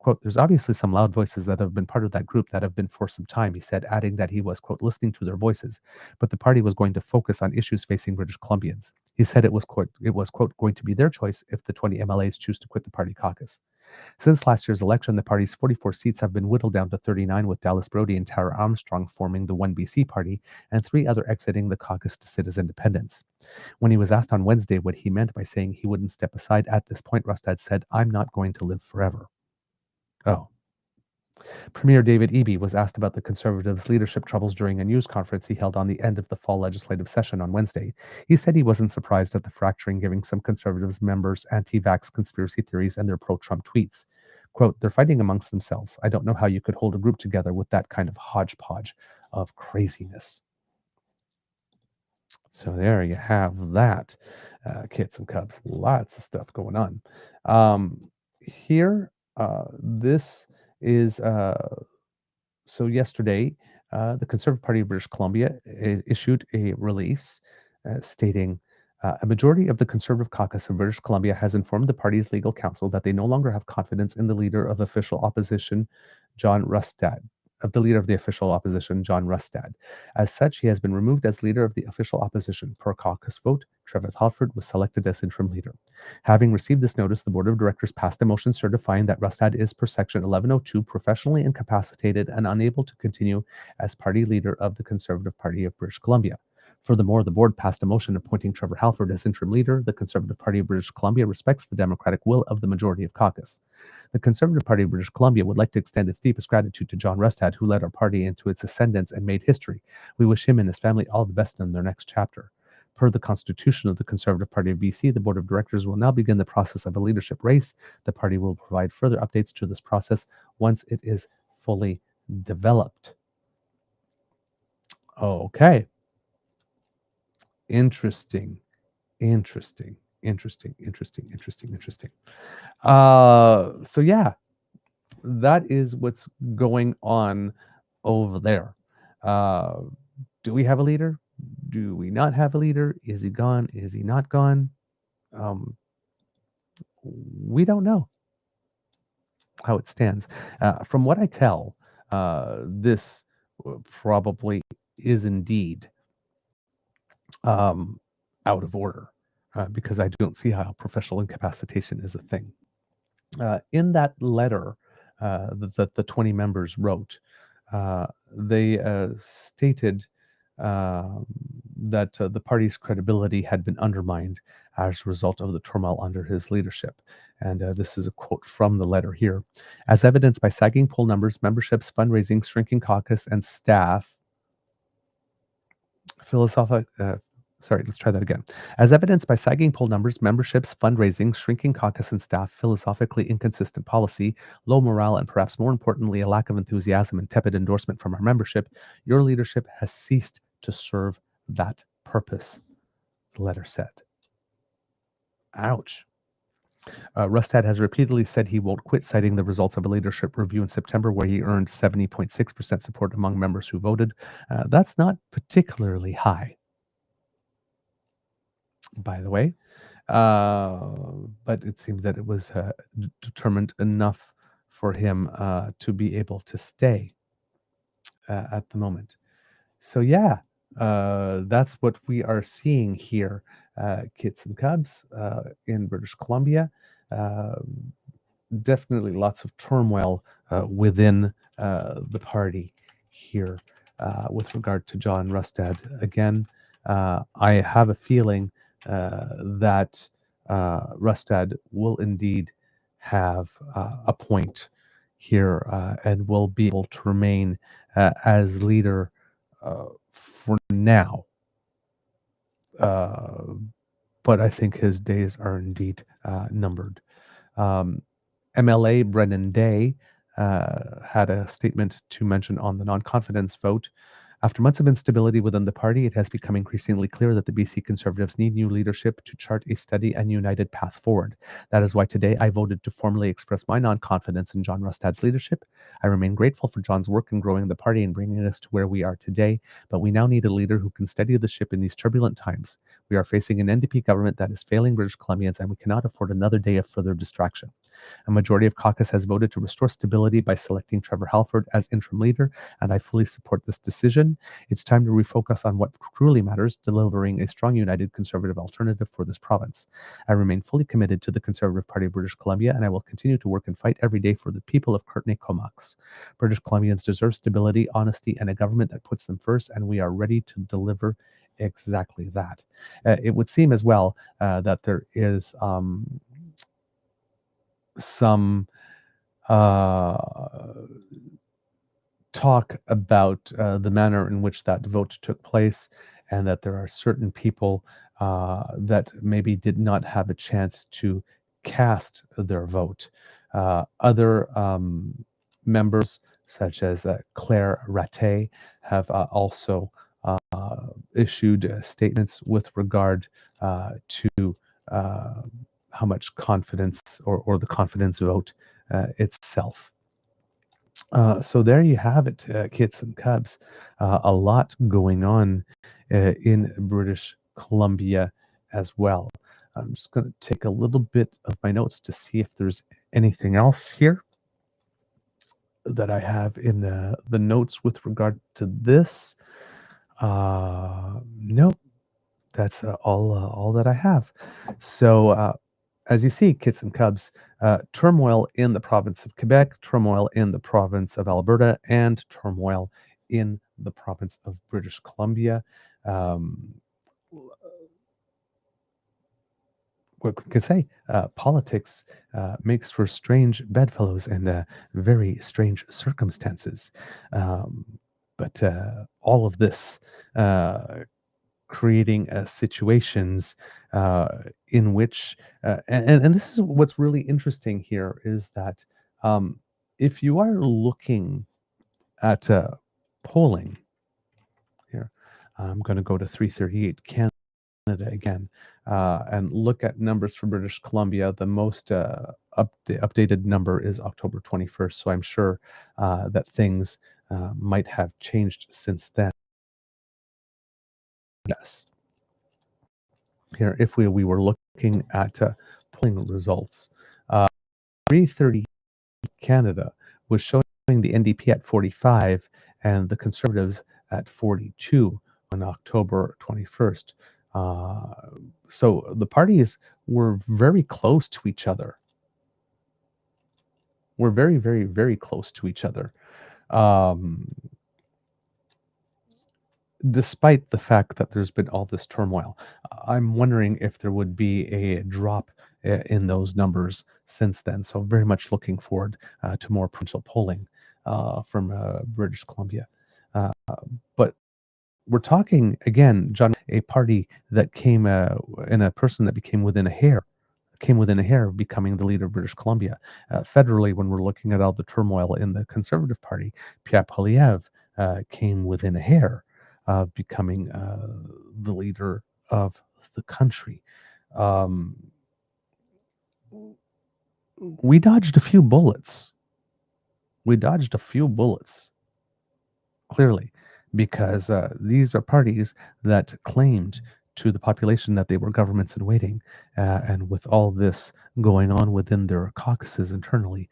S2: Quote, there's obviously some loud voices that have been part of that group that have been for some time, he said, adding that he was, quote, listening to their voices, but the party was going to focus on issues facing British Columbians. He said it was, quote, going to be their choice if the 20 MLAs choose to quit the party caucus. Since last year's election, the party's 44 seats have been whittled down to 39, with Dallas Brody and Tara Armstrong forming the 1BC party and 3 other exiting the caucus to sit as independents. When he was asked on Wednesday what he meant by saying he wouldn't step aside at this point, Rustad said, "I'm not going to live forever." Oh. Premier David Eby was asked about the Conservatives' leadership troubles during a news conference he held on the end of the fall legislative session on Wednesday. He said he wasn't surprised at the fracturing, giving some Conservatives members anti-vax conspiracy theories and their pro-Trump tweets. Quote, "They're fighting amongst themselves. I don't know how you could hold a group together with that kind of hodgepodge of craziness." So there you have that, kits and cubs. Lots of stuff going on. Here, this is so yesterday, the Conservative Party of British Columbia issued a release stating a majority of the Conservative caucus of British Columbia has informed the party's legal counsel that they no longer have confidence in the leader of official opposition, John Rustad. John Rustad. As such, he has been removed as leader of the official opposition. Per caucus vote, Trevor Halford was selected as interim leader. Having received this notice, the board of directors passed a motion certifying that Rustad is, per section 1102, professionally incapacitated and unable to continue as party leader of the Conservative Party of British Columbia. Furthermore, the board passed a motion appointing Trevor Halford as interim leader. The Conservative Party of British Columbia respects the democratic will of the majority of caucus. The Conservative Party of British Columbia would like to extend its deepest gratitude to John Rustad, who led our party into its ascendance and made history. We wish him and his family all the best in their next chapter. Per the Constitution of the Conservative Party of BC, the Board of Directors will now begin the process of a leadership race. The party will provide further updates to this process once it is fully developed. Okay. Interesting. So yeah, that is what's going on over there. Do we have a leader? Do we not have a leader? Is he gone? Is he not gone? We don't know how it stands. From what I tell, this probably is indeed out of order, because I don't see how professional incapacitation is a thing. In that letter that the 20 members wrote, they stated that the party's credibility had been undermined as a result of the turmoil under his leadership. And this is a quote from the letter here. As evidenced by sagging poll numbers, memberships, fundraising, shrinking caucus, and staff, As evidenced by sagging poll numbers, memberships, fundraising, shrinking caucus, and staff, philosophically inconsistent policy, low morale, and perhaps more importantly, a lack of enthusiasm and tepid endorsement from our membership, your leadership has ceased to serve that purpose, the letter said. Ouch. Rustad has repeatedly said he won't quit, citing the results of a leadership review in September where he earned 70.6% support among members who voted. That's not particularly high, by the way, but it seemed that it was determined enough for him to be able to stay at the moment. So yeah, that's what we are seeing here, kits and cubs, in British Columbia. Definitely lots of turmoil within the party here with regard to John Rustad. Again, I have a feeling that Rustad will indeed have a point here and will be able to remain as leader for now. But I think his days are indeed numbered. MLA Brennan Day had a statement to mention on the non-confidence vote. After months of instability within the party, it has become increasingly clear that the BC Conservatives need new leadership to chart a steady and united path forward. That is why today I voted to formally express my non-confidence in John Rustad's leadership. I remain grateful for John's work in growing the party and bringing us to where we are today, but we now need a leader who can steady the ship in these turbulent times. We are facing an NDP government that is failing British Columbians, and we cannot afford another day of further distraction. A majority of caucus has voted to restore stability by selecting Trevor Halford as interim leader, and I fully support this decision. It's time to refocus on what truly matters, delivering a strong, united Conservative alternative for this province. I remain fully committed to the Conservative Party of British Columbia, and I will continue to work and fight every day for the people of Courtenay-Comox. British Columbians deserve stability, honesty, and a government that puts them first, and we are ready to deliver exactly that. It would seem as well that there is some talk about the manner in which that vote took place, and that there are certain people that maybe did not have a chance to cast their vote. Other members, such as Claire Rattay, have also issued statements with regard to how much confidence or the confidence vote itself. So there you have it, kids and cubs. A lot going on in British Columbia as well. I'm just going to take a little bit of my notes to see if there's anything else here that I have in the notes with regard to this. Nope, that's all that I have. So as you see, kids and cubs, turmoil in the province of Quebec, turmoil in the province of Alberta, and turmoil in the province of British Columbia. What we could say, politics makes for strange bedfellows and very strange circumstances. But all of this creating situations in which, and this is what's really interesting here, is that if you are looking at polling here, I'm going to go to 338 Canada again and look at numbers for British Columbia. The most updated number is October 21st, so I'm sure that things might have changed since then. Yes. Here, if we were looking at polling results, 330 Canada was showing the NDP at 45 and the Conservatives at 42 on October 21st. So the parties were very close to each other. We're very, very, very close to each other. Despite the fact that there's been all this turmoil, I'm wondering if there would be a drop in those numbers since then. So very much looking forward to more provincial polling from British Columbia. But we're talking, again, John, a party that came in a person that became within a hair of becoming the leader of British Columbia. Federally, when we're looking at all the turmoil in the Conservative Party, Pierre Poilievre came within a hair of becoming the leader of the country. We dodged a few bullets. Clearly, because these are parties that claimed to the population that they were governments in waiting, and with all this going on within their caucuses internally,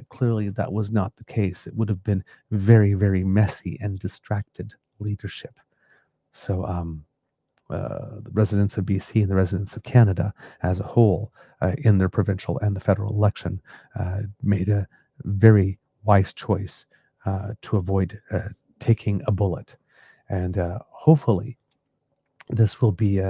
S2: clearly that was not the case. It would have been very, very messy and distracted leadership. So the residents of BC and the residents of Canada as a whole in their provincial and the federal election made a very wise choice to avoid taking a bullet. And hopefully this will be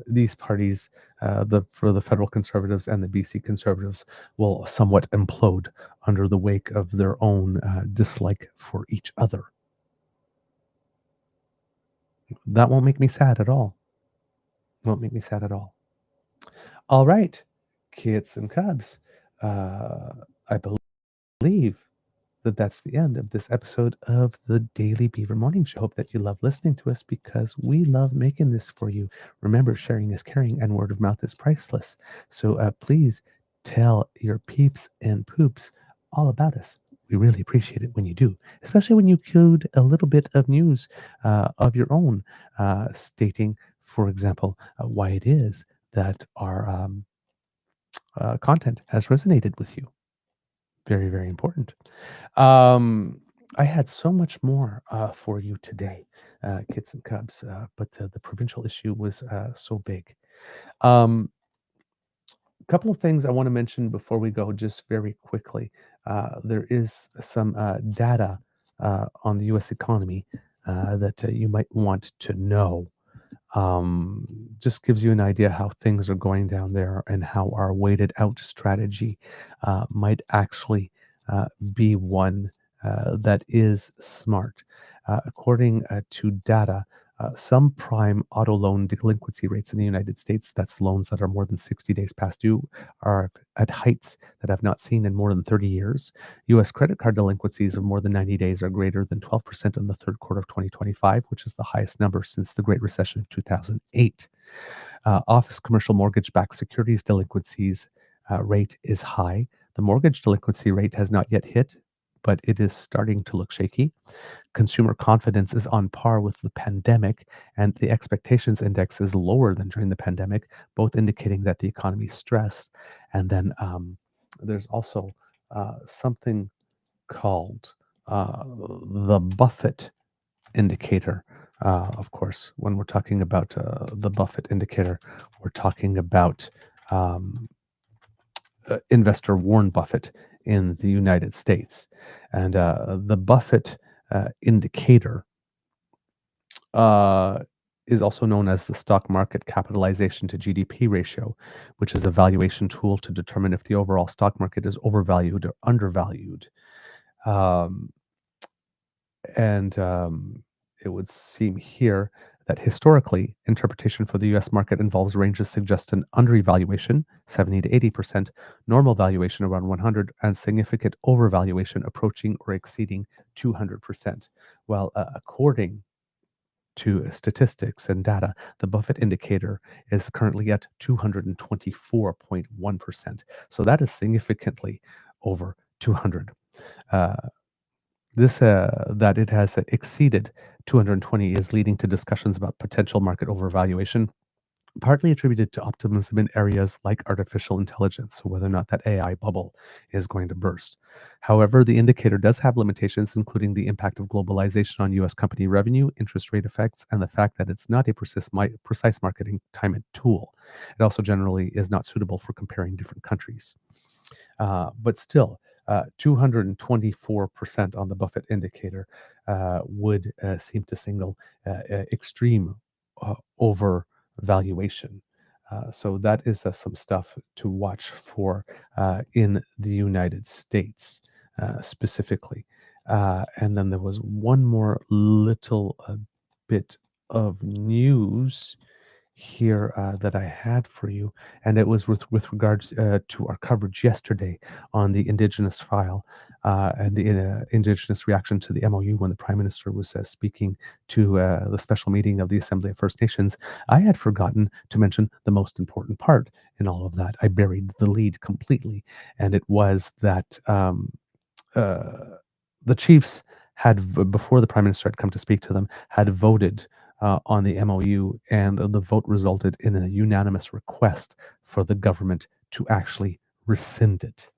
S2: these parties, for the federal Conservatives and the BC Conservatives, will somewhat implode under the wake of their own dislike for each other. That won't make me sad at all. All right, kids and cubs. I believe that that's the end of this episode of the Daily Beaver Morning Show. Hope that you love listening to us, because we love making this for you. Remember, sharing is caring and word of mouth is priceless. So please tell your peeps and poops all about us. We really appreciate it when you do, especially when you include a little bit of news of your own, stating, for example, why it is that our content has resonated with you. Very, very important. I had so much more for you today, kids and cubs, but the provincial issue was so big. A couple of things I want to mention before we go, just very quickly. There is some data on the U.S. economy that you might want to know. Just gives you an idea how things are going down there and how our weighted out strategy might actually be one that is smart. According to data, some prime auto loan delinquency rates in the United States, that's loans that are more than 60 days past due, are at heights that I've not seen in more than 30 years. US credit card delinquencies of more than 90 days are greater than 12% in the third quarter of 2025, which is the highest number since the Great Recession of 2008. Office commercial mortgage-backed securities delinquencies rate is high. The mortgage delinquency rate has not yet hit, but it is starting to look shaky. Consumer confidence is on par with the pandemic, and the expectations index is lower than during the pandemic, both indicating that the economy is stressed. And then there's also something called the Buffett indicator. Of course, when we're talking about the Buffett indicator, we're talking about investor Warren Buffett in the United States. And the Buffett indicator is also known as the stock market capitalization to GDP ratio, which is a valuation tool to determine if the overall stock market is overvalued or undervalued. It would seem here that historically, interpretation for the US market involves ranges suggest an undervaluation, 70 to 80%, normal valuation around 100, and significant overvaluation approaching or exceeding 200%. Well, according to statistics and data, the Buffett indicator is currently at 224.1%. So that is significantly over 200. That it has exceeded 220 is leading to discussions about potential market overvaluation, partly attributed to optimism in areas like artificial intelligence, so whether or not that AI bubble is going to burst. However, the indicator does have limitations, including the impact of globalization on U.S. company revenue, interest rate effects, and the fact that it's not a precise marketing timing tool. It also generally is not suitable for comparing different countries. But still, 224% on the Buffett indicator would seem to signal extreme overvaluation. So that is some stuff to watch for in the United States specifically. And then there was one more little bit of news here that I had for you, and it was with regards to our coverage yesterday on the Indigenous file and the Indigenous reaction to the MOU when the Prime Minister was speaking to the special meeting of the Assembly of First Nations. I had forgotten to mention the most important part in all of that. I buried the lead completely, and it was that the chiefs had, before the Prime Minister had come to speak to them, had voted on the MOU, and the vote resulted in a unanimous request for the government to actually rescind it.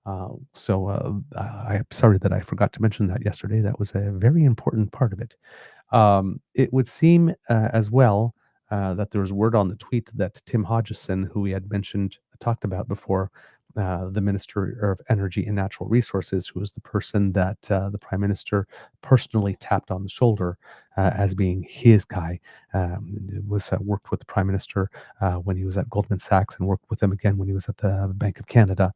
S2: I'm sorry that I forgot to mention that yesterday. That was a very important part of it. It would seem as well that there was word on the tweet that Tim Hodgson, who we had talked about before, the Minister of Energy and Natural Resources, who was the person that the Prime Minister personally tapped on the shoulder as being his guy, was worked with the Prime Minister when he was at Goldman Sachs and worked with him again when he was at the Bank of Canada.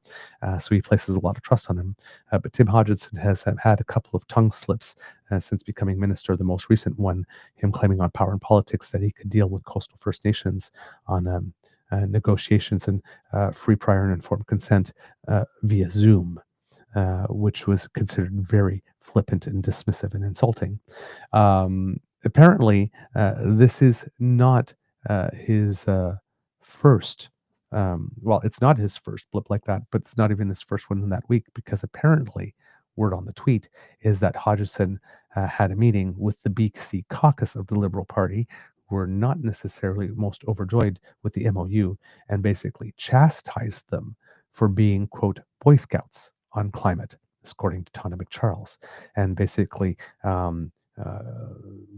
S2: So he places a lot of trust on him. But Tim Hodgson has had a couple of tongue slips since becoming minister. The most recent one, him claiming on Power and Politics that he could deal with coastal First Nations on negotiations and free, prior, and informed consent via Zoom, which was considered very flippant and dismissive and insulting. Apparently, this is not his first. Well, it's not his first blip like that, but it's not even his first one in that week, because apparently, word on the tweet is that Hodgson had a meeting with the BC caucus of the Liberal Party, were not necessarily most overjoyed with the MOU and basically chastised them for being, quote, Boy Scouts on climate, according to Tonda McCharles, and basically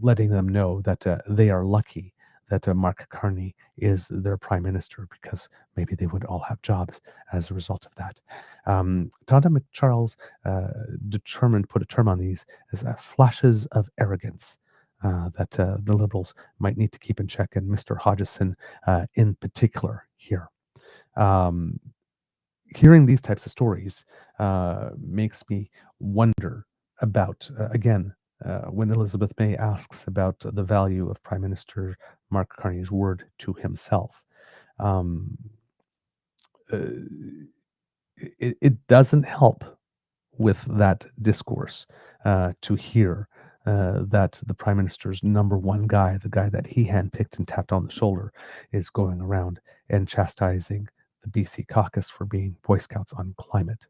S2: letting them know that they are lucky that Mark Carney is their prime minister, because maybe they would all have jobs as a result of that. Tonda McCharles determined to put a term on these as flashes of arrogance that the Liberals might need to keep in check, and Mr. Hodgson in particular here. Hearing these types of stories makes me wonder about, again, when Elizabeth May asks about the value of Prime Minister Mark Carney's word to himself. Um, it doesn't help with that discourse to hear that the Prime Minister's number one guy, the guy that he handpicked and tapped on the shoulder, is going around and chastising the BC caucus for being Boy Scouts on climate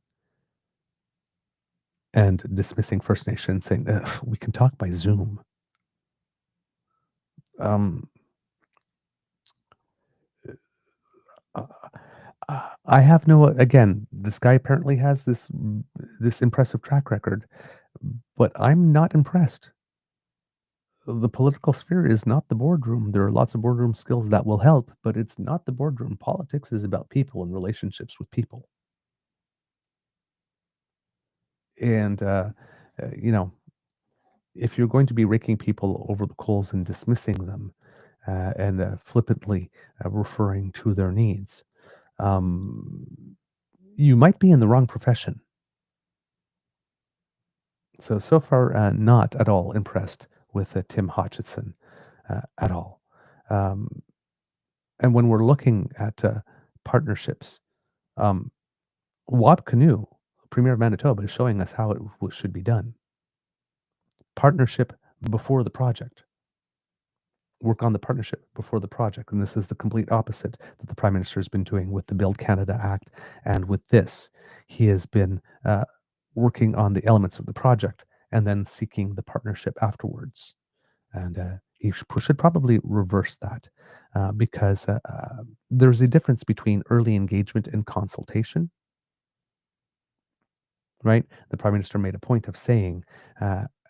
S2: and dismissing First Nations, saying we can talk by Zoom. I have no, again, this guy apparently has this impressive track record, but I'm not impressed. The political sphere is not the boardroom. There are lots of boardroom skills that will help, but it's not the boardroom. Politics is about people and relationships with people. And, if you're going to be raking people over the coals and dismissing them and flippantly referring to their needs, you might be in the wrong profession. So far, not at all impressed with Tim Hodgson at all. And when we're looking at partnerships, Wab Kinew, Premier of Manitoba, is showing us how it should be done. Partnership before the project. Work on the partnership before the project. And this is the complete opposite that the Prime Minister has been doing with the Build Canada Act. And with this, he has been working on the elements of the project and then seeking the partnership afterwards. And he should probably reverse that because there's a difference between early engagement and consultation. Right? The Prime Minister made a point of saying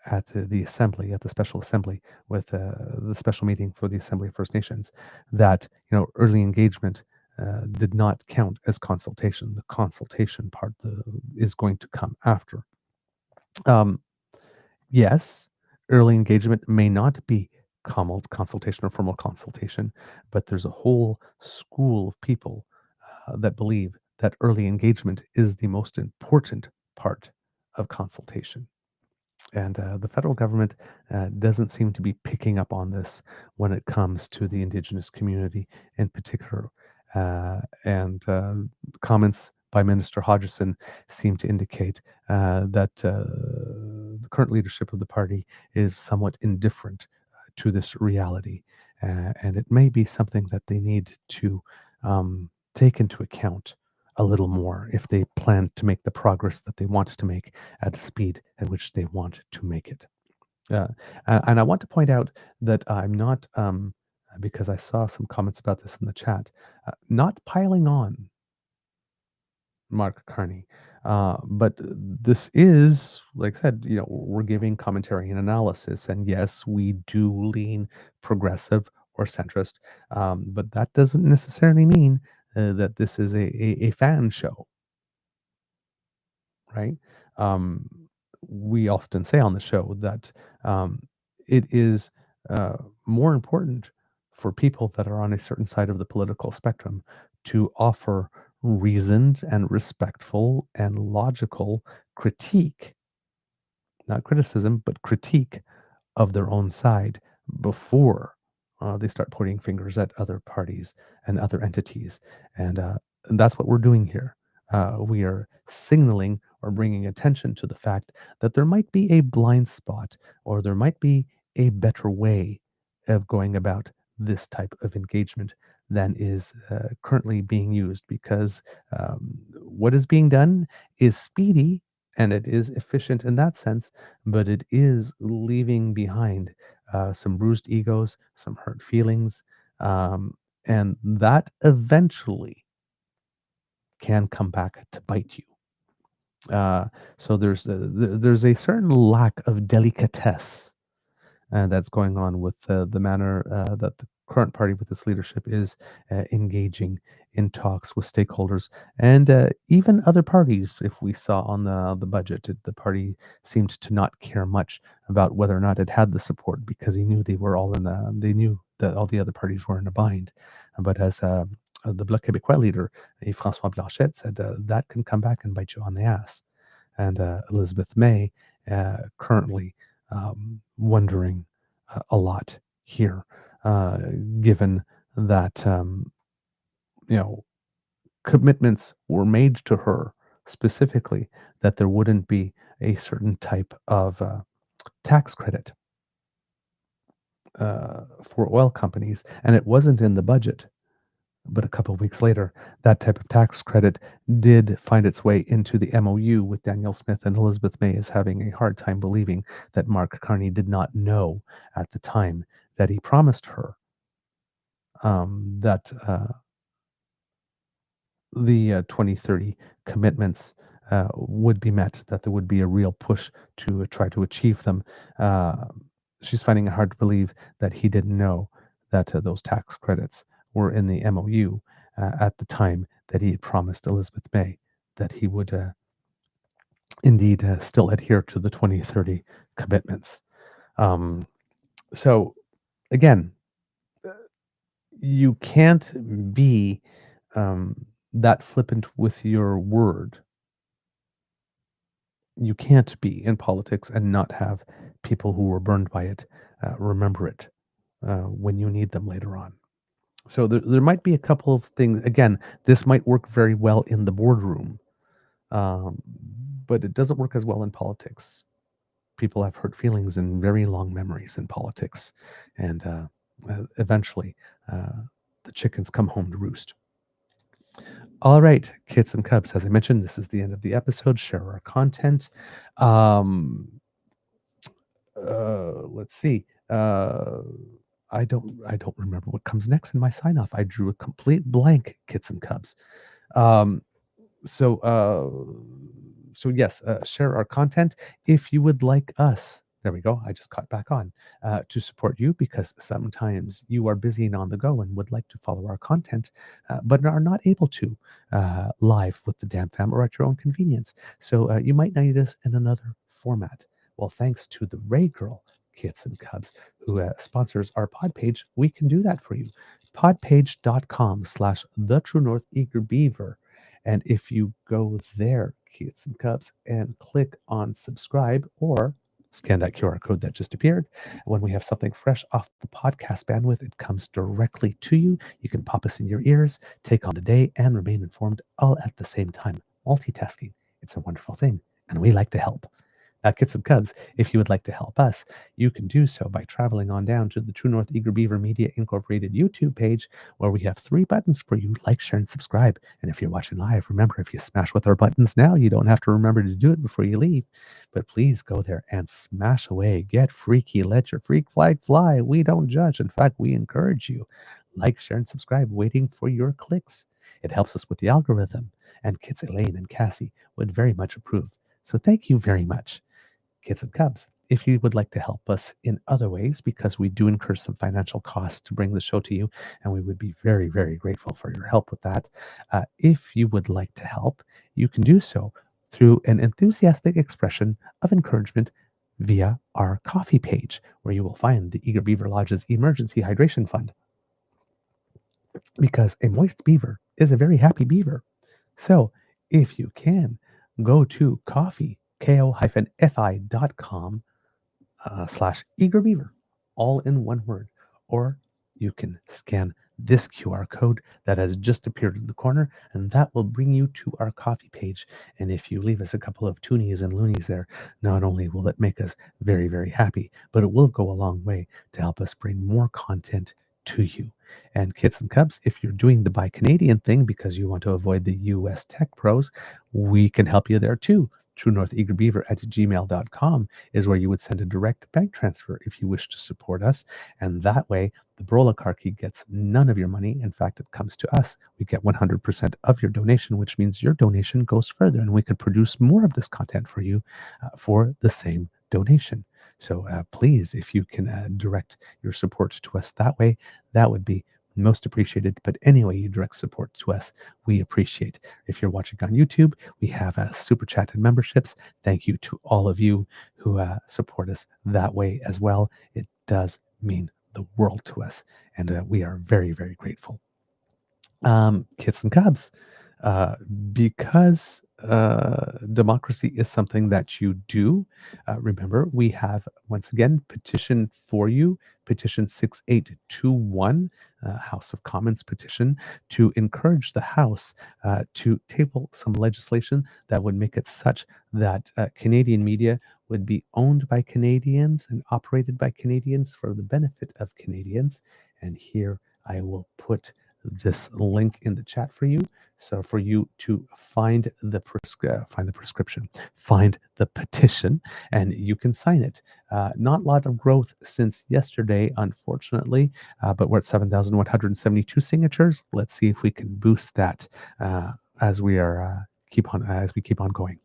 S2: at the assembly, at the special assembly with the special meeting for the Assembly of First Nations, that early engagement did not count as consultation. The consultation part is going to come after. Yes, early engagement may not be consultation or formal consultation, but there's a whole school of people that believe that early engagement is the most important part of consultation. And the federal government doesn't seem to be picking up on this when it comes to the Indigenous community in particular. And comments by Minister Hodgson seem to indicate that the current leadership of the party is somewhat indifferent to this reality. And it may be something that they need to take into account a little more if they plan to make the progress that they want to make at the speed at which they want to make it. And I want to point out that I'm not, because I saw some comments about this in the chat, not piling on Mark Carney. But this is, like I said, we're giving commentary and analysis. And yes, we do lean progressive or centrist, but that doesn't necessarily mean that this is a fan show, right? We often say on the show that it is more important for people that are on a certain side of the political spectrum to offer reasoned and respectful and logical critique, not criticism, but critique of their own side before they start pointing fingers at other parties and other entities. And that's what we're doing here. We are signaling or bringing attention to the fact that there might be a blind spot or there might be a better way of going about this type of engagement than is currently being used, because what is being done is speedy and it is efficient in that sense, but it is leaving behind some bruised egos, some hurt feelings, and that eventually can come back to bite you. So there's a certain lack of delicatesse that's going on with the manner that the current party with its leadership is engaging in talks with stakeholders and even other parties. If we saw on the budget, the party seemed to not care much about whether or not it had the support because he knew they knew that all the other parties were in a bind. But as the Bloc Québécois leader, François Blanchet, said that can come back and bite you on the ass. And Elizabeth May currently wondering a lot here, given that commitments were made to her specifically that there wouldn't be a certain type of tax credit for oil companies, and it wasn't in the budget. But a couple of weeks later, that type of tax credit did find its way into the MOU with Danielle Smith, and Elizabeth May is having a hard time believing that Mark Carney did not know at the time that he promised her that the 2030 commitments would be met, that there would be a real push to try to achieve them. She's finding it hard to believe that he didn't know that those tax credits were in the MOU at the time that he had promised Elizabeth May that he would indeed still adhere to the 2030 commitments. So, again, you can't be that flippant with your word. You can't be in politics and not have people who were burned by it remember it when you need them later on. So there might be a couple of things. Again, this might work very well in the boardroom, but it doesn't work as well in politics. People have hurt feelings and very long memories in politics, and eventually the chickens come home to roost. All right, kids and cubs, as I mentioned, this is the end of the episode. Share our content. Let's see. I don't remember what comes next in my sign off. I drew a complete blank, kids and cubs. So yes, share our content if you would like us. There we go. I just caught back on to support you because sometimes you are busy and on the go and would like to follow our content, but are not able to live with the Damn Fam or at your own convenience. So you might need us in another format. Well, thanks to the Ray Girl, kids and cubs, who sponsors our pod page, we can do that for you. podpage.com/thetruenortheagerbeaver. And if you go there, kids and cubs, and click on subscribe or scan that QR code that just appeared, when we have something fresh off the podcast bandwidth, it comes directly to you. You can pop us in your ears, take on the day, and remain informed all at the same time. Multitasking. It's a wonderful thing, and we like to help. Kids and cubs, if you would like to help us, you can do so by traveling on down to the True North Eager Beaver Media Incorporated YouTube page, where we have 3 buttons for you: like, share, and subscribe. And if you're watching live, remember, if you smash with our buttons now, you don't have to remember to do it before you leave. But please go there and smash away. Get freaky. Let your freak flag fly. We don't judge. In fact, we encourage you. Like, share, and subscribe, waiting for your clicks. It helps us with the algorithm. And kids Elaine and Cassie would very much approve. So thank you very much. Kids and cubs, if you would like to help us in other ways, because we do incur some financial costs to bring the show to you, and we would be very, very grateful for your help with that. If you would like to help, you can do so through an enthusiastic expression of encouragement via our coffee page, where you will find the Eager Beaver Lodge's Emergency Hydration Fund. Because a moist beaver is a very happy beaver. So if you can, go to ko-fi.com/eagerbeaver, all in one word, or you can scan this QR code that has just appeared in the corner, and that will bring you to our coffee page. And if you leave us a couple of toonies and loonies there, not only will it make us very, very happy, but it will go a long way to help us bring more content to you. And kids and cubs, if you're doing the Buy Canadian thing because you want to avoid the US tech pros, we can help you there too. truenortheagerbeaver@gmail.com is where you would send a direct bank transfer if you wish to support us. And that way, the Broligarchy gets none of your money. In fact, it comes to us. We get 100% of your donation, which means your donation goes further and we could produce more of this content for you for the same donation. So please, if you can direct your support to us that way, that would be most appreciated. But anyway, you direct support to us, we appreciate. If you're watching on YouTube, we have super chat and memberships. Thank you to all of you who support us that way as well. It does mean the world to us, and we are very, very grateful. Kits and Cubs, because democracy is something that you do. Remember, we have, once again, petition for you, petition 6821, House of Commons petition, to encourage the House to table some legislation that would make it such that Canadian media would be owned by Canadians and operated by Canadians for the benefit of Canadians. And here I will put this link in the chat for you. So for you to find the prescription, find the petition, and you can sign it. Not a lot of growth since yesterday, unfortunately, but we're at 7,172 signatures. Let's see if we can boost that as we keep on going.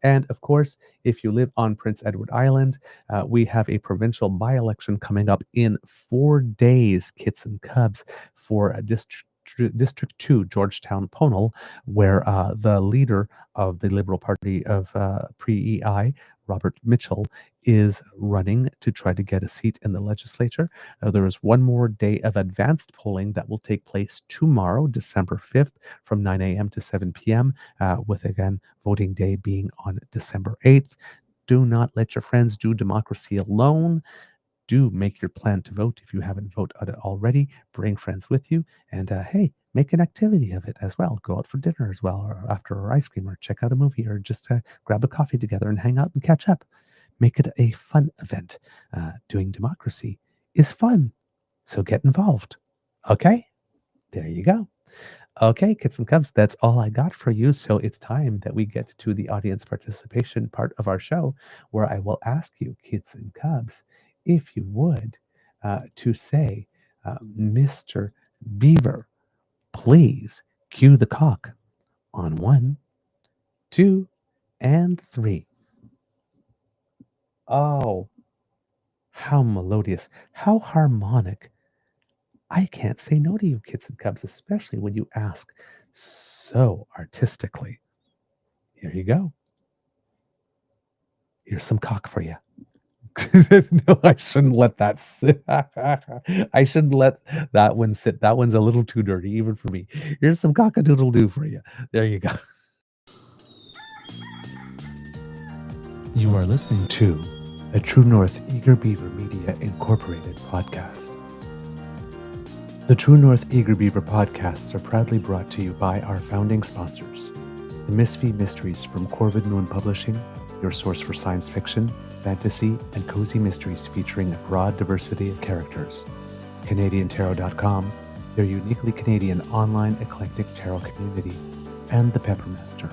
S2: And of course, if you live on Prince Edward Island, we have a provincial by-election coming up in 4 days, Kits and Cubs, for District 2, Georgetown Ponal, where the leader of the Liberal Party of pre-EI, Robert Mitchell, is running to try to get a seat in the legislature. There is one more day of advanced polling that will take place tomorrow, December 5th, from 9 a.m. to 7 p.m., with, again, voting day being on December 8th. Do not let your friends do democracy alone. Do make your plan to vote. If you haven't voted already, bring friends with you, and hey, make an activity of it as well. Go out for dinner as well, or after ice cream, or check out a movie, or just grab a coffee together and hang out and catch up. Make it a fun event. Doing democracy is fun, so get involved. Okay, there you go. Okay, Kits and Cubs, that's all I got for you. So it's time that we get to the audience participation part of our show, where I will ask you, Kits and Cubs, if you would, to say, Mr. Beaver, please cue the cock on 1, 2, and 3. Oh, how melodious, how harmonic. I can't say no to you, Kits and Cubs, especially when you ask so artistically. Here you go. Here's some cock for you. No, I shouldn't let that sit. I shouldn't let that one sit. That one's a little too dirty, even for me. Here's some cock-a-doodle-doo for you. There you go. You are listening to a True North Eager Beaver Media Incorporated podcast. The True North Eager Beaver podcasts are proudly brought to you by our founding sponsors, the Misfit Mysteries from Corvid Moon Publishing, your source for science fiction, fantasy, and cozy mysteries featuring a broad diversity of characters. CanadianTarot.com, their uniquely Canadian online eclectic tarot community, and The Peppermaster,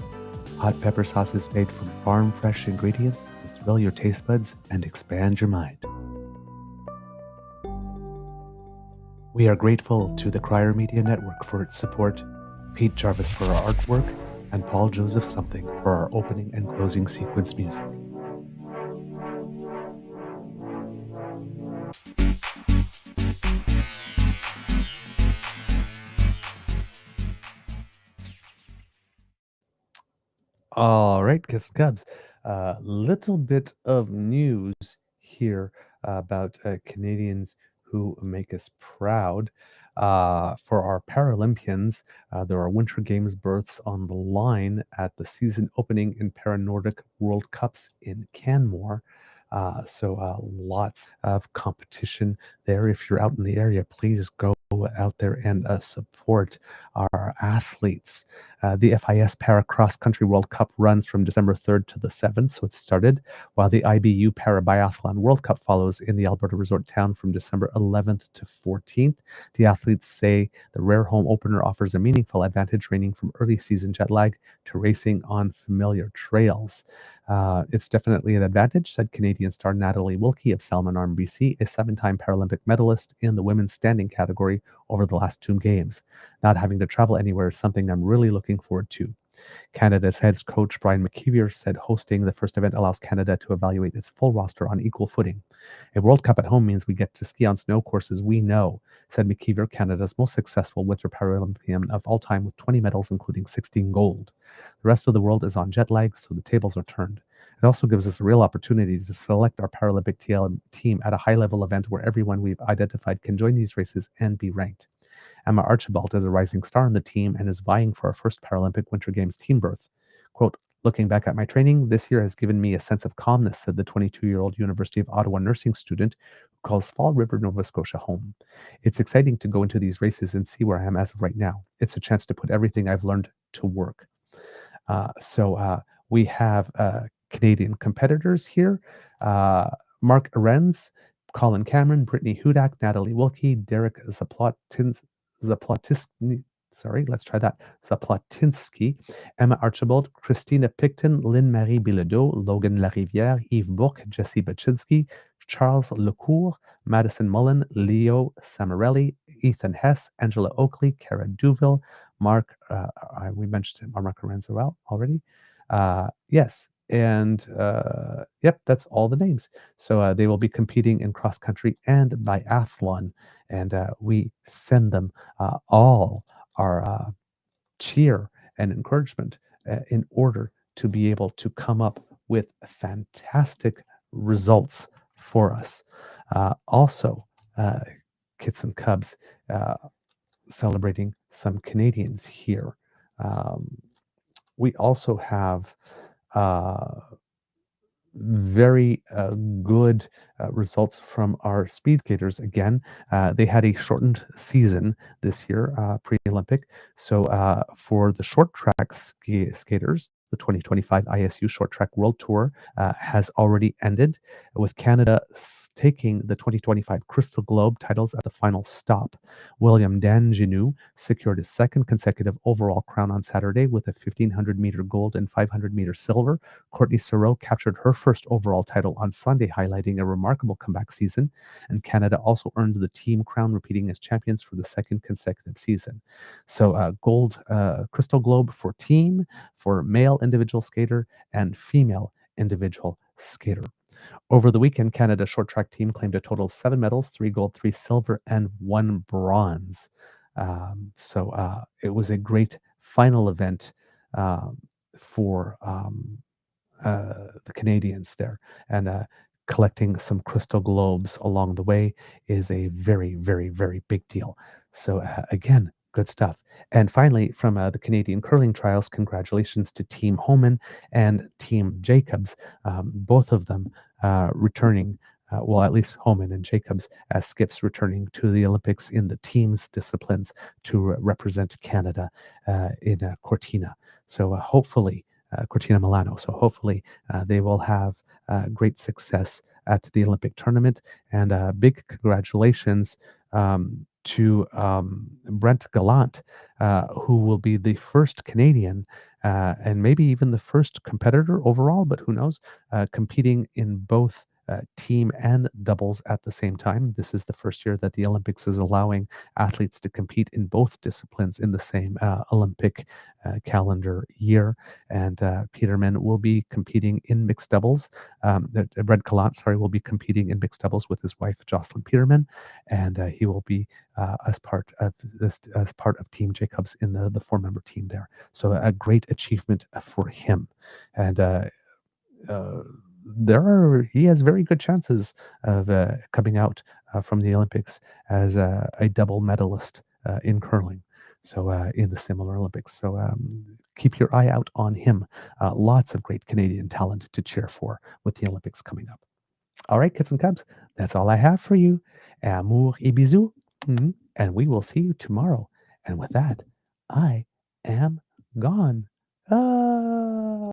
S2: hot pepper sauces made from farm-fresh ingredients to thrill your taste buds and expand your mind. We are grateful to the Crier Media Network for its support, Pete Jarvis for our artwork, and Paul Joseph Something for our opening and closing sequence music. All right, Kids and Cubs. Little bit of news here about Canadians who make us proud. For our Paralympians, there are Winter Games berths on the line at the season opening in Paranordic World Cups in Canmore. So lots of competition there. If you're out in the area, please go out there and support our athletes. The FIS Para Cross Country World Cup runs from December 3rd to the 7th, so it started, while the IBU Para Biathlon World Cup follows in the Alberta resort town from December 11th to 14th. The athletes say the rare home opener offers a meaningful advantage ranging from early season jet lag to racing on familiar trails. It's definitely an advantage, said Canadian star Natalie Wilkie of Salmon Arm, BC, a 7-time Paralympic medalist in the women's standing category over the last 2 games. Not having to travel anywhere is something I'm really looking forward to. Canada's head coach Brian McKeever said hosting the first event allows Canada to evaluate its full roster on equal footing. A World Cup at home means we get to ski on snow courses we know, said McKeever, Canada's most successful winter Paralympian of all time with 20 medals, including 16 gold. The rest of the world is on jet lag, so the tables are turned. It also gives us a real opportunity to select our Paralympic team at a high-level event where everyone we've identified can join these races and be ranked. Emma Archibald is a rising star on the team and is vying for our first Paralympic Winter Games team berth. Quote, looking back at my training, this year has given me a sense of calmness, said the 22-year-old University of Ottawa nursing student who calls Fall River, Nova Scotia home. It's exciting to go into these races and see where I am as of right now. It's a chance to put everything I've learned to work. We have Canadian competitors here. Mark Arends, Colin Cameron, Brittany Hudak, Natalie Wilkie, Derek Zaplotinsky, Emma Archibald, Christina Picton, Lynn-Marie Bilodeau, Logan Larivière, Yves Bourque, Jesse Baczynski, Charles Lecourt, Madison Mullen, Leo Samarelli, Ethan Hess, Angela Oakley, Cara Duville, we mentioned Mark Arends already. Yes. And yep, that's all the names. So they will be competing in cross country and biathlon, and we send them all our cheer and encouragement in order to be able to come up with fantastic results for us. Also, Kits and Cubs celebrating some Canadians here. We also have very good results from our speed skaters again. They had a shortened season this year, pre-Olympic. So for the short track skaters, the 2025 ISU Short Track World Tour has already ended, with Canada taking the 2025 Crystal Globe titles at the final stop. William Danjinu secured his second consecutive overall crown on Saturday with a 1,500-meter gold and 500-meter silver. Courtney Sorrow captured her first overall title on Sunday, highlighting a remarkable comeback season. And Canada also earned the team crown, repeating as champions for the second consecutive season. So gold Crystal Globe for team, for male individual skater, and female individual skater. Over the weekend, Canada's short track team claimed a total of 7 medals, 3 gold, 3 silver, and 1 bronze. It was a great final event for the Canadians there. And collecting some Crystal Globes along the way is a very, very, very big deal. So again, good stuff. And finally, from the Canadian curling trials, congratulations to Team Homan and Team Jacobs, both of them returning, well, at least Homan and Jacobs as skips returning to the Olympics in the teams disciplines to represent Canada in Cortina. So hopefully, Cortina Milano. So hopefully they will have great success at the Olympic tournament. And big congratulations to Brent Gallant, who will be the first Canadian and maybe even the first competitor overall, but who knows, competing in both team and doubles at the same time. This is the first year that the Olympics is allowing athletes to compete in both disciplines in the same Olympic calendar year. And Peterman will be competing in mixed doubles. Brent Gallant, will be competing in mixed doubles with his wife Jocelyn Peterman, and he will be as part of Team Jacobs in the 4-member team there. So a great achievement for him, and he has very good chances of coming out from the Olympics as a double medalist in curling. So in the similar Olympics. So keep your eye out on him. Lots of great Canadian talent to cheer for with the Olympics coming up. All right, Kits and Cubs, that's all I have for you. Amour et bisous. and we will see you tomorrow. And with that, I am gone.